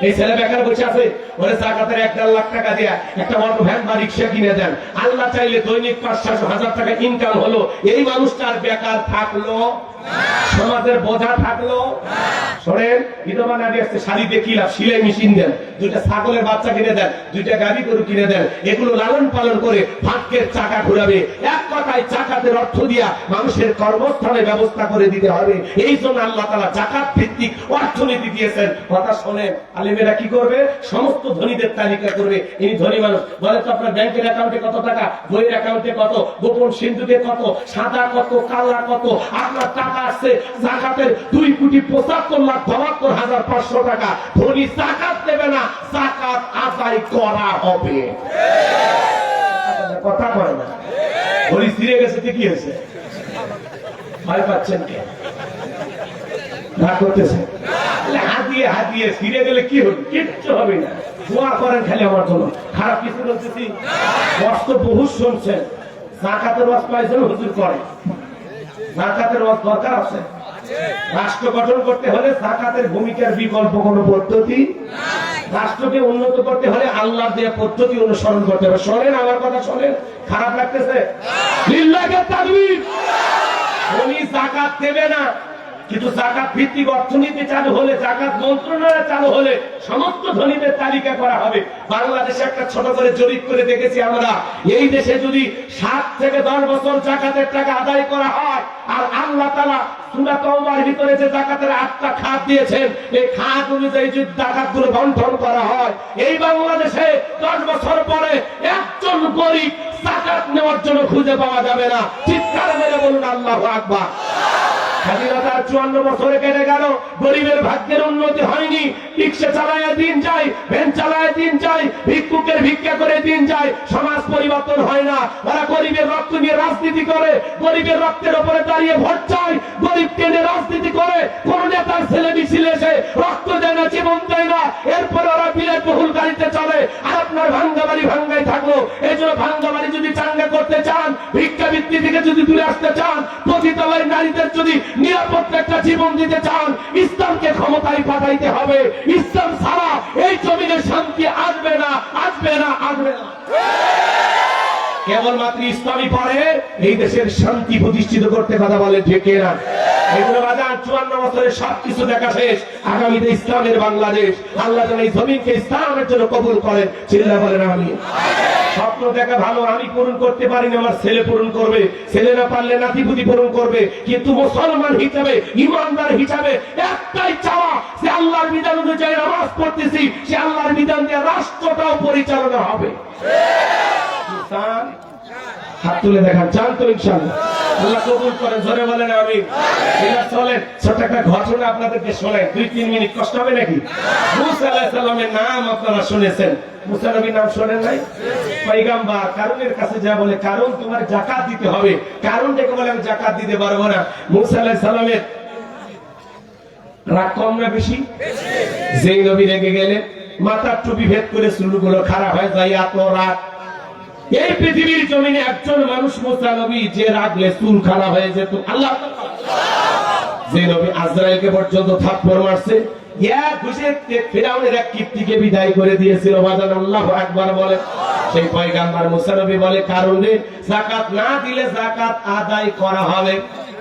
A: এই ছেলে বেকার বসে আছে, ওরে জাকাতের 1-1.5 লাখ টাকা দিয়া একটা অটো ভ্যান বা রিক্সা কিনে দেন। আল্লাহ চাইলে দৈনিক 500-600 হাজার টাকা ইনকাম হলো, এই মানুষটার বেকার থাকলো, সমাজের বোঝা থাকলো। শোনেন, বিধবা নারী আসছে, শাড়ি দিয়ে কি লাভ? সেলাই মেশিন দেন, 2টা ছাগলের বাচ্চা কিনে দেন, 2টা গাড়ি গরু কিনে দেন, এগুলো লালন পালন করে ভাগ্যের চাকা ঘুরাবে। এক কথায় জাকাতের অর্থ দিয়া মানুষের কর্মস্থানের ব্যবস্থা করে দিতে হবে। এই জন্য আল্লাহ তাআলা জাকাত ভিত্তিক অর্থনীতি দিয়েছেন। কথা শোনেন, আলেমেরা কি করবে? সমস্ত ধনীদের তালিকা করবে। ইনি ধনী মানুষ, বলে তো আপনার ব্যাংকের অ্যাকাউন্টে কত টাকা, বইয়ের অ্যাকাউন্টে কত, গোপন সিন্ধুকে কত, সাদা কত, কালা কত, আপনার টাকা আসছে জাকাতের 2,75,72,500 টাকা। ধনী জাকাত দেবে না, জাকাত আদায় করা হবে। কথা কয় না, ধনী ছিঁড়ে গেছে, কি হয়েছে? ভয় পাচ্ছেন কে? না করতেছে হাতিয়ে হাতিয়ে ছিঁড়ে গেলে কি হবে? কিচ্ছু হবে না। দোয়া করেন খালি আমার জন্য। খারাপ কিছু বলতেছি? কষ্ট বহু শুনছেন। জাকাতের ওয়াজ পাইছেন, হুজুর করে। জাকাতের ওয়াজ দরকার আছে। রাষ্ট্র গঠন করতে হলে জাকাতের ভূমিকার বিকল্প কোন পদ্ধতি নাই। রাষ্ট্রকে উন্নত করতে হলে আল্লাহর দেয়া পদ্ধতি অনুসরণ করতে হবে। শোনেন আমার কথা, শোনেন। খারাপ লাগতেছে? লিল্লাহি তাকবীর। উনি জাকাত দেবে না, কিন্তু জাকাত ভিত্তিক অর্থনীতি চালু হলে, জাকাত মন্ত্রণালয় চালু হলে সমস্ত ধনীদের তালিকা করা হবে। বাংলাদেশে একটা ছোট করে জরিপ করে দেখেছি আমরা, এই দেশে যদি 7 থেকে 10 বছর জাকাতের টাকা আদায় করা হয়, আর আল্লাহ তাআলা সূরা তাওবার ভিতরে যে জাকাতের 8টা খাত দিয়েছেন, এই খাত অনুযায়ী যদি জাকাতগুলো বন্টন করা হয়, এই বাংলাদেশে 10 বছর পরে একজন গরিব জাকাত নেওয়ার জন্য খুঁজে পাওয়া যাবে না। চিৎকার মেরে বলুন আল্লাহু আকবার। স্বাধীনতার 54 বছরে কেটে গেল, গরিবের ভাগ্যের উন্নতি হয়নি। রিক্সা চালায় দিন যায়, ভ্যান চালায় দিন যায়, ভিক্ষুকের ভিক্ষা করে দিন যায়, সমাজ পরিবর্তন হয় না। ওরা গরিবের রক্ত নিয়ে রাজনীতি করে, গরিবের রক্তের উপরে দাঁড়িয়ে ভোট চায়, গরিব কেনে রাজনীতি করে। কোন নেতার ছেলে মিছিল এসে রক্ত দেয় না, জীবন দেয় না, এরপরে ওরা বিলেট বহুল গাড়িতে চলে। আর আপনার ভাঙ্গা বাড়ি ভাঙ্গাই থাকলো। এই জন্য ভাঙ্গা বাড়ি যদি চাঙ্গা করতে চান, ভিক্ষাবৃত্তি থেকে যদি দূরে আসতে চান, পতিতালয়ের নারীদের যদি নিরাপদ একটা জীবন দিতে চান, ইসলামকে ক্ষমতায় পাঠাইতে হবে। ইসলাম ছাড়া এই জমিনে শান্তি আসবে না, আসবে না, আসবে না। কেবলমাত্র ইসলামই পারে এই দেশের শান্তি প্রতিষ্ঠিত করতে। কথা বলে ঠিক না? এগুলো বাজার 54 বছরে সবকিছু দেখা শেষ। আগামীতে ইসলামের বাংলাদেশ। আল্লাহ যেন এই জমিনকে ইসলামের জন্য কবুল করেন। চিল্লা বলেন আমিন। স্বপ্ন দেখা ভালো, আমি পূরণ করতে পারি না, আমার ছেলে পূরণ করবে, ছেলে না পারলে নাতিপুতি পূরণ করবে। কিন্তু মুসলমান হিসাবে, ইমানদার হিসাবে একটাই চাওয়া, সে আল্লাহর বিধান অনুযায়ী নামাজ পড়তেছি, সে আল্লাহর বিধান দিয়ে রাষ্ট্রটাও পরিচালনা হবে। হাত তুলে দেখান, চান তো? ইনশাআল্লাহ আল্লাহ কবুল করেন, জোরে বলেন আমিন। এবার চলেন ছোট একটা ঘটনা আপনাদেরকে শোনাই, 2-3 মিনিট, কষ্ট হবে নাকি? মুসা আলাইহিস সালামের নাম আপনারা শুনেছেন, মুসা নবীর নাম শোনেন নাই? পয়গম্বর কারণের কাছে যা বলে, কারণ তোমার যাকাত দিতে হবে, কারণ দেখে বলে আমি যাকাত দিতে পারবো না। মুসা আলাইহিস সালামের রাগ কম না বেশি? যেই নবী রেগে গেলে মাথার টুপি ভেদ করে চুলগুলো খারাপ হয়ে যায়, এত রাগ। এই পৃথিবীর জমিনে একজন মানুষ মুসা নবী, যে রাগলে চুল খারাপ হয়ে যেত। আল্লাহ যে নবী আজরাইলকে পর্যন্ত থাপ্পড় মারছে, এক ঘুষে ফিরাউনের এক কীর্তিকে বিদায় করে দিয়েছিল। বাজান আল্লাহু আকবার বলে। সেই পয়গম্বর মুসা নবী বলে, কারণে যাকাত না দিলে যাকাত আদায় করা হবে।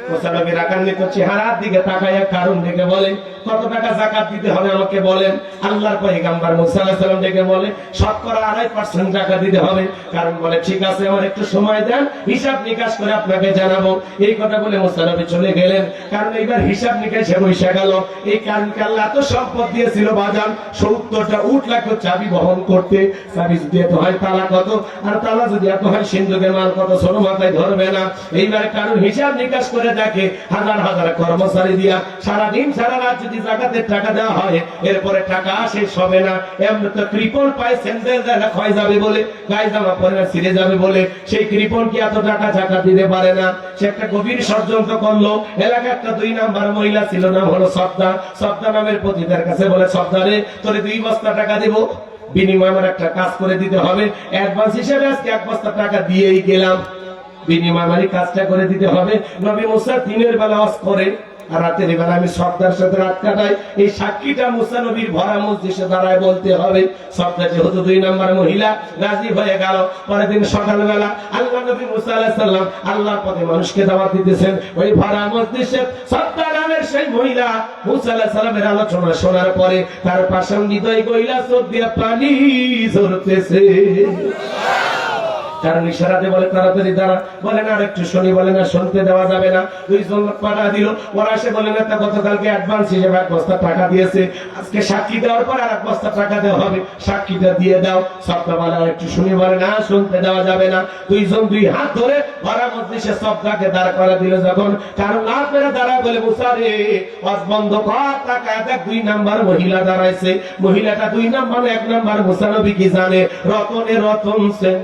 A: মুসা নবী রাগান্বিত চেহারার দিকে তাকায়া কারণ দেখে বলে, কত টাকা যাকাত দিতে হবে আমাকে বলেন। আল্লাহর পয়গম্বর মুসা আলাইহিস সালাম দেখে বলে, শতকরা 2.5% যাকাত দিতে হবে। কারণ বলে, ঠিক আছে, আমার একটু সময় দেন, হিসাব নিকাশ করে আপনাকে জানাবো। এই কথা বলে মুসা নবী চলে গেলেন। কারণ এইবার হিসাব নিকাশে বসে গেল। এই কারণকে আল্লাহ এত সম্পদ দিয়েছিল বাজান, 70টা উট লাগতো চাবি বহন করতে। চাবি যদি এত হয় তালা কত, আর তালা যদি এত হয় সিন্ধুকের মাল কত, ছোট মাথায় ধরবে না। এইবার কারণ হিসাব নিকাশ করে দেখে, হাজার হাজার কর্মচারী দিয়া সারাদিন সারা রাত যদি যাকাতের টাকা দেওয়া হয়, এরপরে টাকা শেষ হবে না। এমনি তো কৃপণ পায়, স্যান্ডেল দেয় না, ক্ষয় যাবে বলে, গায়ে জামা পরে না, ছিঁড়ে যাবে বলে, সেই কৃপণ কি এত টাকা যাকাত দিতে পারে না? সে একটা গভীর ষড়যন্ত্র করলো। এলাকায় একটা 2 নাম্বার মহিলা ছিল, নাম হলো সবদা। সবদা নামের পতিতার কাছে বলে, সবদারে তোরে 2 বস্তা টাকা দিব, বিনিময়ে আমার একটা কাজ করে দিতে হবে। অ্যাডভান্স হিসেবে আজকে 1 বস্তা টাকা দিয়েই গেলাম, বিনিময়ে আমার কাজটা করে দিতে হবে। নবী মুসা দিনের বেলা ওয়াজ করে, আর রাতের বেলা আমি সবদার সাথে রাত কাটাই। এই সাক্ষীটা মুসা নবীর ভরা মজলিসে দাঁড়ায় বলতে হবে। সবদা যেহেতু 2 নাম্বার মহিলা, রাজি হয়ে গেল। পরের দিন সকালবেলা আল্লাহ নবী মুসা আলাইহিস সালাম আল্লাহর পথে মানুষকে দাওয়াত দিতেছেন। ওই ভরা মজলিসে সবদা নামের সেই মহিলা মুসা আলাইহিস সালামের আলোচনা শোনার পরে তার পাষাণ হৃদয় গইলা চোখ দিয়া পানি ঝরতেছে। কারণ ইশারাতে বলে, তাড়াতাড়ি দাঁড়া, বলে না আর একটু শুনি, বলে না শুনতে দেওয়া যাবে না। 2 জন লোক পাঠা দিল, ওরা এসে বলে না, তা গতকালকে অ্যাডভান্স হিসেবে 1 বস্তা টাকা দিয়েছে, আজকে সাক্ষী দেওয়ার পর আর 1 বস্তা টাকা দেওয়া হবে, সাক্ষীটা দিয়ে দাও। সবটা বলে আর একটু শুনি, বলে না শুনতে দেওয়া যাবে না। 2 জন 2 হাত ধরে ভরা মজলিসে সবটাকে দাঁড় করা দিল। যখন কারণ না পেরে দাঁড়ায় বলে, মুসা রে ওয়াজ বন্ধ কর, টাকা দেখ। 2 নাম্বার মহিলা দাঁড়াইছে। মহিলাটা 2 নাম্বার, 1 নাম্বার মুসা নবী কি জানে? রতনে রতন সেন।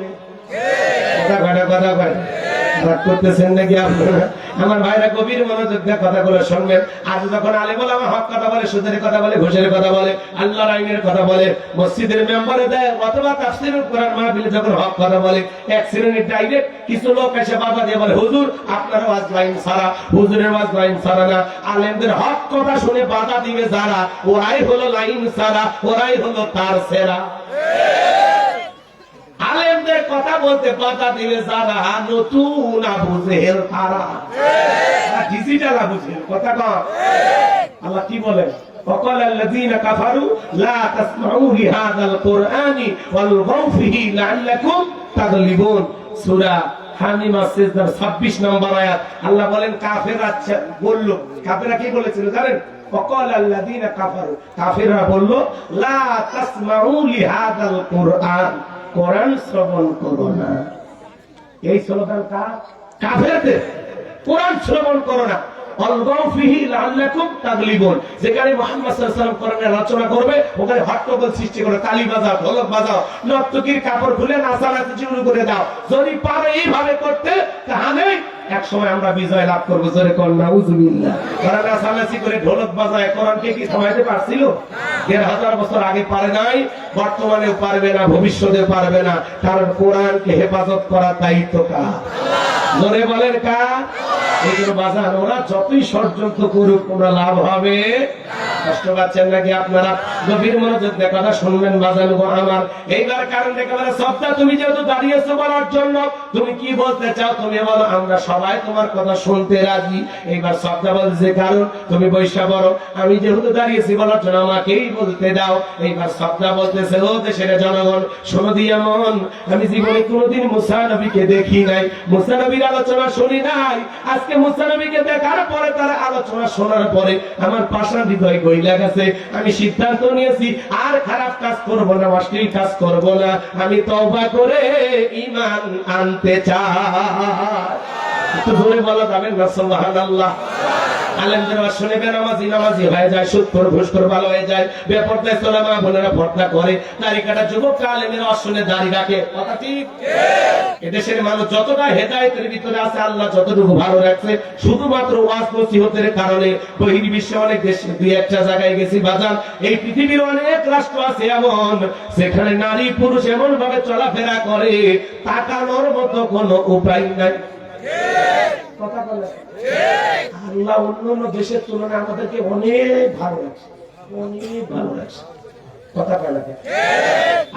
A: রাগ করতেছেন নাকি আপনারা? আমার ভাইরা গভীর মনোযোগ দিয়ে কথাগুলো শুনবেন। আজ যখন আলেম ওলামা হক কথা বলে, সুদের কথা বলে, ঘুষের কথা বলে, আল্লাহর আইনের কথা বলে, মসজিদের মেম্বারে দেয়, অথবা তাফসীরুল কোরআন মাহফিলে যখন হক কথা বলে, এক শ্রেণীর ডাইরেক্ট কিছু লোক এসে বাধা দিয়ে বলে, হুজুর আপনার ওয়াজ লাইন ছাড়া, হুজুরের ওয়াজ লাইন ছাড়া না। আলেমদের হক কথা শুনে বাধা দিবে যারা, ওরাই হলো লাইন ছাড়া, ওরাই হলো তার সেরা। আলেমদের কথা বলতে বাধা দিবে যারা, নতুন আবু জেহেল তারা, ডিজিটাল আবু জেহেল। কথা কর, আল্লাহ কি বলেন? وقال الذين كفروا لا تسمعوا لهذا القرآن والغوا فيه لعلكم تغلبون। সূরা হামিম সিজদার 26 নম্বর আয়াত। আল্লাহ বলেন, কাফেররা বলল, কাফেররা কি বলেছিল জানেন? وقال الذين كفروا, কাফেররা বলল, লা তাসমাউ লিহাদাল কুরআন, কোরআন শ্রবণ করো না। এই স্লোগান কাফেরদের, কোরআন শ্রবণ করো না। অলগাউ ফিহি লাআল্লাকুম তাগলিবুন। যেখানে মুহাম্মদ সাল্লাল্লাহু আলাইহি ওয়াসাল্লাম কোরআনের রচনা করবে, ওখানে হট্টগোল সৃষ্টি করে, তালি বাজাও, ঢোলক বাজাও, নর্তকীর কাপড় খুলে নাচানাচি শুরু করে দাও। যদি পারো এইভাবে করতে, তাহলে এক সময় আমরা বিজয় লাভ করবো। জোরে কর নাউজুবিল্লাহ। তারা নাচানাচি করে ঢোলক বাজায় কোরআনকে কি থামাইতে পারছিল? 1500 বছর আগে পারে নাই, বর্তমানেও পারবে না, ভবিষ্যতে পারবে না। কারণ কোরআনকে হেফাজত করার দায়িত্ব কার? জোরে বলেন কার? এই জন্য বাজান, ওরা যতই ষড়যন্ত্র করুক, কোনো লাভ হবে? কষ্ট পাচ্ছেন নাকি আপনারা? গভীর মনোযোগ দিয়ে কথা শুনবেন বাজান গো আমার। এইবার কারণ একেবারে সবটা তুমি যেহেতু দাঁড়িয়েছো বলার জন্য, তুমি কি বলতে চাও তুমি বলো, আমরা সবাই তোমার কথা শুনতে রাজি। এইবার সবটা বলছে কারণ তুমি বৈশা বড়, আমি যেহেতু দাঁড়িয়েছি বলার জন্য আমাকেই বলতে দাও। এইবার সবটা বলতেছে, ও দেশের জনগণ শোনো দিয়া মন, আমি জীবনে কোনোদিন মুসা নবীকে দেখি নাই, মুসা নবীর আলোচনা শুনি নাই। আজকে মুসা নবীকে দেখার পরে, তার আলোচনা শোনার পরে আমার পাষাণ হৃদয় গইলা গেছে। আমি সিদ্ধান্ত নিয়েছি আর খারাপ কাজ করব না, অশ্লীল কাজ করব না। আমি তওবা করে ঈমান আনতে চাই। একটু জোরে বলা যাবেন না সুবহানাল্লাহ? আলেমদের ওয়াজ শুনে বেনামাজি নামাজি হয়ে যায়, সুদখোর ঘুষখোর ভালো হয়ে যায়, বেপরদায় চলে মা বোনেরা পর্দা করে, দাড়ি কাটা যুবক আলেমের ওয়াজ শুনে দাড়ি রাখে। কথা ঠিক? এদেশের মানুষ যতটা হেদায়েতের ভিতরে আছে, আল্লাহ যতটুকু ভালো রাখছে, শুধুমাত্র ওয়াজ নসিহতের কারণে। বহির্বিশ্বে অনেক দেশে দুই একটা জায়গায় গেছি বাজার, এই পৃথিবীর অনেক রাষ্ট্র আছে এমন, সেখানে নারী পুরুষ এমন ভাবে চলাফেরা করে তাকানোর মতো কোনো উপায় নাই। কথা বলে আল্লাহ অন্য দেশের তুলনায় আমাদেরকে অনেক ভালো রাখছে, অনেক ভালো রাখছে। কথা বলে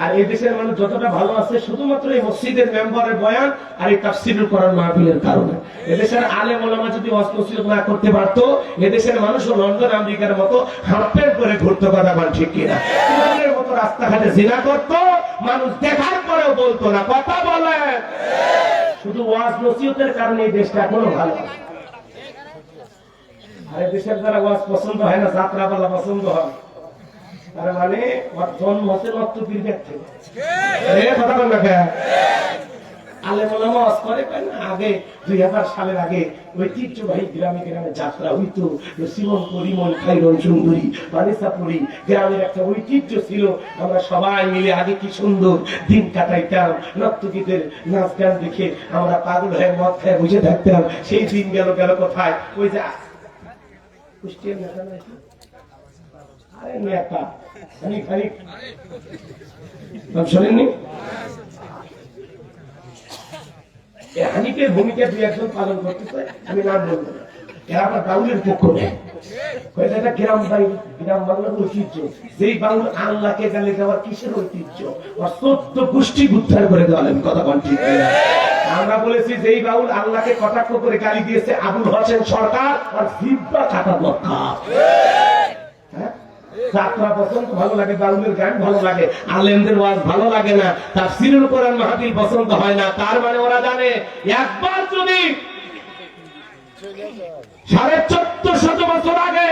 A: আর এই দেশের মানুষ যতটা ভালো আছে শুধুমাত্র এই মসজিদের মেম্বারের বয়ান আর এই তাফসীরুল কোরআন মাহফিলের কারণে। এদেশের আলেম ওলামা যদি ওয়াজ নসিহত না করতে পারতো, এদেশের মানুষ লন্ডন আমেরিকার মতো হাফ প্যান্ট পরে ঘুরতো। কথা বল ঠিক কিনা? এর মতো রাস্তাঘাটে জিনা করতো, মানুষ দেখার পরেও বলতো না। কথা বলে শুধু ওয়াজ নসিহতের কারণে এই দেশটা এখনো ভালো। আর দেশের দ্বারা ওয়াজ পছন্দ হয় না, যাত্রা পালা পছন্দ হয়, তার মানে জন্ম হচ্ছে নর্তকীর ব্যক্তি। কথা বল না আলেম ওলামা ওয়াজ করে না। আগে 2000 সালের আগে ঐতিহ্যবাহী গ্রামে গ্রামে যাত্রা হইতো। সিমন পরিমল খাইরন সুন্দরী বানিসাপুরি গ্রামের একটা ঐতিহ্য ছিল। আমরা সবাই মিলে আগে কি সুন্দর দিন কাটাইতাম, নর্তকীদের নাচ গান দেখে আমরা পাগল হয়ে মদ খেয়ে বুঝে থাকতাম। সেই দিন গেল কোথায়? ওই যে কুষ্টিয়ার নেতা নাই, আরে নেতা শোনেননি, হানিফের ভূমিকা দুই একজন পালন করতেছে, আমি নাম বলবো না। এরা আমার বাউলের পক্ষ নেই, গ্রাম বাংলার ঐতিহ্য। যেই বাউল আল্লাহকে গালি দেওয়ার কিসের ঐতিহ্য? 14 গোষ্ঠী উদ্ধার করে দেওয়ালেন। কথা বল ঠিক? আমরা বলেছি যেই বাউল আল্লাহকে কটাক্ষ করে গালি দিয়েছে আবুল হোসেন সরকার, আর জিব্বা কাটা দরকার। যাত্রা পছন্দ ভালো লাগে, বাউলের গান ভালো লাগে, আলেমদের ওয়াজ ভালো লাগে না, তাফসীরুল কোরআন মাহফিল পছন্দ হয় না। তার মানে ওরা জানে একবার যদি 1450 বছর আগে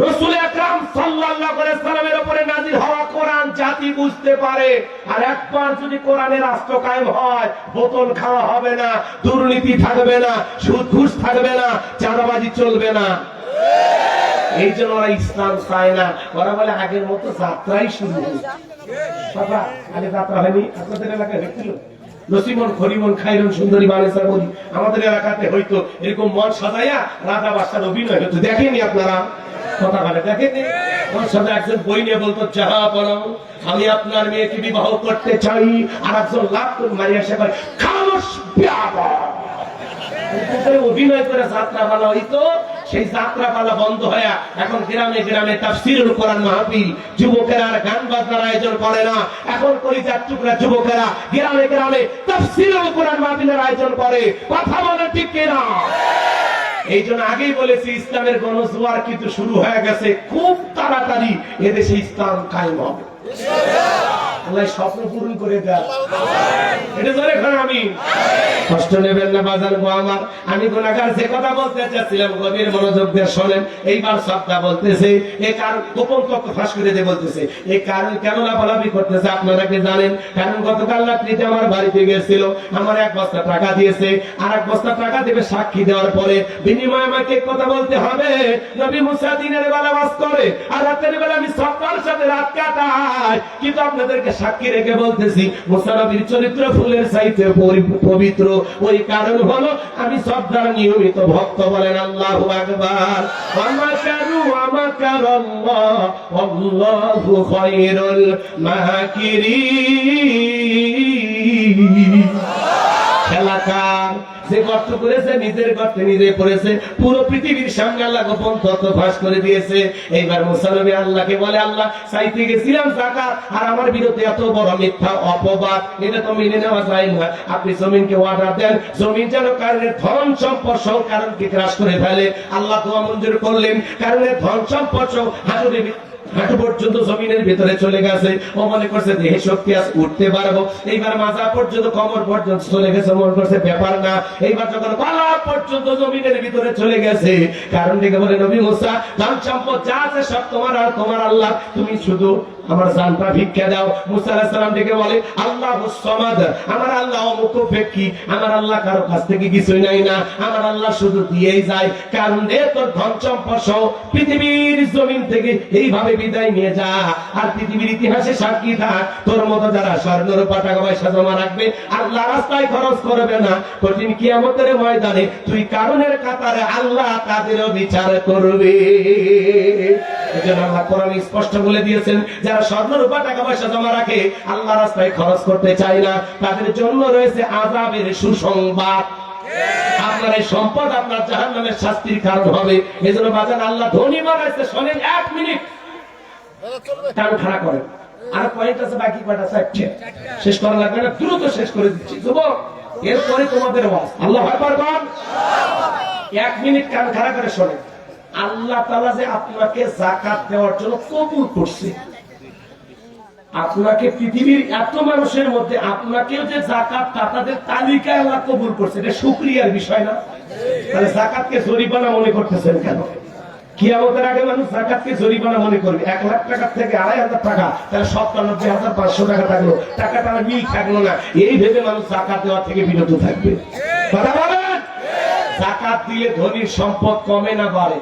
A: রাসূল আকরাম সাল্লাল্লাহু আলাইহি সাল্লামের উপরে নাযিল হওয়া কোরআন জাতি বুঝতে পারে, আর একবার যদি কোরআনের রাষ্ট্র কায়েম হয়, বোতল খাওয়া হবে না, দুর্নীতি থাকবে না, সুদ ঘুষ থাকবে না, চাঁদাবাজি চলবে না। এই জন্য ওরা ইসলাম চায় না। ওরা বলে আগের মতো যাত্রাই শুরু হয়েছে। বাবা আগে যাত্রা হয়নি? আপনাদের এলাকায় হয়েছিল? নসিমন খরিমন খাইরন সুন্দরী বানিসাপুরি আমাদের এলাকাতে হয়তো এরকম মন সাজাইয়া রাজা বাদশার অভিনয় হতো। দেখেননি আপনারা? কথা বলে দেখেননি? ওর সাথে একজন বই নিয়ে বলতো, যাহা বলো আমি আপনার মেয়েকে বিবাহ করতে চাই, আর একজন লাভ মারিয়া সে খামোশ অভিনয় করে যাত্রা পালা হইতো। সেই যাত্রা পালা বন্ধ হয়ে এখন গ্রামে গ্রামে তাফসীরুল কোরআন মাহফিল। যুবকেরা আর গান বাজনার আয়োজন করে না, এখন কলিজার টুকরা যুবকেরা গ্রামে গ্রামে তাফসীরুল কোরআন মাহফিলের আয়োজন করে। কথা বলে ঠিক কিনা? এই জন্য আগেই বলেছি ইসলামের গণজোয়ার কিন্তু শুরু হয়ে গেছে। খুব তাড়াতাড়ি এদেশে ইসলাম কায়েম হবে। আল্লাহ স্বপ্ন পূরণ করে দেয়। এটা ধরে এখন আমি কষ্ট নেবেন না বাজার গো আমার। আমি গুনাহগার যে কথা বলতে চাচ্ছিলাম গভীর মনোযোগ দিয়ে শোনেন। এইবার সবটা বলতেছে এই কারণ গোপন তথ্য ফাঁস করে দিয়ে বলতেছে এই কারণ কেন লাফালাফি করতেছে আপনারা কি জানেন? কারণ গতকাল রাত্রিতে আমার বাড়িতে গেছিল, আমার 1 বস্তা টাকা দিয়েছে, আর 1 বস্তা টাকা দেবে সাক্ষী দেওয়ার পরে, বিনিময়ে আমাকে কথা বলতে হবে। নবী মুসা দিনের বেলা বাস করে আর রাতের বেলা আমি সবার সাথে রাত কাটাই, কিন্তু আপনাদেরকে সাক্ষী রেখে বলতেছি মুসা নবীর চরিত্র ফুলের চাইতে পবিত্র। ওই কারণ হলো আমি সবদার নিয়মিত ভক্ত। বলেন আল্লাহু আকবার। আমাকারু আমাকারাল্লাহ আল্লাহু খায়রুল মাকিরিন। এলাকার যে গর্ত করেছে নিজের গর্তে নিজে পড়েছে, পুরো পৃথিবীর সামনে আল্লাহ গোপন তথ্য ফাঁস করে দিয়েছে। এইবার মুসা নবী আল্লাহকে বলে, আল্লাহ চাইতে গেছিলাম যাকাত, আর আমার বিরুদ্ধে এত বড় মিথ্যা অপবাদ, এটা তো মেনে নেওয়া যায় না। আপনি জমিনকে অর্ডার দেন, জমিন যেন কারণে ধন সম্পদ সহ কারণকে গ্রাস করে ফেলে। আল্লাহ দোয়া মঞ্জুর করলেন, কারণে ধন সম্পদ সহ হাঁটু পর্যন্ত জমিনের ভিতরে চলে গেছে। ও মনে করছে দেহে শক্তি আছে, উঠতে পারবো। এইবার মাজা পর্যন্ত, কমর পর্যন্ত চলে গেছে, মনে করছে ব্যাপার না। এইবার যখন গলা পর্যন্ত জমিনের ভিতরে চলে গেছে, কারণ থেকে বলে, নবী মুসা, ধন সম্পদ যা আছে সব তোমার আর তোমার আল্লাহ, তুমি শুধু আমার জানটা ভিক্ষা দাও। মুসা আলাইহিস সালাম থেকে বলে, আল্লাহুস সামাদ, আমার আল্লাহ অমুকফেকি, আমার আল্লাহ কারো কাছ থেকে কিছুই নাই না, আমার আল্লাহ শুধু দিয়েই যায়। কারণ তোর ধন সম্পদ সহ পৃথিবীর জমিন থেকে এইভাবে বিদায় নিয়ে যা, আর পৃথিবীর ইতিহাসে সাক্ষী থাক, তোর মতো যারা স্বর্ণ রূপা টাকা পয়সা জমা রাখবে, আল্লাহ রাস্তায় খরচ করবে না, কঠিন কিয়ামতের ময়দানে তুই কারণের কাতারে আল্লাহ তাদেরও বিচার করবে। এজন্য আল্লাহ কোরআনে স্পষ্ট বলে দিয়েছেন, যারা স্বর্ণ রূপা টাকা পয়সা জমা রাখে, আল্লাহ রাস্তায় খরচ করতে চায় না, তাদের জন্য রয়েছে আযাবের সুসংবাদ। আপনার এই সম্পদ আপনার জাহান্নামের শাস্তির কারণ হবে। এজন্য বাজান আল্লাহ ধনী বানাইছে। শোনেন, 1 মিনিট কান খাড়া করেন। আর পয়েন্ট আছে, বাকি কয়টা? 4টে। শেষ করা লাগবে না, দ্রুত শেষ করে দিচ্ছি যুবক, এরপরে তোমাদের ওয়াজ। আল্লাহু আকবার বল। 1 মিনিট কান খাড়া করে শোনেন। আল্লাহ তাআলা যে আপনাকে যাকাত দেওয়ার জন্য কবুল করছে, আপনাকে পৃথিবীর এত মানুষের মধ্যে আপনাকেও যে যাকাত দাতাদের তালিকায় আল্লাহ কবুল করছে, এটা শুকরিয়ার বিষয় না? তাহলে যাকাতকে জরিমানা মনে করতেছেন কেন? কিয়ামতের আগে মানুষ যাকাতকে জরিমানা মনে করবে। 1 লাখ টাকা থেকে 2,500 টাকা, তাহলে 97,500 টাকা থাকলো, টাকাটা মিল থাকলো না, এই ভেবে মানুষ যাকাত দেওয়া থেকে বিরত থাকবে। কথা বলেন, যাকাত দিলে ধনীর সম্পদ কমে না বাড়ে?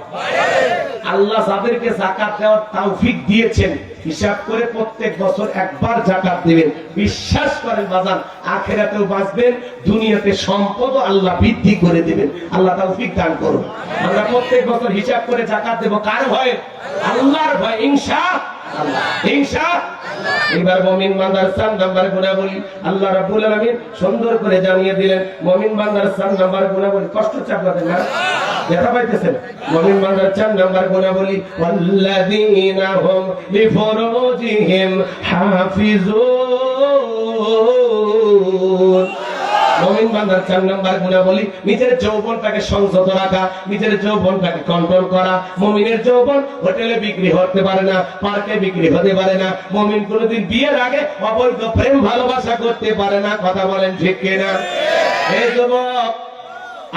A: আল্লাহ যাদেরকে যাকাত দেওয়ার তৌফিক দিয়েছেন, হিসাব করে প্রত্যেক বছর একবার যাকাত দিবেন, বিশ্বাস করেন বাজান, আখিরাতেও বাঁচবেন, দুনিয়াতে সম্পদও আল্লাহ বৃদ্ধি করে দিবেন। আল্লাহ তৌফিক দান করুন। আমরা প্রত্যেক বছর হিসাব করে যাকাত দেব, কার ভয়ে? আল্লাহর ভয়ে, ইনশাআল্লাহ। ইনশাআল্লাহ। এবার মুমিন বান্দার 4 নাম্বার গুণাবলী আল্লাহ রাব্বুল আলামিন সুন্দর করে জানিয়ে দিলেন। মুমিন বান্দার 4 নাম্বার গুণাবলী, কষ্ট হচ্ছে আপনাদের না? দেখা পাইতেছেন? মুমিন বান্দার 4 নাম্বার গুণাবলী, ওয়াল্লাযীনা হুম লিফুরুজিহিম হাফিজুন। মুমিন বান্দার 4 নাম্বার গুণাবলী, নিজের যৌবনটাকে সংযত রাখা, নিজের যৌবনটাকে কন্ট্রোল করা। মুমিনের যৌবন হোটেলে বিক্রি হতে পারে না, পার্কে বিক্রি হতে পারে না। মুমিন কোনোদিন বিয়ের আগে অবৈধ প্রেম ভালোবাসা করতে পারে না। কথা বলেন ঠিক কিনা? এই যুবক,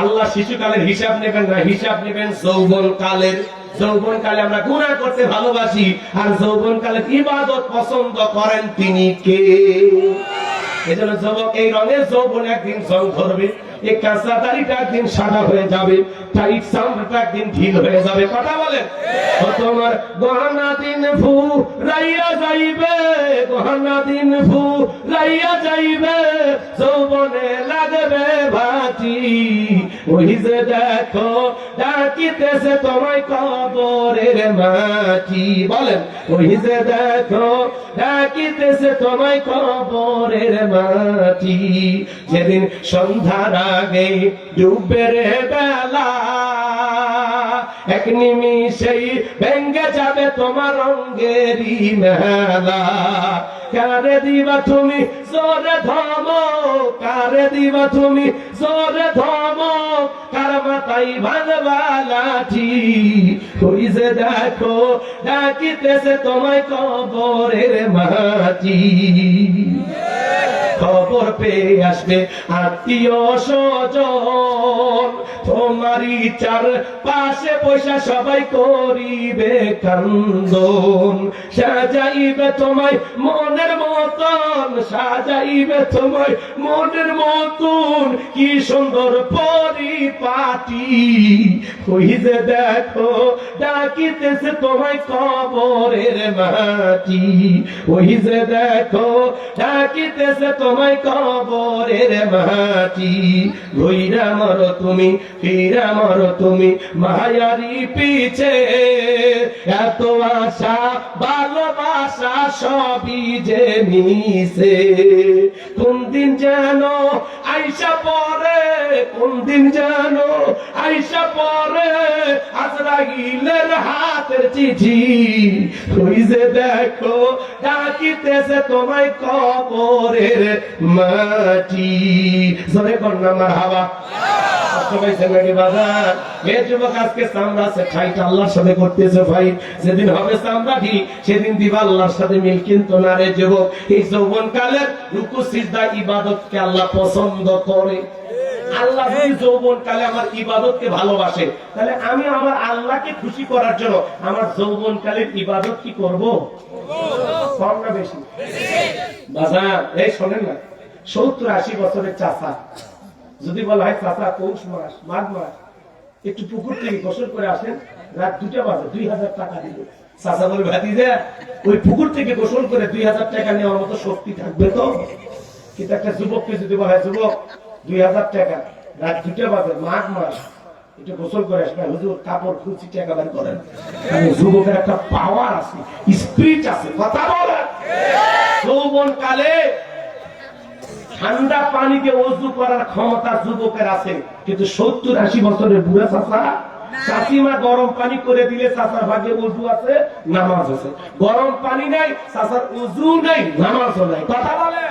A: আল্লাহ শিশুকালের হিসাব নেবেন না, হিসাব নেবেন যৌবনকালের। যৌবনকালে আমরা গুনাহ করতে ভালোবাসি, আর যৌবনকালে ইবাদত পছন্দ করেন তিনি কে? এজন্য যুবক, এই রঙের যৌবন একদিন জং ধরবে, এই কাঁচা দাড়িটা একদিন সাদা হয়ে যাবে, টাইট চামড়াটা একদিন ঢিল হয়ে যাবে। কথা বলেন, তোমার গহনা দিন ফু রাইয়া যাইবে, গহনা দিন ফু রাইয়া যাইবে, যৌবনে লাগবে ভাটি, ওই যে দেখো ডাকিতেছে তোমায় কবরের মাটি। বলেন, ওই যে দেখো ডাকিতেছে তোমায় কবরের মাটি, যেদিন সন্ধ্যার আগে ডুববে রে বেলা, এক নিমিষেই ভেঙ্গে যাবে তোমার রঙেরই মেলা। কারে দিবা তুমি জোরে ধমক, কারে দিবা তুমি জোরে ধমক, কার মাথায় ভাঙবা লাঠি, ওই যে দেখো ডাকিতেছে তোমায় কবরের মাটি। খবর পেয়ে আসবে আত্মীয় স্বজন, তোমারই চার পাশে পয়সা সবাই করিবে কান্দন, সাজাইবে তোমায় মনের মতন, সাজাইবে তোমায় মনের মতন, কি সুন্দর পরিপাটি, ওই যে দেখো ডাকিতেছে তোমায় কবরের মাটি, ওই যে দেখো ডাকিতেছে তোমায় কবরের মাটি। ঘুইরা মরো তুমি, ফিরা মরো তুমি মায়ারি পিছে, এত আশা ভালোবাসা সবই যে মিশে, কোন দিন যেন আইসা পরে কোন দিন জানো, আইসা পরে আজরাইলের হাতের চিঠি, ওই যে দেখো ডাকিতেছে তোমায় কবরের মাটি। জোরে কন্যা মারহাবা। আল্লাহর সাথে করতেছে ভাই, যেদিন হবে চামড়াটি সেদিন দিবা আল্লাহর সাথে মিল, কিন্তু না রে যুবক, এই যৌবন কালের রুকু সিজদা ইবাদতকে আল্লাহ পছন্দ করে। আল্লাহ যদি যৌবন কালে আমার ইবাদতকে ভালোবাসে, তাহলে আমি আমার আল্লাহকে খুশি করার জন্য আমার যৌবন কালের ইবাদত কি করব? কম না বেশি? বাজার এই শোনেন না, 70-80 বছরের চাচা যদি বলা হয় চাচা পৌষ মাস মাঘ মাস একটু পুকুর থেকে গোসল করে আসেন, রাত 2টা বাজে 2000 টাকা দিল। চাচা বলে ভাতিজা ওই পুকুর থেকে গোসল করে 2000 টাকা নেওয়ার মতো শক্তি থাকবে তো? কিন্তু একটা যুবককে যদি বলা হয় যুবক 2000 টাকা রাত 2টা বাজে মাঘ মাস একটু গোসল করে আসবে, হুজুর কাপড় খুঁজছি টাকা বের করেন। যুবকের একটা পাওয়ার আছে, স্পিরিট আছে, কথা বলেন। যৌবন কালে ঠান্ডা পানিতে ওযু করার ক্ষমতা যুবকের আছে, কিন্তু 70-80 বছরের বুড়া চাচা চাচিমা গরম পানি করে দিলে চাচার ভাগে ওযু আছে, নামাজ আছে। গরম পানি নাই, চাচার ওযু নাই, নামাজও নাই। কথা বলে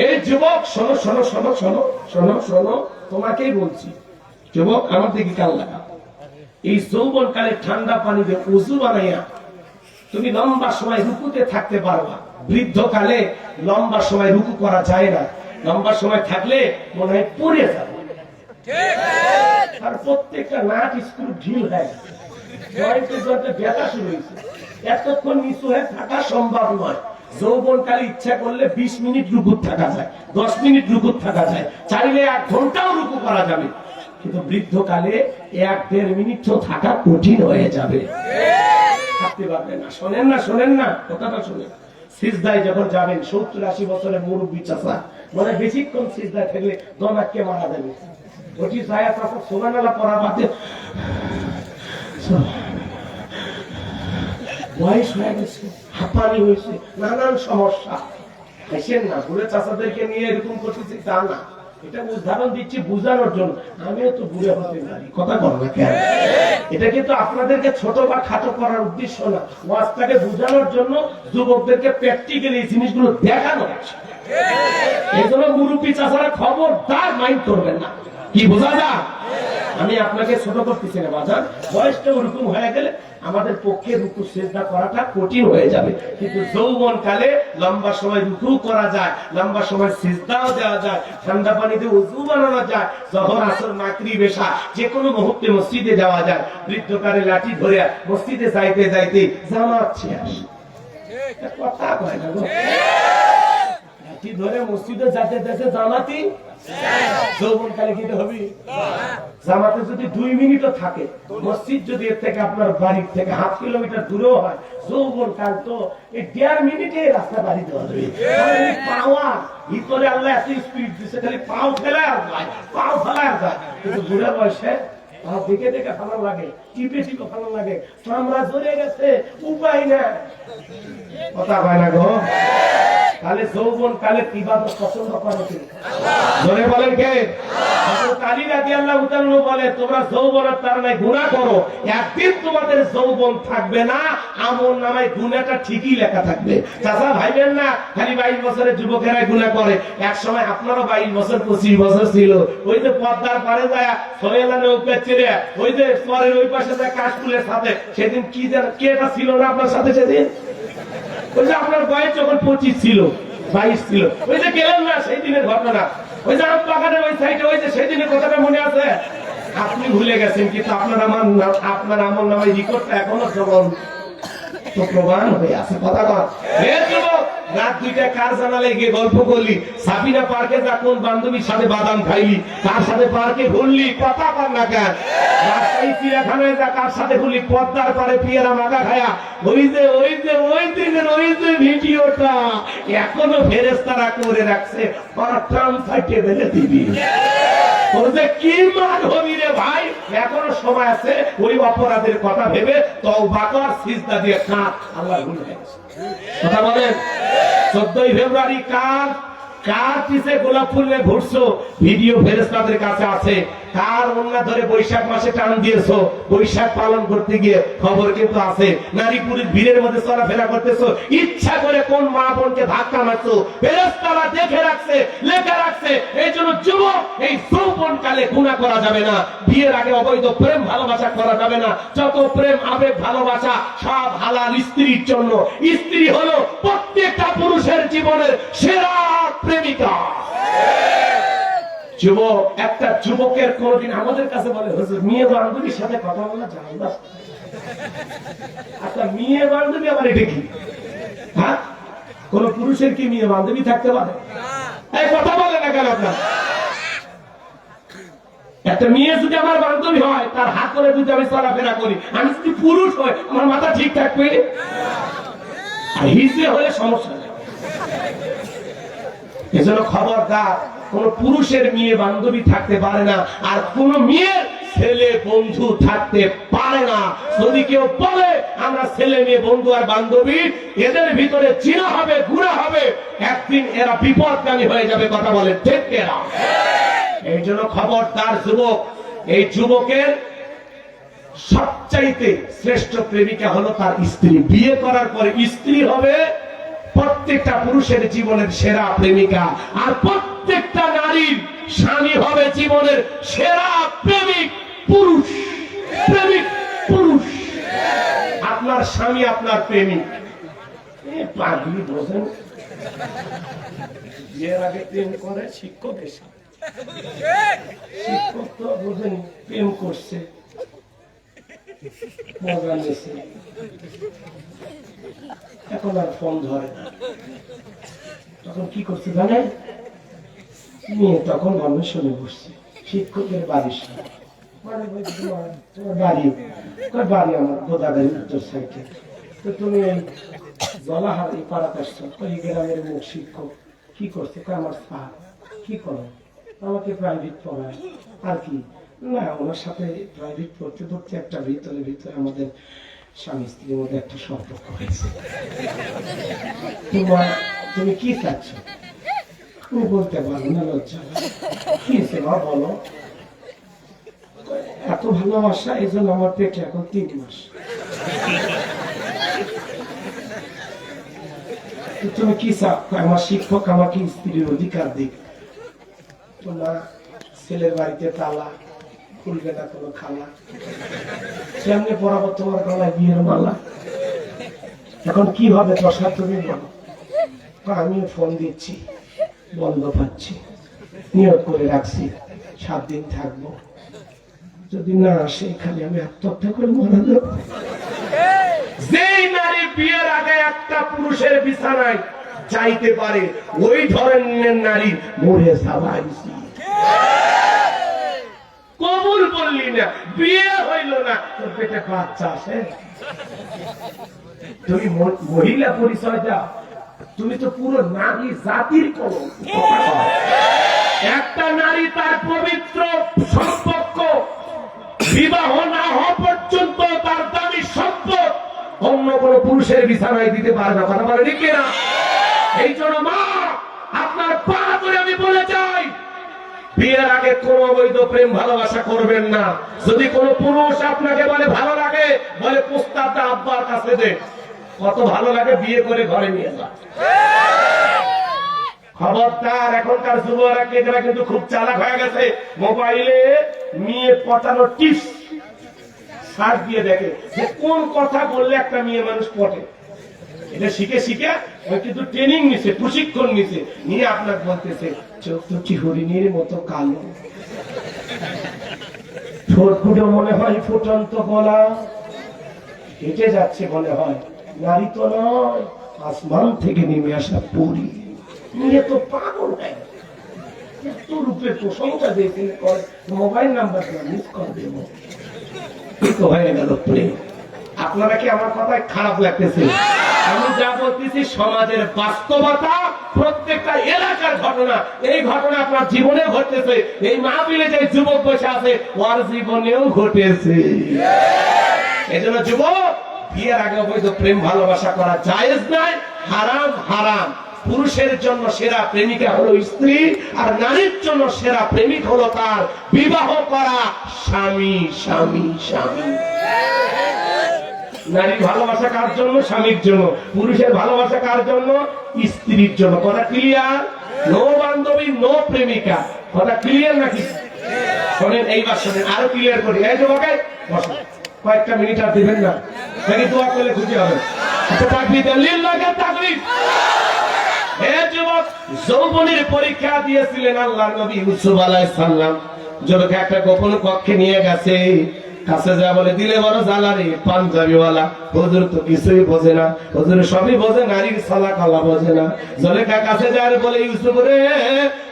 A: এই যুবক, শোনো শোনো শোনো শোনো শোনো শোনো, তোমাকেই বলছি যুবক, আমার দিকে কান লাগা। এই যৌবন কালে ঠান্ডা পানিতে ওযু বানাইয়া তুমি লম্বা সময় রুকুতে থাকতে পারবা। বৃদ্ধকালে লম্বা সময় রুকু করা যায় না, লম্বা সময় থাকলে মনে হয় পড়ে যাবে। আর প্রত্যেকটা নাট স্ক্রু ঢিল হয়, ব্যথা শুরু হয়েছে, এতক্ষণ নিচু হয়ে থাকা সম্ভব নয়। যৌবনকালে ইচ্ছা করলে 20 মিনিট রুকু থাকা যায়, 10 মিনিট রুকু থাকা যায়, চাইলে 1 ঘন্টাও রুকু করা যাবে। কিন্তু বৃদ্ধকালে 1-1.5 মিনিটও থাকা কঠিন হয়ে যাবে, থাকতে পারবে না। শোনেন না শোনেন না, কথাটা শোনেন। সিজদায় যখন যাবেন, 70-80 বছরের মুরব্বী চাচা মানে বেশিক্ষণ সিজদায় থাকলে দমাকে মারা যাবে। ওটি ছায়া চাচা সুবহানাল্লাহ পড়া বাদে বয়স হয়ে গেছে, হাঁপানি হয়েছে, নানান সমস্যা। হাসেন না, বুড়ে চাচাদেরকে নিয়ে এরকম করতেছি তা না, এটা উদাহরণ দিচ্ছি বুঝানোর জন্য। আমিও তো বুড়ে হতে পারি, কথা বল না কেন? এটা কিন্তু আপনাদেরকে ছোট বা খাটো করার উদ্দেশ্য না, ওয়াজটাকে বুঝানোর জন্য, যুবকদেরকে প্র্যাকটিক্যালি এই জিনিসগুলো দেখানো হচ্ছে। এই জন্য মুরব্বী চাচারা খবরদার মাইন্ড করবেন না, কি বোঝা যায়? আমি আপনাকে ছোট করতেছি না বাজার, বয়সটা ওরকম হয়ে গেলে আমাদের পক্ষে রুকু সিজদা করাটা কঠিন হয়ে যাবে। কিন্তু যৌবন কালে লম্বা সময় রুকু করা যায়, লম্বা সময় সিজদাও দেওয়া যায়, ঠান্ডা পানিতে ওযু বানানো যায়, যখন আসর মাগরিব এশা যে কোনো মুহূর্তে মসজিদে যাওয়া যায়। বৃদ্ধকালে লাঠি ধরে মসজিদে যাইতে যাইতে জামাত শেষ, কথা কয় না গো, লাঠি ধরে মসজিদে যাইতে যাইতে জামাতি যৌবনকালে কি হবে? জামাতে যদি 2 মিনিটও থাকে, মসজিদ যদি এর থেকে আপনার বাড়ির থেকে 1/2 কিলোমিটার দূরেও হয়, যৌবনকাল তো এই 1.5 মিনিটে রাস্তা বাড়ি দেওয়া যাবে। পাওয়া ভিতরে আল্লাহ এত স্পিড দিচ্ছে, খালি পাও ফেলা আর যায়, পাও ফেলা আর যায়। কিন্তু বুড়া বয়সে দেখে দেখে ভালো লাগে, টিপে টিপে ভালো লাগে, চামড়া ঝরে গেছে, উপায় না, কথা হয় না গো। তাহলে যৌবন কালে ইবাদত পছন্দ করে কে? জোরে বলেন কে? আলী রাদিয়াল্লাহু তাআলা বলে, তোমরা যৌবনের তাড়নায় গুনাহ করো, একদিন তোমাদের যৌবন থাকবে না, আমলনামায় গুনাহটা ঠিকই লেখা থাকবে। চাচা ভাইবেন না খালি 22 বছরের যুবকেরা গুনাহ করে, এক সময় আপনারও 22 বছর 25 বছর ছিল। ওই যে পদ্মার পারে যায় সোহেলা নৌকা ছেড়ে, ওই যে পরের ওই পাশে যায় কাশফুলের সাথে, সেদিন কি যেন কে এটা ছিল না আপনার সাথে? সেদিন ওই যে আপনার বয়স যখন 25 ছিল 22 ছিল, ওই যে গেলেন না সেই দিনের ঘটনা, ওই যে আম বাগানের ওই সাইডে, ওই যে সেই দিনের কথাটা মনে আছে? আপনি ভুলে গেছেন, কিন্তু আপনার আমল নামায় রেকর্ডটা এখনো যেমন তো প্রমাণ হয়ে আছে, কথা কর। রাত 2টা কার জানালে গিয়ে গল্প করলি, সাবিনা পার্কে যা কোন বান্ধবীর সাথে বাদাম খাইলি, কার সাথে পার্কে ঘুরলি, কথা কর না কেন? রাজশাহী চিড়িয়াখানায় যা কার সাথে ঘুরলি, পদ্মার পারে পিয়ারা মাগা খায়া, ওই যে ওই দিনের ওই যে ভিডিওটা এখনো ফেরেশতারা করে রাখছে, ওরা ট্রাম ফাইটে বেঁধে দিবি। ওদের কি মান হবি রে ভাই, এখনো সময় আছে, ওই অপরাধের কথা ভেবে তওবা কর, সিজদা দিয়ে কাঁদ, আল্লাহ ভুলে গেছে। কথা বলেন। 14ই ফেব্রুয়ারি কার? কার পিছে গোলাপ ফুল নিয়ে ঘুরছো ভিডিও ফেরেশতাদের কাছে আছে। কার ওন্না ধরে বৈশাখ মাসে টান দিয়েছো বৈশাখ পালন করতে গিয়ে খবর কিন্তু আছে। নারী পুরুষ ভিড়ের মধ্যে চলাফেরা করতেছো, ইচ্ছা করে কোন মা বোনকে ধাক্কা মারছো ফেরেশতারা দেখে রাখছে, লেখা রাখছে। এই জন্য যুবক, এই যৌবন কালে গুনাহ করা যাবে না। বিয়ের আগে অবৈধ প্রেম ভালোবাসা করা যাবে না। যত প্রেম আবেগ ভালোবাসা সব হালাল স্ত্রীর জন্য। স্ত্রী হলো প্রত্যেকটা পুরুষের জীবনের সেরা প্রেমিকা। যুবক, একটা যুবকের কোনদিন আমাদের কাছে বলে হুজুর মেয়ে বান্ধবীর সাথে কথা বলা যায় না। আচ্ছা, মেয়ে বান্ধবী আবার এটা কি? হ্যাঁ, কোন পুরুষের কি মেয়ে বান্ধবী থাকতে পারে? এই কথা বলে না কেন আপনার? একটা মেয়ে যদি আমার বান্ধবী হয়, তার হাত ধরে যদি আমি চলাফেরা করি, আমি যদি পুরুষ হয় আমার মাথা ঠিক থাকবে? আর হিসে হলে সমস্যা নেই। এজন্য খবরদার, কোন পুরুষের মেয়ে বান্ধবী থাকতে পারে না, আর কোন মেয়ের ছেলে বন্ধু থাকতে পারে না। যদি কেউ বলে আমরা ছেলে মেয়ে বন্ধু আর বান্ধবী, এদের ভিতরে চিনা হবে, গুণা হবে, একদিন এরা বিপদগামী হয়ে যাবে। কথা বলে ঠিক এরা। এই জন্য খবরদার যুবক, এই যুবকের সবচাইতে শ্রেষ্ঠ প্রেমিকা হলো তার স্ত্রী। বিয়ে করার পরে স্ত্রী হবে প্রত্যেকটা পুরুষের জীবনের সেরা প্রেমিকা, আর প্রত্যেকটা নারীর স্বামী হবে জীবনের সেরা প্রেমিক পুরুষ। প্রেমিক পুরুষ। আপনার স্বামী আপনার প্রেমিক। পাগলি বোঝেন, বিয়ের আগে প্রেম করে শিক্ষকের সাথে। শিক্ষক তো বোঝেন প্রেম করছে, মজা নিয়েছে, এখন আর ফোন ধরে না। তখন কি করছে জানেন? মেয়ে তখন অন্বেষণে বসছে শিক্ষকের বাড়ির সামনে। বাড়ি আমার গোদাগাড়ির উত্তর সাইডে। তো তুমি এই জলাহার এই পাড়াতে আসছো, ওই গ্রামের মুখ শিক্ষক কি করছে? আমার স্যার কি করে? আমাকে প্রাইভেট পড়ায়। আর কি না, ওনার সাথে প্রাইভেট পড়তে পড়তে একটা ভিতরে আমাদের স্বামী স্ত্রীর মধ্যে একটা সম্পর্ক হয়েছে। তুমি কি চাচ্ছ? তুমি বলতে পারো না, লজ্জা কি সেবা বলো। এত ভালোবাসা, এই জন্য আমার পেটে এখন 3 মাস। তুমি কি চাও? আমার শিক্ষক আমাকে স্ত্রীর অধিকার দিক। তোমার ছেলের বাড়িতে তালা, খুলবে না কোনো খালা, সামনে পড়াবো তোমার গলায় বিয়ের মালা। এখন কি হবে দশা তুমি বলো? আমি ফোন দিচ্ছি, বন্ধ পাচ্ছি, নিয়োগ করে রাখছি 7 দিন থাকবো। যদি না আসে খালি আমি আত্মহত্যা করে মারা যাবো। যেই নারী বিয়ের আগে একটা পুরুষের বিছানায় যাইতে পারে, ওই ধরনের নারী মরে যাওয়াইছি। কবুল বললি না, বিয়ে হইল না, তোর পেটে বাচ্চা আসে। তুমি মহিলা পরিচয় দাও, তুমি তো পুরো নারী জাতির কলম। একটা নারী তার পবিত্র সম্পর্ক বিবাহ না হওয়া পর্যন্ত তার দামি সম্পদ অন্য কোন পুরুষের বিছানায় দিতে পারে না। কথা বলে ঠিক না? এই জন্য মা, আপনার পা ধরে আমি বলে যাই, বিয়ের আগে কোন অবৈধ প্রেম ভালোবাসা করবেন না। যদি কোন পুরুষ আপনাকে বলে ভালো লাগে, বলে প্রস্তাবটা আব্বার কাছে দে। কত ভালো লাগে, বিয়ে করে ঘরে নিয়ে যা। খবরদার, এখনকার যুবকরা কেটরা কিন্তু খুব চালাক হয়ে গেছে। মোবাইলে মেয়ে পটানোর টিপস সার্চ দিয়ে দেখে যে কোন কথা বললে একটা মেয়ে মানুষ পটে। এটা শিখে ওই কিন্তু ট্রেনিং নিছে, প্রশিক্ষণ নিছে, নিয়ে আপনাকে বলতেছে চোখ দুটি হরিণীর মতো কালো, ঠোঁট ফুটে মনে হয় ফুটন্ত গলা, হেঁটে যাচ্ছে মনে হয় নারী তো নয়, আসমান থেকে নেমে আসা পরী। নিয়ে তো পাগল হয়ে এত রূপে প্রশংসা দিয়েছেন, মোবাইল নাম্বার মিস কর দেব তো হয়ে গেল প্রেম। আপনারা কি আমার কথায় খারাপ লাগতেছে? আমি যা বলতেছি সমাজের বাস্তবতা, প্রত্যেকটা এলাকার ঘটনা। এই ঘটনা আপনার জীবনেও ঘটেছে, এই মাহফিলে যে যুবক বসে আছে ওর জীবনেও ঘটেছে। এজন্য যুবক, বিয়ের আগে অবৈধ প্রেম ভালোবাসা করা জায়েজ নাই, হারাম হারাম। পুরুষের জন্য সেরা প্রেমিকা হলো স্ত্রী, আর নারীর জন্য সেরা প্রেমিক হলো তার বিবাহ করা স্বামী। স্বামী স্বামী নারীর ভালোবাসা কার জন্য? স্বামীর জন্য। পুরুষের ভালোবাসা কার জন্য? স্ত্রীর জন্য। কথা ক্লিয়ার? নো বান্ধবী, নো প্রেমিকা। কথা ক্লিয়ার নাকি? শোনেন, এইবার শোনেন, আরো ক্লিয়ার করি। এই যুবক, বসো, কয়েকটা মিনিট আর দিবেন না নাকি? দোয়া করলে খুশি হবে। তাকবীর লিল্লাহ, তাকবীর। হে যুবক, যৌবনের পরীক্ষা দিয়েছিলেন আল্লাহর নবী ইউসুফ আলাইহিস সালাম। যুবক একটা গোপন কক্ষে নিয়ে গেছে, কাছে যা বলে, দিলে বড় জ্বালারে পাঞ্জাবিওয়ালা, হুজুর তো কিছুই বোঝে না, হুজুর সবই বোঝে, নারীর সালা কালা বোঝে না। জলেখা কাছে যায় বলে, ইউসুফ রে,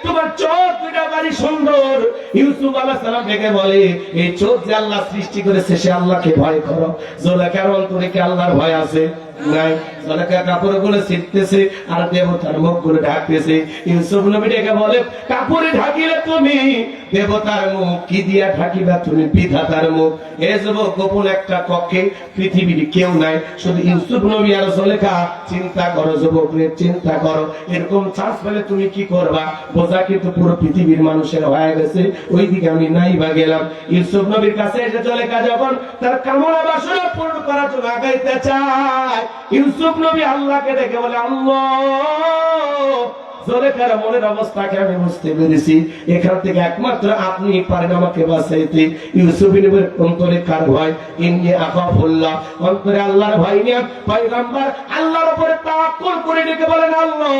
A: তোমার চোখ দুটা বাড়ি সুন্দর। ইউসুফ আলাইহিস সালাম ডেকে বলে, এই চোখ যে আল্লাহ সৃষ্টি করেছে সে আল্লাহকে ভয় করো। জলেখার অন্তরে কি আল্লাহর ভয় আছে? নাই। জলেখা কাপড় গুলো ছিটতেছে আর দেবতার মুখ গুলো ঢাকতেছে। ইউসুফ নবী ডেকে বলে, কাপড়ে ঢাকিলে তুমি দেবতার মুখ, কি দিয়া ঢাকিবা তুমি বিধাতার মুখ। এ যুবক, গোপন একটা কক্ষে, পৃথিবীর কেউ নাই, শুধু ইউসুফ নবী আর জলেখা। চিন্তা করো যুবক রে, চিন্তা করো, এরকম চান্স পেলে তুমি কি করবা? বোঝা কিন্তু পুরো পৃথিবীর মানুষের হয়ে গেছে, ওইদিকে আমি নাই বা গেলাম। ইউসুফ নবীর কাছে এসে জলেখা যখন তার কামনা বাসনা পূর্ণ করার জন্য আগাইতে চায়, ইউসুফ নবী আল্লাহকে ডেকে বলে, আল্লাহ, জলেখার মনের অবস্থাকে আমি বুঝতে পেরেছি, এখান থেকে একমাত্র আপনি পারেন আমাকে বাঁচাইতে। ইউসুফ নবীর অন্তরে কার ভয়? ইন্নী আখাফুল্লাহ, অন্তরে আল্লাহর ভয় নিয়ে পয়গম্বর আল্লাহর উপরে তাওয়াক্কুল করে ডেকে বলেন, আল্লাহ,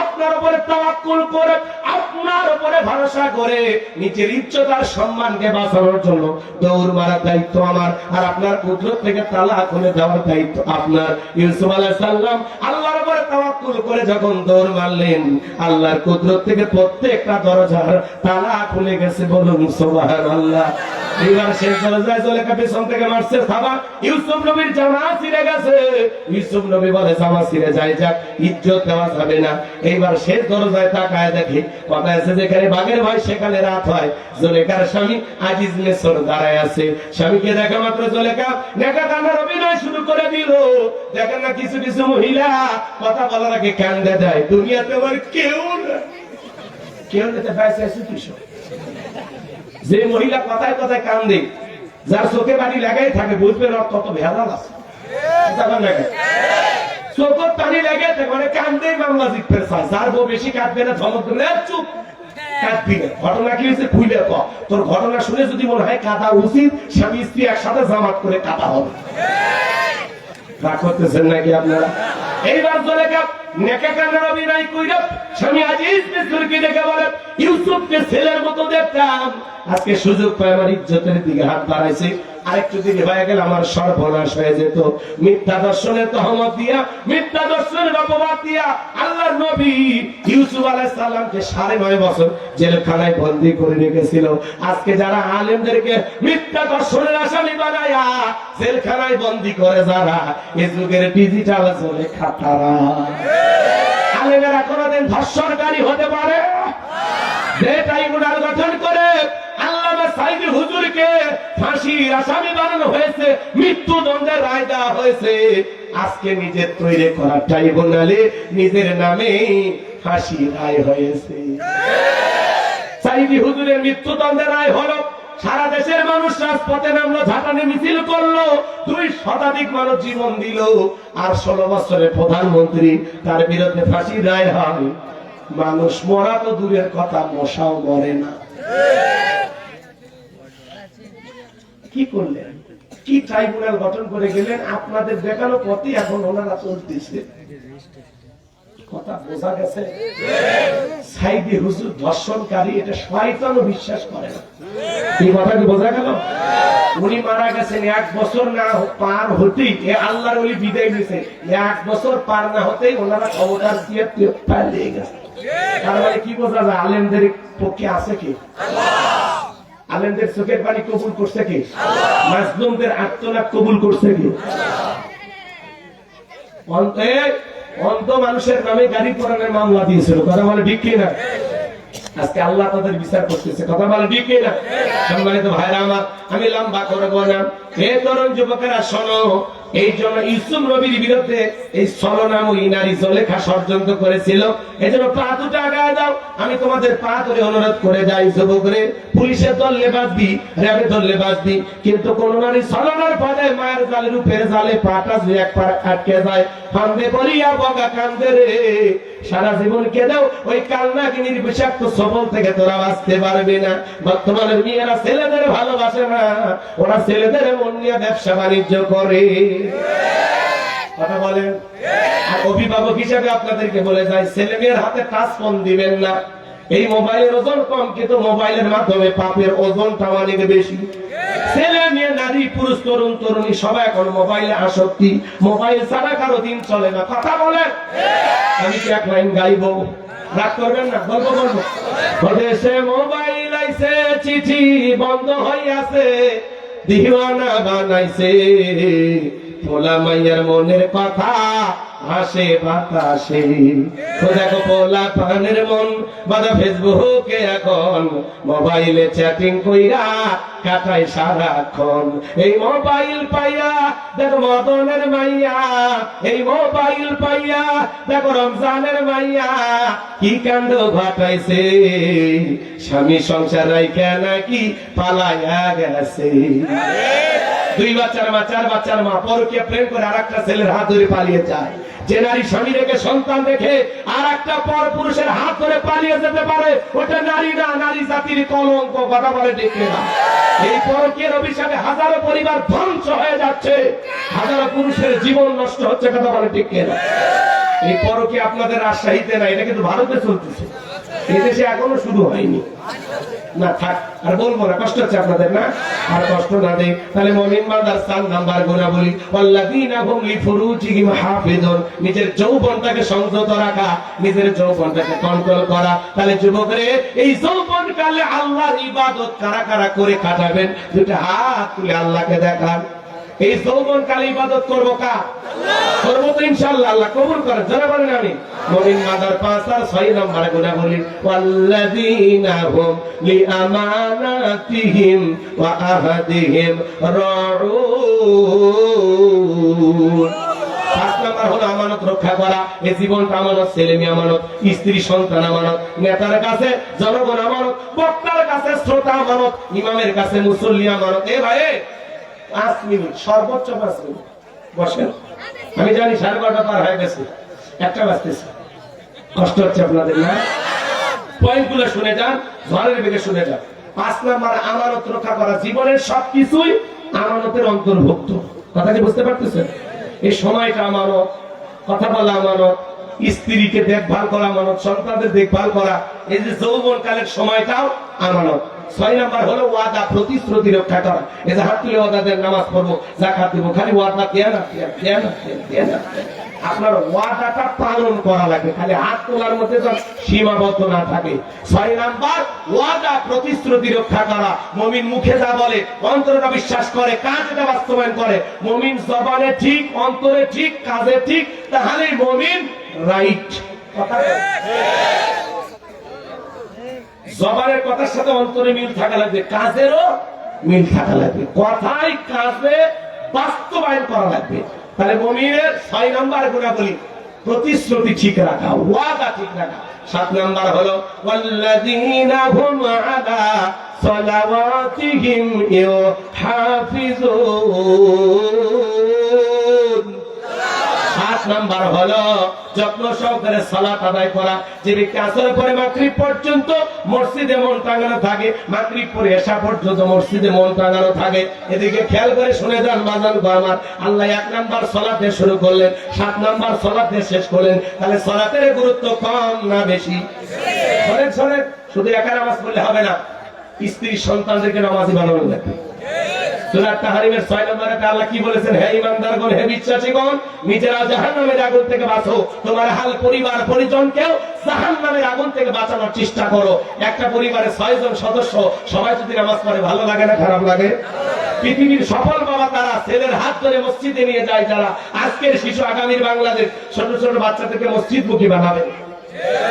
A: আপনার উপরে তাওয়াক্কুল করে, আপনার উপরে ভরসা করে নিজের ইজ্জত আর সম্মানকে বাঁচানোর জন্য দৌড় মারার দায়িত্ব আমার, আর আপনার কুদরত থেকে তালা খুলে দেওয়ার দায়িত্ব আপনার। ইউসুফ আলাইহিস সালাম আল্লাহর উপরে তাওয়াক্কুল করে যখন দৌড় মারলেন, আল্লাহর কুদরত থেকে প্রত্যেকটা দরজার তালা খুলে গেছে। বলুন সুবহানাল্লাহ। এবার শেষ দরজায় জলেখা পেছন থেকে মারছে থাবা, ইউসুফ নবীর জামা ছিঁড়ে গেছে। ইউসুফ নবী বলে, জামা ছিঁড়ে যায় যাক, ইজ্জত দেওয়া যাবে না। এইবার শেষ দরজায় তাকায় দেখে, কথা আছে যেখানে বাঘের ভয় সেখানে রাত হয়। জলেখার স্বামী আজিজ মিসর দাঁড়ায় আছে। স্বামীকে দেখা মাত্র জলেখা নেকা কান্নার অভিনয় শুরু করে দিল। দেখেন না, কিছু কিছু মহিলা কথা বলার আগে কান্দে দেয়। দুনিয়াতে আবার কেউ না, কেউ নিতে পারছে কিছু। যে মহিলা কথায় কথায় কান্দে, যার চোখে বাড়ি লাগাই থাকে, বুঝবেন ওর কত ভেজাল আছে। চোখের পানি লেগে থাকে, মানে কান্দে মামলা জিততে চায়। যার বউ বেশি কাঁদবে না, ধমক দেবে, চুপ, কাঁদবি না। ঘটনা কি হয়েছে খুলে ক। তোর ঘটনা শুনে যদি মনে হয় কাঁদা উচিত, স্বামী স্ত্রী একসাথে জামাত করে কাঁদা হবে। রাগ করতেছেন নাকি আপনারা? এইবার জলেখা নেকা কান্নার অভিনয় কইরা স্বামী আজিজ মিসরকে ডেকে বলে, ইউসুফকে ছেলের মতো দেখতাম, আজকে সুযোগ পায় আমার ইজ্জতের দিকে হাত বাড়াইছে, আরেকটু দিকে হয়ে গেল আমার সর্বনাশ হয়ে যেত। মিথ্যা দর্শনের তহমত দিয়া, মিথ্যা দর্শনের অপবাদ দিয়া আল্লাহর নবী ইউসুফ আলাইহিস সালামকে 9.5 বছর জেলখানায় বন্দী করে রেখেছিল। আজকে যারা আলেমদেরকে মিথ্যা দর্শনের আসামি বানায়া জেলখানায় বন্দী করে, যারা এই যুগের ডিজিটাল জলেখা, তারা আলেমেরা কোনদিন ধর্ষণকারী হতে পারে? যে ট্রাইব্যুনাল গঠন করে আল্লামা সাইদি হুজুরকে ফাঁসির আসামি বানানো হয়েছে, মৃত্যুদণ্ডের রায় দেওয়া হয়েছে, আজকে নিজের তৈরি করা ট্রাইব্যুনালে নিজের নামে ফাঁসি রায় হয়েছে। সাইদি হুজুরের মৃত্যুদণ্ডের রায় হলো, সারা দেশের মানুষ রাজপথে নামলো, ঝাঁটানি মিছিল করলো, 2 শতাধিক মানুষ জীবন দিল, আর 16 বছরের প্রধানমন্ত্রী, তার বিরুদ্ধে ফাঁসির রায় হয়। মানুষ মরা তো দূরের কথা, মশাও মরে না। কি করলেন? কি ট্রাইব্যুনাল গঠন করে গেলেন? আপনাদের দেখানো পথে এখন ওনারা চলতেছে। কথা বোঝা গেছে? সাইদি হুজুর ধর্ষণকারী, এটা শয়তানও বিশ্বাস করে না। এই কথা কি বোঝা গেল? উনি মারা গেছেন 1 বছর না পার হতেই, আল্লাহর ওলি বিদায় দিয়েছে, 1 বছর পার না হতেই ওনারা ক্ষমতার দিয়ে পালিয়ে গেছে। তার মানে কি বোঝা যায়? আলেমদের পক্ষে আছে কি? আলেমদের চোখের পানি কবুল করছে কি? মাজলুমদের আর্তনাদ কবুল করছে কি? অন্ধ মানুষের নামে গাড়ি পোড়ানোর মামলা দিয়েছিল, কথা বলে ঠিক কিনা? আজকে আল্লাহ তাদের বিচার করতেছে, কথা বলে ঠিক কিনা? সম্মানিত ভাইরা আমার, আমি লম্বা করবো না। হে তরুণ যুবকেরা শোনো, এই জন্য ইউসুফ নবীর বিরুদ্ধে এই ছলনাময়ী নারী জুলেখা ষড়যন্ত্র করেছিল। এই জন্য পা দুটো আগায় দাও, আমি তোমাদের পা ধরে অনুরোধ করে যাই যুবকরে, পুলিশের ধরলে বাঁচবি, র্যাবে ধরলে বাঁচবি, কিন্তু কোন নারী ছলনার পদে মায়ের জালের উপরে জালে পাটা জুই এক পা আটকে যায়, ফান্দে পড়িয়া বগা কান্দে রে, সারা জীবন কেঁদেও ওই কান্নাকিনীর বিষাক্ত সবল থেকে তোরা বাঁচতে পারবি না। বর্তমানে মেয়েরা ছেলেদের ভালোবাসে না, ওরা ছেলেদের মন নিয়ে ব্যবসা বাণিজ্য করে। কথা বলেন। আর অভিভাবক হিসেবে আপনাদেরকে বলে যায়, ছেলে মেয়ের হাতে টাচ ফোন দিবেন না। এই মোবাইলের ওজন কম, কিন্তু মোবাইলের মাধ্যমে পাপের ওজনটা অনেক বেশি। ছেলে মেয়ে, নারী পুরুষ, তরুণ তরুণী সবাই এখন মোবাইলে আসক্তি, মোবাইল ছাড়া কারো দিন চলে না। কথা বলেন। আমি কি এক লাইন গাইবো? রাগ করবেন না, বলবো বলবো। দেশে মোবাইল আইছে, চিঠি বন্ধ হইয়াছে, দিওয়ানা বানাইছে, পোলা মাইয়ার মনের কথা আসে বাতাসে। দেখো পোলা পানের মন বাদা ফেসবুকে এখন মোবাইলে চ্যাটিং কইরা কাটাই সারাক্ষণ। এই মোবাইল পাইয়া দেখো মদনের মাইয়া, এই মোবাইল পাইয়া দেখো রমজানের মাইয়া কি কাণ্ড ঘটাইছে, স্বামী সংসার রাইখা নাকি পালাইয়া গেছে। 2 বাচ্চার মা, 4 বাচ্চার মা পরকীয়া প্রেম করে আরেকটা ছেলের হাত ধরে পালিয়ে যায়। যে নারী স্বামী রেখে সন্তান রেখে আর একটা পর পুরুষের হাত ধরে পালিয়ে যেতে পারে, ওটা নারী না, নারী জাতির কলঙ্ক। কথা বলে ঠিক না? এই পরকীয়ার অভিশাপে হাজারো পরিবার ধ্বংস হয়ে যাচ্ছে, হাজারো পুরুষের জীবন নষ্ট হচ্ছে। কথা বলে ঠিক না? এই পরকীয়া আপনাদের রাজশাহীতে না, এটা কিন্তু ভারতে চলতেছে, এদেশে এখনো শুরু হয়নি। না থাক, আর বলবো না, কষ্ট হচ্ছে আপনাদের না? আর কষ্ট না দেই তাহলে মুমিন বান্দার 4 নাম্বার গুনাহ বলি, ওয়াল্লাযীনা হুম লিফুরুজিহিম হাফিজুন। নিজের যৌবনটাকে সংযত রাখা, নিজের যৌবনটাকে কন্ট্রোল করা। তাহলে যুবকরে, এই যৌবনকালে আল্লাহর ইবাদত কারা কারা করে কাটাবেন, দুটো হাত তুলে আল্লাহকে দেখান। এই যৌবনকালে ইবাদত করবো কার? করবো তো ইনশাআল্লাহ, আল্লাহ কবুল করেন। যারা বলেন আমি। মুমিন বান্দার 5 আর 6 নাম্বার গুনাহ বলি, ওয়াল্লাযীনা হুম লিআমানাতিহিম ওয়া আহদিহিম রাউন। 5 নাম্বার হলো আমানত রক্ষা করা। এই জীবনটা আমানত, ছেলে মেয়ে আমানত, স্ত্রী সন্তান আমানত, নেতার কাছে জনগণ আমানত, বক্তার কাছে শ্রোতা আমানত, ইমামের কাছে মুসল্লি আমানত। এ ভাই 5 মিনিট, সর্বোচ্চ 5 মিনিট বসেন। আমি জানি 12:30 পার হয়ে গেছে, 1টা বাজতেছে। কষ্ট হচ্ছে আপনাদের না? পয়েন্টগুলো শুনে যান, ঝড়ের বেগে শুনে যান। 5 নাম্বার আমানত রক্ষা করা। জীবনের সবকিছুই আমানতের অন্তর্ভুক্ত। কথা কি বুঝতে পারতেছেন? এই সময়টা আমানত, কথা বলা আমানত, স্ত্রীকে দেখভাল করা আমানত, সন্তানদের দেখভাল করা। এই যে যৌবনকালের সময়টাও আমানত। 6 নাম্বার হলো ওয়াদা, প্রতিশ্রুতি রক্ষা করা। এই যে হাত তুলে ওয়াদা দেন, নামাজ পড়বো, যাকাত দিব, খালি ওয়াদা দেন না, দেন না, দেন না। আপনার ওয়াদাটা পালন করা লাগে, খালি হাত তোলার মধ্যে তো সীমাবদ্ধ না থাকে। 6 নাম্বার ওয়াদা, প্রতিশ্রুতি রক্ষা করা। মুমিন মুখে যা বলে, অন্তরে বিশ্বাস করে, কাজে তা বাস্তবায়ন করে। মুমিন জবানে ঠিক, অন্তরে ঠিক, কাজে ঠিক, তাহলে মুমিন রাইট। কথা জবানের কথার সাথে অন্তরে মিল থাকা লাগবে, কাজেরও মিল থাকা লাগবে, কথাই কাজে বাস্তবায়ন করা লাগবে। তাহলে মুমিনের 6 নাম্বার গুনাহ বলি, প্রতিশ্রুতি ঠিক রাখা, ওয়াদা ঠিক রাখা। 7 নাম্বার হলো ওয়াল্লাযীনা হুম আলা সালাওয়াতিহিম ইউহাফিজুন। 7 নাম্বার হলো যত্ন সহকারে সালাত আদায় করা। যে ব্যক্তি আসরের পরে মাগরিব পর্যন্ত মসজিদে মন টাঙানো থাকে, মাগরিব পরে এশা পর্যন্ত মসজিদে মন টাঙানো থাকে, এদিকে খেয়াল করে শুনে যান বাজান আমার। আল্লাহ 1 নাম্বার সালাতে শুরু করলেন, 7 নাম্বার সালাতে শেষ করলেন। তাহলে সালাতের গুরুত্ব কম না বেশি? শোনেন শোনেন, শুধু একা নামাজ পড়লে হবে না, স্ত্রী সন্তানদেরকে নামাজি বানানো লাগবে। সূরা তাহরিমের 6 নম্বরে আল্লাহ কি বলেছেন? হে ঈমানদারগণ, হে বিশ্বাসীগণ, নিজেরা জাহান্নামের আগুন থেকে বাঁচো, তোমার হাল পরিবার পরিজনকেও জাহান্নামের আগুন থেকে বাঁচানোর চেষ্টা করো। একটা পরিবারে 6 জন সদস্য, সবাই যদি নামাজ পড়ে ভালো লাগে না খারাপ লাগে? পৃথিবীর সফল বাবা তারা ছেলের হাত ধরে মসজিদে নিয়ে যায়, যারা আজকের শিশু আগামীর বাংলাদেশ। ছোট ছোট বাচ্চাদেরকে মসজিদমুখী বানাবে,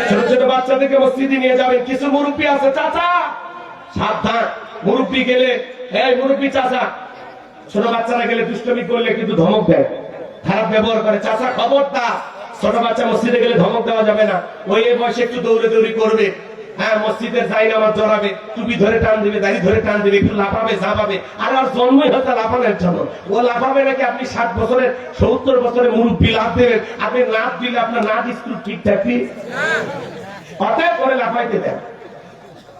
A: ছোট ছোট বাচ্চাদেরকে মসজিদে নিয়ে যাবেন। কিছু মুরব্বী আছে, চাচা সাবধান, মুরব্বী গেলে এই মুরব্বী চাচা ছোট বাচ্চারা গেলে দুষ্টমি করলে কিন্তু ধমক দেয়, খারাপ ব্যবহার করে। চাচা খবরদার, ছোট বাচ্চা মসজিদে গেলে ধমক দেওয়া যাবে না। ওই বয়সে একটু দৌড়ে দৌড়ি করবে, হ্যাঁ মসজিদের যাই নামাজ জড়াবে, টুপি ধরে টান দিবে, দাড়ি ধরে টান দিবে, একটু লাফাবে ঝাঁপাবে। আর আর জন্মই হয়তো লাফানোর জন্য। ও লাফাবে নাকি আপনি 60 বছরের 70 বছরের মুরব্বী লাফ দেবেন? আপনি নাচ দিলে আপনার নাচ স্কুল ঠিকঠাক কি অতএব করে লাফাইতে দেন।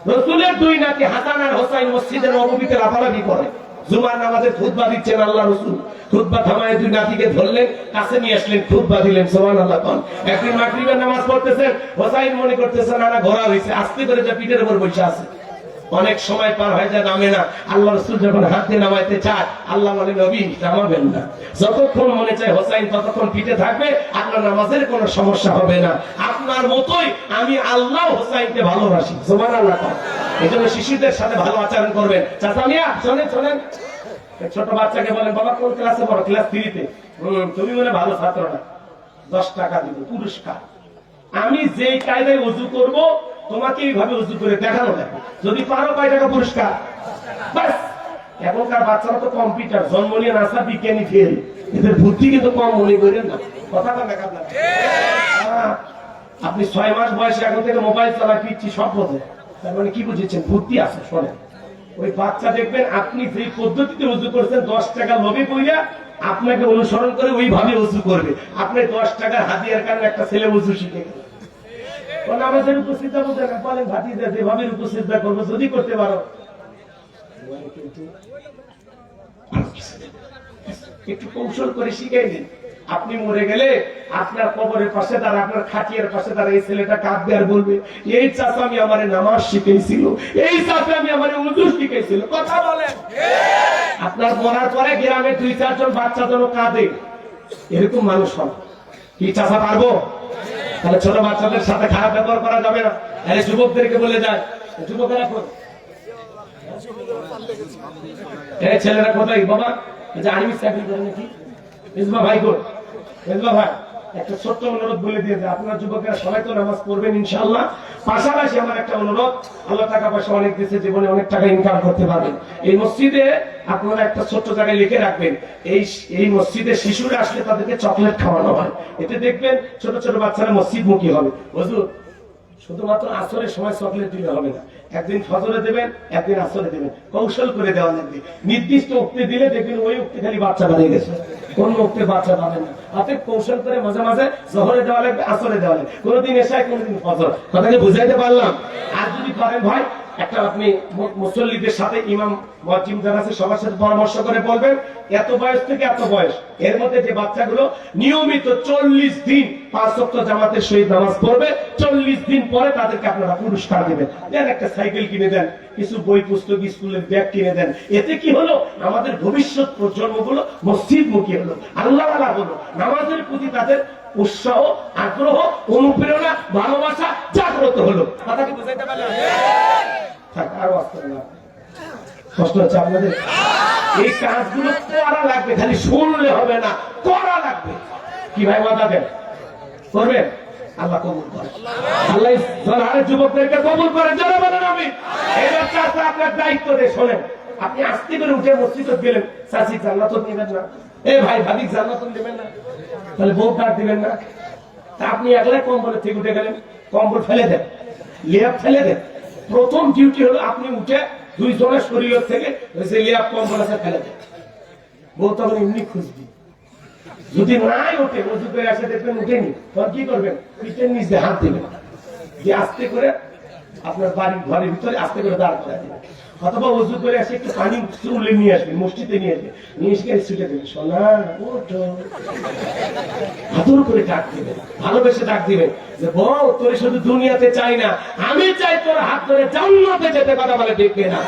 A: রসুলের 2 নাতি হাসান আর হোসাইন মসজিদের নববীতে লাফালাফি করে। জুমার নামাজে খুতবা দিচ্ছেন আল্লাহ রসুল, খুতবা থামায় 2 নাতিকে ধরলেন, কাছে নিয়ে আসলেন, খুতবা দিলেন। সুবহানাল্লাহ। একদিন মাগরিবের নামাজ পড়তেছেন, হোসাইন মনে করতেছেন না ঘোরা হয়েছে, আস্তে করে যা পিঠের উপর বসে আছে। অনেক সময় পার হয়ে যায়, নামে না। আল্লাহ রসুল যখন হাত দিয়ে নামাইতে চায়, আল্লাহ বলে নবী নামাবেন না, যতক্ষণ মনে চায় হোসাইন ততক্ষণ পিঠে থাকবে, আপনার নামাজের কোনো সমস্যা হবে না। আপনার মতোই আমি আল্লাহ হোসাইনকে ভালোবাসি। সুবহানাল্লাহ। এই জন্য শিশুদের সাথে ভালো আচরণ করবেন। চাচা মিয়া শোনেন শোনেন, ছোট বাচ্চাকে বলেন বাবা কোন ক্লাসে পড়ো? ক্লাস 3 তে। তুমি মনে ভালো ছাত্র না, 10 টাকা দিব পুরস্কার। আমি যেই কায়দায় ওযু করব তোমাকে এইভাবে ওযু করে দেখানো লাগবে, যদি পারো কয় টাকা পুরস্কার। বাস। এখনকার বাচ্চারা তো কম্পিউটার, জন্ম নিয়ে নাসা বিজ্ঞানী ফেল, এদের বুদ্ধি কিন্তু কম মনে করেন না। কথা বলেন আপনারা। আপনি 6 মাস বয়সে এখন থেকে মোবাইল চালা, পিচ্ছি, সব বোঝে। তার মানে কি বুঝেছেন? বুদ্ধি আছে। শোনেন, ওই বাচ্চা দেখবেন আপনি যে পদ্ধতিতে ওযু করছেন, 10 টাকা লোভে পড়িয়া আপনাকে অনুসরণ করে ওইভাবে ওযু করবে। আপনি 10 টাকার হাদিয়ার কারণে একটা ছেলে ওযু শিখে গেল। আমাদের উপস্থিতটা বোঝে না, বলেন ভাতিজা যেভাবে উপস্থিতটা করবো যদি করতে পারো, একটু কৌশল করে শিখাই দিন। আপনি মরে গেলে আপনার কবরের পাশে তারা, আপনার খাটিয়ার পাশে তারা এই ছেলেটা কাঁদবে আর বলবে এই চাচা আমি আমার নামাজ শিখেছিল, এই চাচা আমি আমার ওযু শিখেছিল। কথা বলেন। আপনার মরার পরে গ্রামে 2-4 জন বাচ্চা যেন কাঁদে, এরকম মানুষ হন। কি চাচা পারবো? তাহলে ছোট বাচ্চাদের সাথে খারাপ ব্যবহার করা যাবে না। আরে যুবকদেরকে বলে যায়, যুবকেরা ছেলেরা কোথায় বাবা আর্মি চাকরি করে নাকি? ইসবা ভাই কোন? ইসবা ভাই একটা ছোট্ট অনুরোধ বলে দিয়ে যায়, আপনার যুবকেরা সবাই তো নামাজ পড়বেন ইনশাআল্লাহ। পাশাপাশি আমার একটা অনুরোধ, আল্লাহ টাকা পয়সা অনেক দিয়েছে, জীবনে অনেক টাকা ইনকাম করতে পারবেন। এই মসজিদে আপনারা একটা ছোট্ট জায়গায় লিখে রাখবেন, এই মসজিদে শিশুরা আসলে তাদেরকে চকলেট খাওয়ানো হয়। এতে দেখবেন ছোট ছোট বাচ্চারা মসজিদ মুখী হবে। হুজুর শুধুমাত্র আসরের সময় চকলেট দিলে হবে না, একদিন ফজরে দেবেন, একদিন আসরে দেবেন, কৌশল করে দেওয়া লাগবে। নির্দিষ্ট উক্তি দিলে দেখবেন ওই উক্তি খালি বাচ্চা বানিয়ে গেছে, কোন উক্তি বাচ্চা পাবে না। অতএব কৌশল করে মাঝে মাঝে জহরে দেওয়া লাগবে, আসরে দেওয়া লাগবে, কোনোদিন এশায় কোনোদিন ফজর। কথাকে বুঝাইতে পারলাম? আর যদি পারেন ভাই একটা আপনি মুসল্লিদের সাথে, ইমাম মুয়াজ্জিন যারা আছে সবার সাথে পরামর্শ করে বলবেন এত বয়স থেকে এত বয়স এর মধ্যে যে বাচ্চাগুলো নিয়মিত 40 দিন 5 ওয়াক্ত জামাতের সহিত নামাজ পড়বে, 40 দিন পরে তাদেরকে আপনারা পুরস্কার দেবেন। দেন একটা সাইকেল কিনে দেন, কিছু বই পুস্তক, স্কুলের ব্যাগ কিনে দেন। এতে কি হলো? আমাদের ভবিষ্যৎ প্রজন্মগুলো মসজিদমুখী হলো, আল্লাহওয়ালা হলো, নামাজের প্রতি তাদের উৎসাহ, আগ্রহ, অনুপ্রেরণা, ভালোবাসা জাগ্রত হলো। কথা কি বুঝাইতে পারলাম? আর কষ্ট হচ্ছে আপনাদের? এই কাজগুলো করা লাগবে, খালি শুনলে হবে না, করা লাগবে। কি ভাই ওয়াদা দেন? করবেন? আল্লাহ কবুল করে। আল্লাহ জনহারের যুবকদেরকে কবুল করে। যারা বলেন আমি এবার চাচা আপনার দায়িত্ব দিয়ে শোনেন, আপনি আস্তে করে উঠে মসজিদে গেলেন, চাচি জান্নাত নেবেন না, এ ভাই ভাবি জান্নাত নেবেন না, তাহলে বউ কার্ড দিবেন না। তা আপনি একলাই কম্বলের থেকে উঠে গেলেন, কম্বল ফেলে দেন, লেপ ফেলে দেন। প্রথম ডিউটি হলো আপনি উঠে 2 জনের শরীর থেকে লেপ কম্বল আছে ফেলে দেন। বউ তখন এমনি খুঁজবি, যদি নাই ওঠে ওযু করে আসে দেখবেন উঠেনি, তখন কি করবেন? পিঠের নিচে হাত দিবেন, দিয়ে আস্তে করে আপনার বাড়ির ঘরের ভিতরে আস্তে করে দাঁড় করা দিবেন। অথবা ওযু করে আসে একটু পানি চুলে নিয়ে আসবেন, মসজিদে নিয়ে আসবেন, নিয়ে এসে ছুটে দেবেন, সোনা ওঠো, আদর করে ডাক দিবেন, ভালোবেসে ডাক দিবেন যে বউ তোরে শুধু দুনিয়াতে চাই না, আমি চাই তোর হাত ধরে জান্নাতে যেতে। কথা বলে ঠিক না?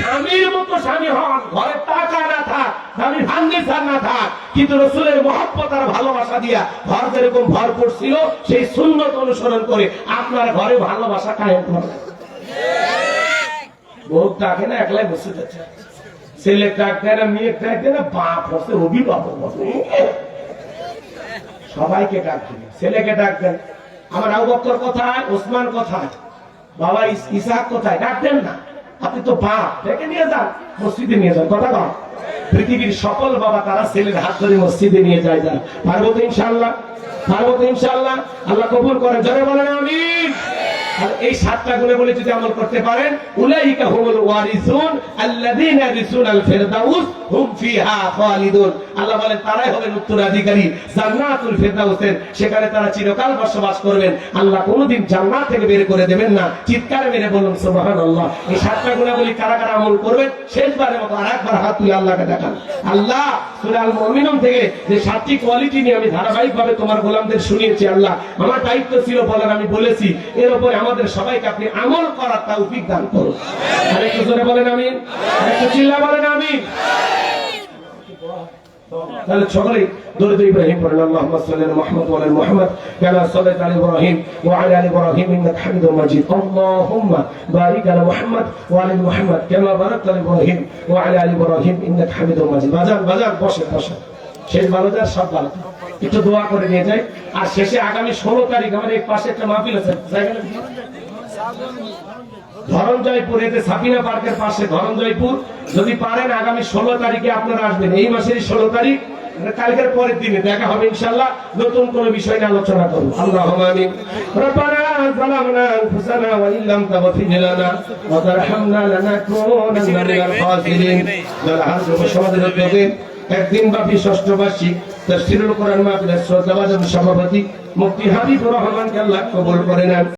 A: স্বামীর মতো স্বামী হন, ঘরে টাকা না থাক, স্বামীর ফার্নিচার না থাক, কিন্তু রাসূলের মহব্বত আর ভালোবাসা দিয়া ঘর যেরকম ভরপুর ছিল, সেই সুন্নত অনুসরণ করে আপনার ঘরে ভালোবাসা কায়েম করবেন। বউ ডাকে না, একলাই বসে যাচ্ছে, ছেলে ডাক দেয় না, মেয়ে ডাক দেয় না, বাপ হচ্ছে অভিভাবক, সবাইকে ডাক দিবেন। ছেলেকে ডাক দেন, আমার আবু বকর কোথায়, ওসমান কোথায়, বাবা ইসহাক কোথায়, ডাক দেন না। আপনি তো বাপ, ডেকে নিয়ে যান, মসজিদে নিয়ে যান। কথা বল, পৃথিবীর সকল বাবা তারা ছেলের হাত ধরে মসজিদে নিয়ে যায়। যারা পারবো তো ইনশাআল্লাহ, পারবো তো ইনশাআল্লাহ। আল্লাহ কবুল করে, জোরে বলেন আমিন। আর এই 7টা গুণে বলে যদি আমল করতে পারেন, উলাইকা হুমুল ওয়ারিসুন আল্লাযীনা ইয়ারিসুনাল ফিরদাউস হুম ফিহা খালিদুন। আল্লাহ বলেন তারাই হবেন উত্তরাধিকারী জান্নাতুল ফিরদাউসের, সেখানে তারা চিরকাল বসবাস করবেন। আল্লাহ কোনোদিন জান্নাত থেকে বের করে দেবেন না। চিৎকার মেরে বলুন সুবহানাল্লাহ। এই 7টা গুণাবলী কারা কারা আমল করবেন শেষবারের মতো আরেকবার হাত তুলে আল্লাহকে দেখান। আল্লাহ সূরা আল মুমিনুন থেকে যে 7টি কোয়ালিটি নিয়ে আমি ধারাবাহিকভাবে তোমার গোলামদের শুনিয়েছি, আল্লাহ আমার দায়িত্ব ছিল বলার, আমি বলেছি, এর উপরে আমাদের সবাইকে আপনি আমল করার তৌফিক দান করুন। আরেকটু জোরে বলেন আমিন, আরেকটু চিল্লা বলেন আমিন। তাহলে সকলেই দরুদ ইব্রাহিম পড়েন। আল্লাহুম্মা সাল্লি আলা মুহাম্মদ ওয়া আলা মুহাম্মদ কামা সাল্লাইতা আলা ইব্রাহিম ওয়া আলা আলি ইব্রাহিম ইন্নাকা হামিদুম মাজিদ। আল্লাহুম্মা বারিক আলা মুহাম্মদ ওয়া আলা মুহাম্মদ কামা বারাকতা আলা ইব্রাহিম ওয়া আলা আলি ইব্রাহিম ইন্নাকা হামিদুম মাজিদ। বাজান বাজান বসে বসে, শেষ ভালো যায় সব ভালো, একটু দোয়া করে নিয়ে যাই। আর শেষে আগামী 16 তারিখ আমাদের এই পাশে একটা মাহফিল আছে, ধরমজয়পুর, এতে সাফিনা পার্কের পাশে ধরমজয়পুর। যদি পারেন আগামী 16 তারিখে আপনারা আসবেন, এই মাসের 16 তারিখ, কালকের পরের দিনে দেখা হবে ইনশাআল্লাহ। নতুন কোন বিষয় নিয়ে আলোচনা করব। আল্লাহুম্মা আমিন। রব্বানা যালামনা আনফুসানা ওয়া ইল্লাম তাগফির লানা ওয়া তারহামনা লানাকুনান্না মিনাল খাসিরিন। যারা হাজর সমাজের উদ্যোগে একদিন ব্যাপী ষষ্ঠ বার্ষিক তাফসীরুল কোরআন মাহফিলের শ্রদ্ধাভাজন সভাপতি মুফতি হাবিবুর রহমানকে আল্লাহ কবুল করে নেন।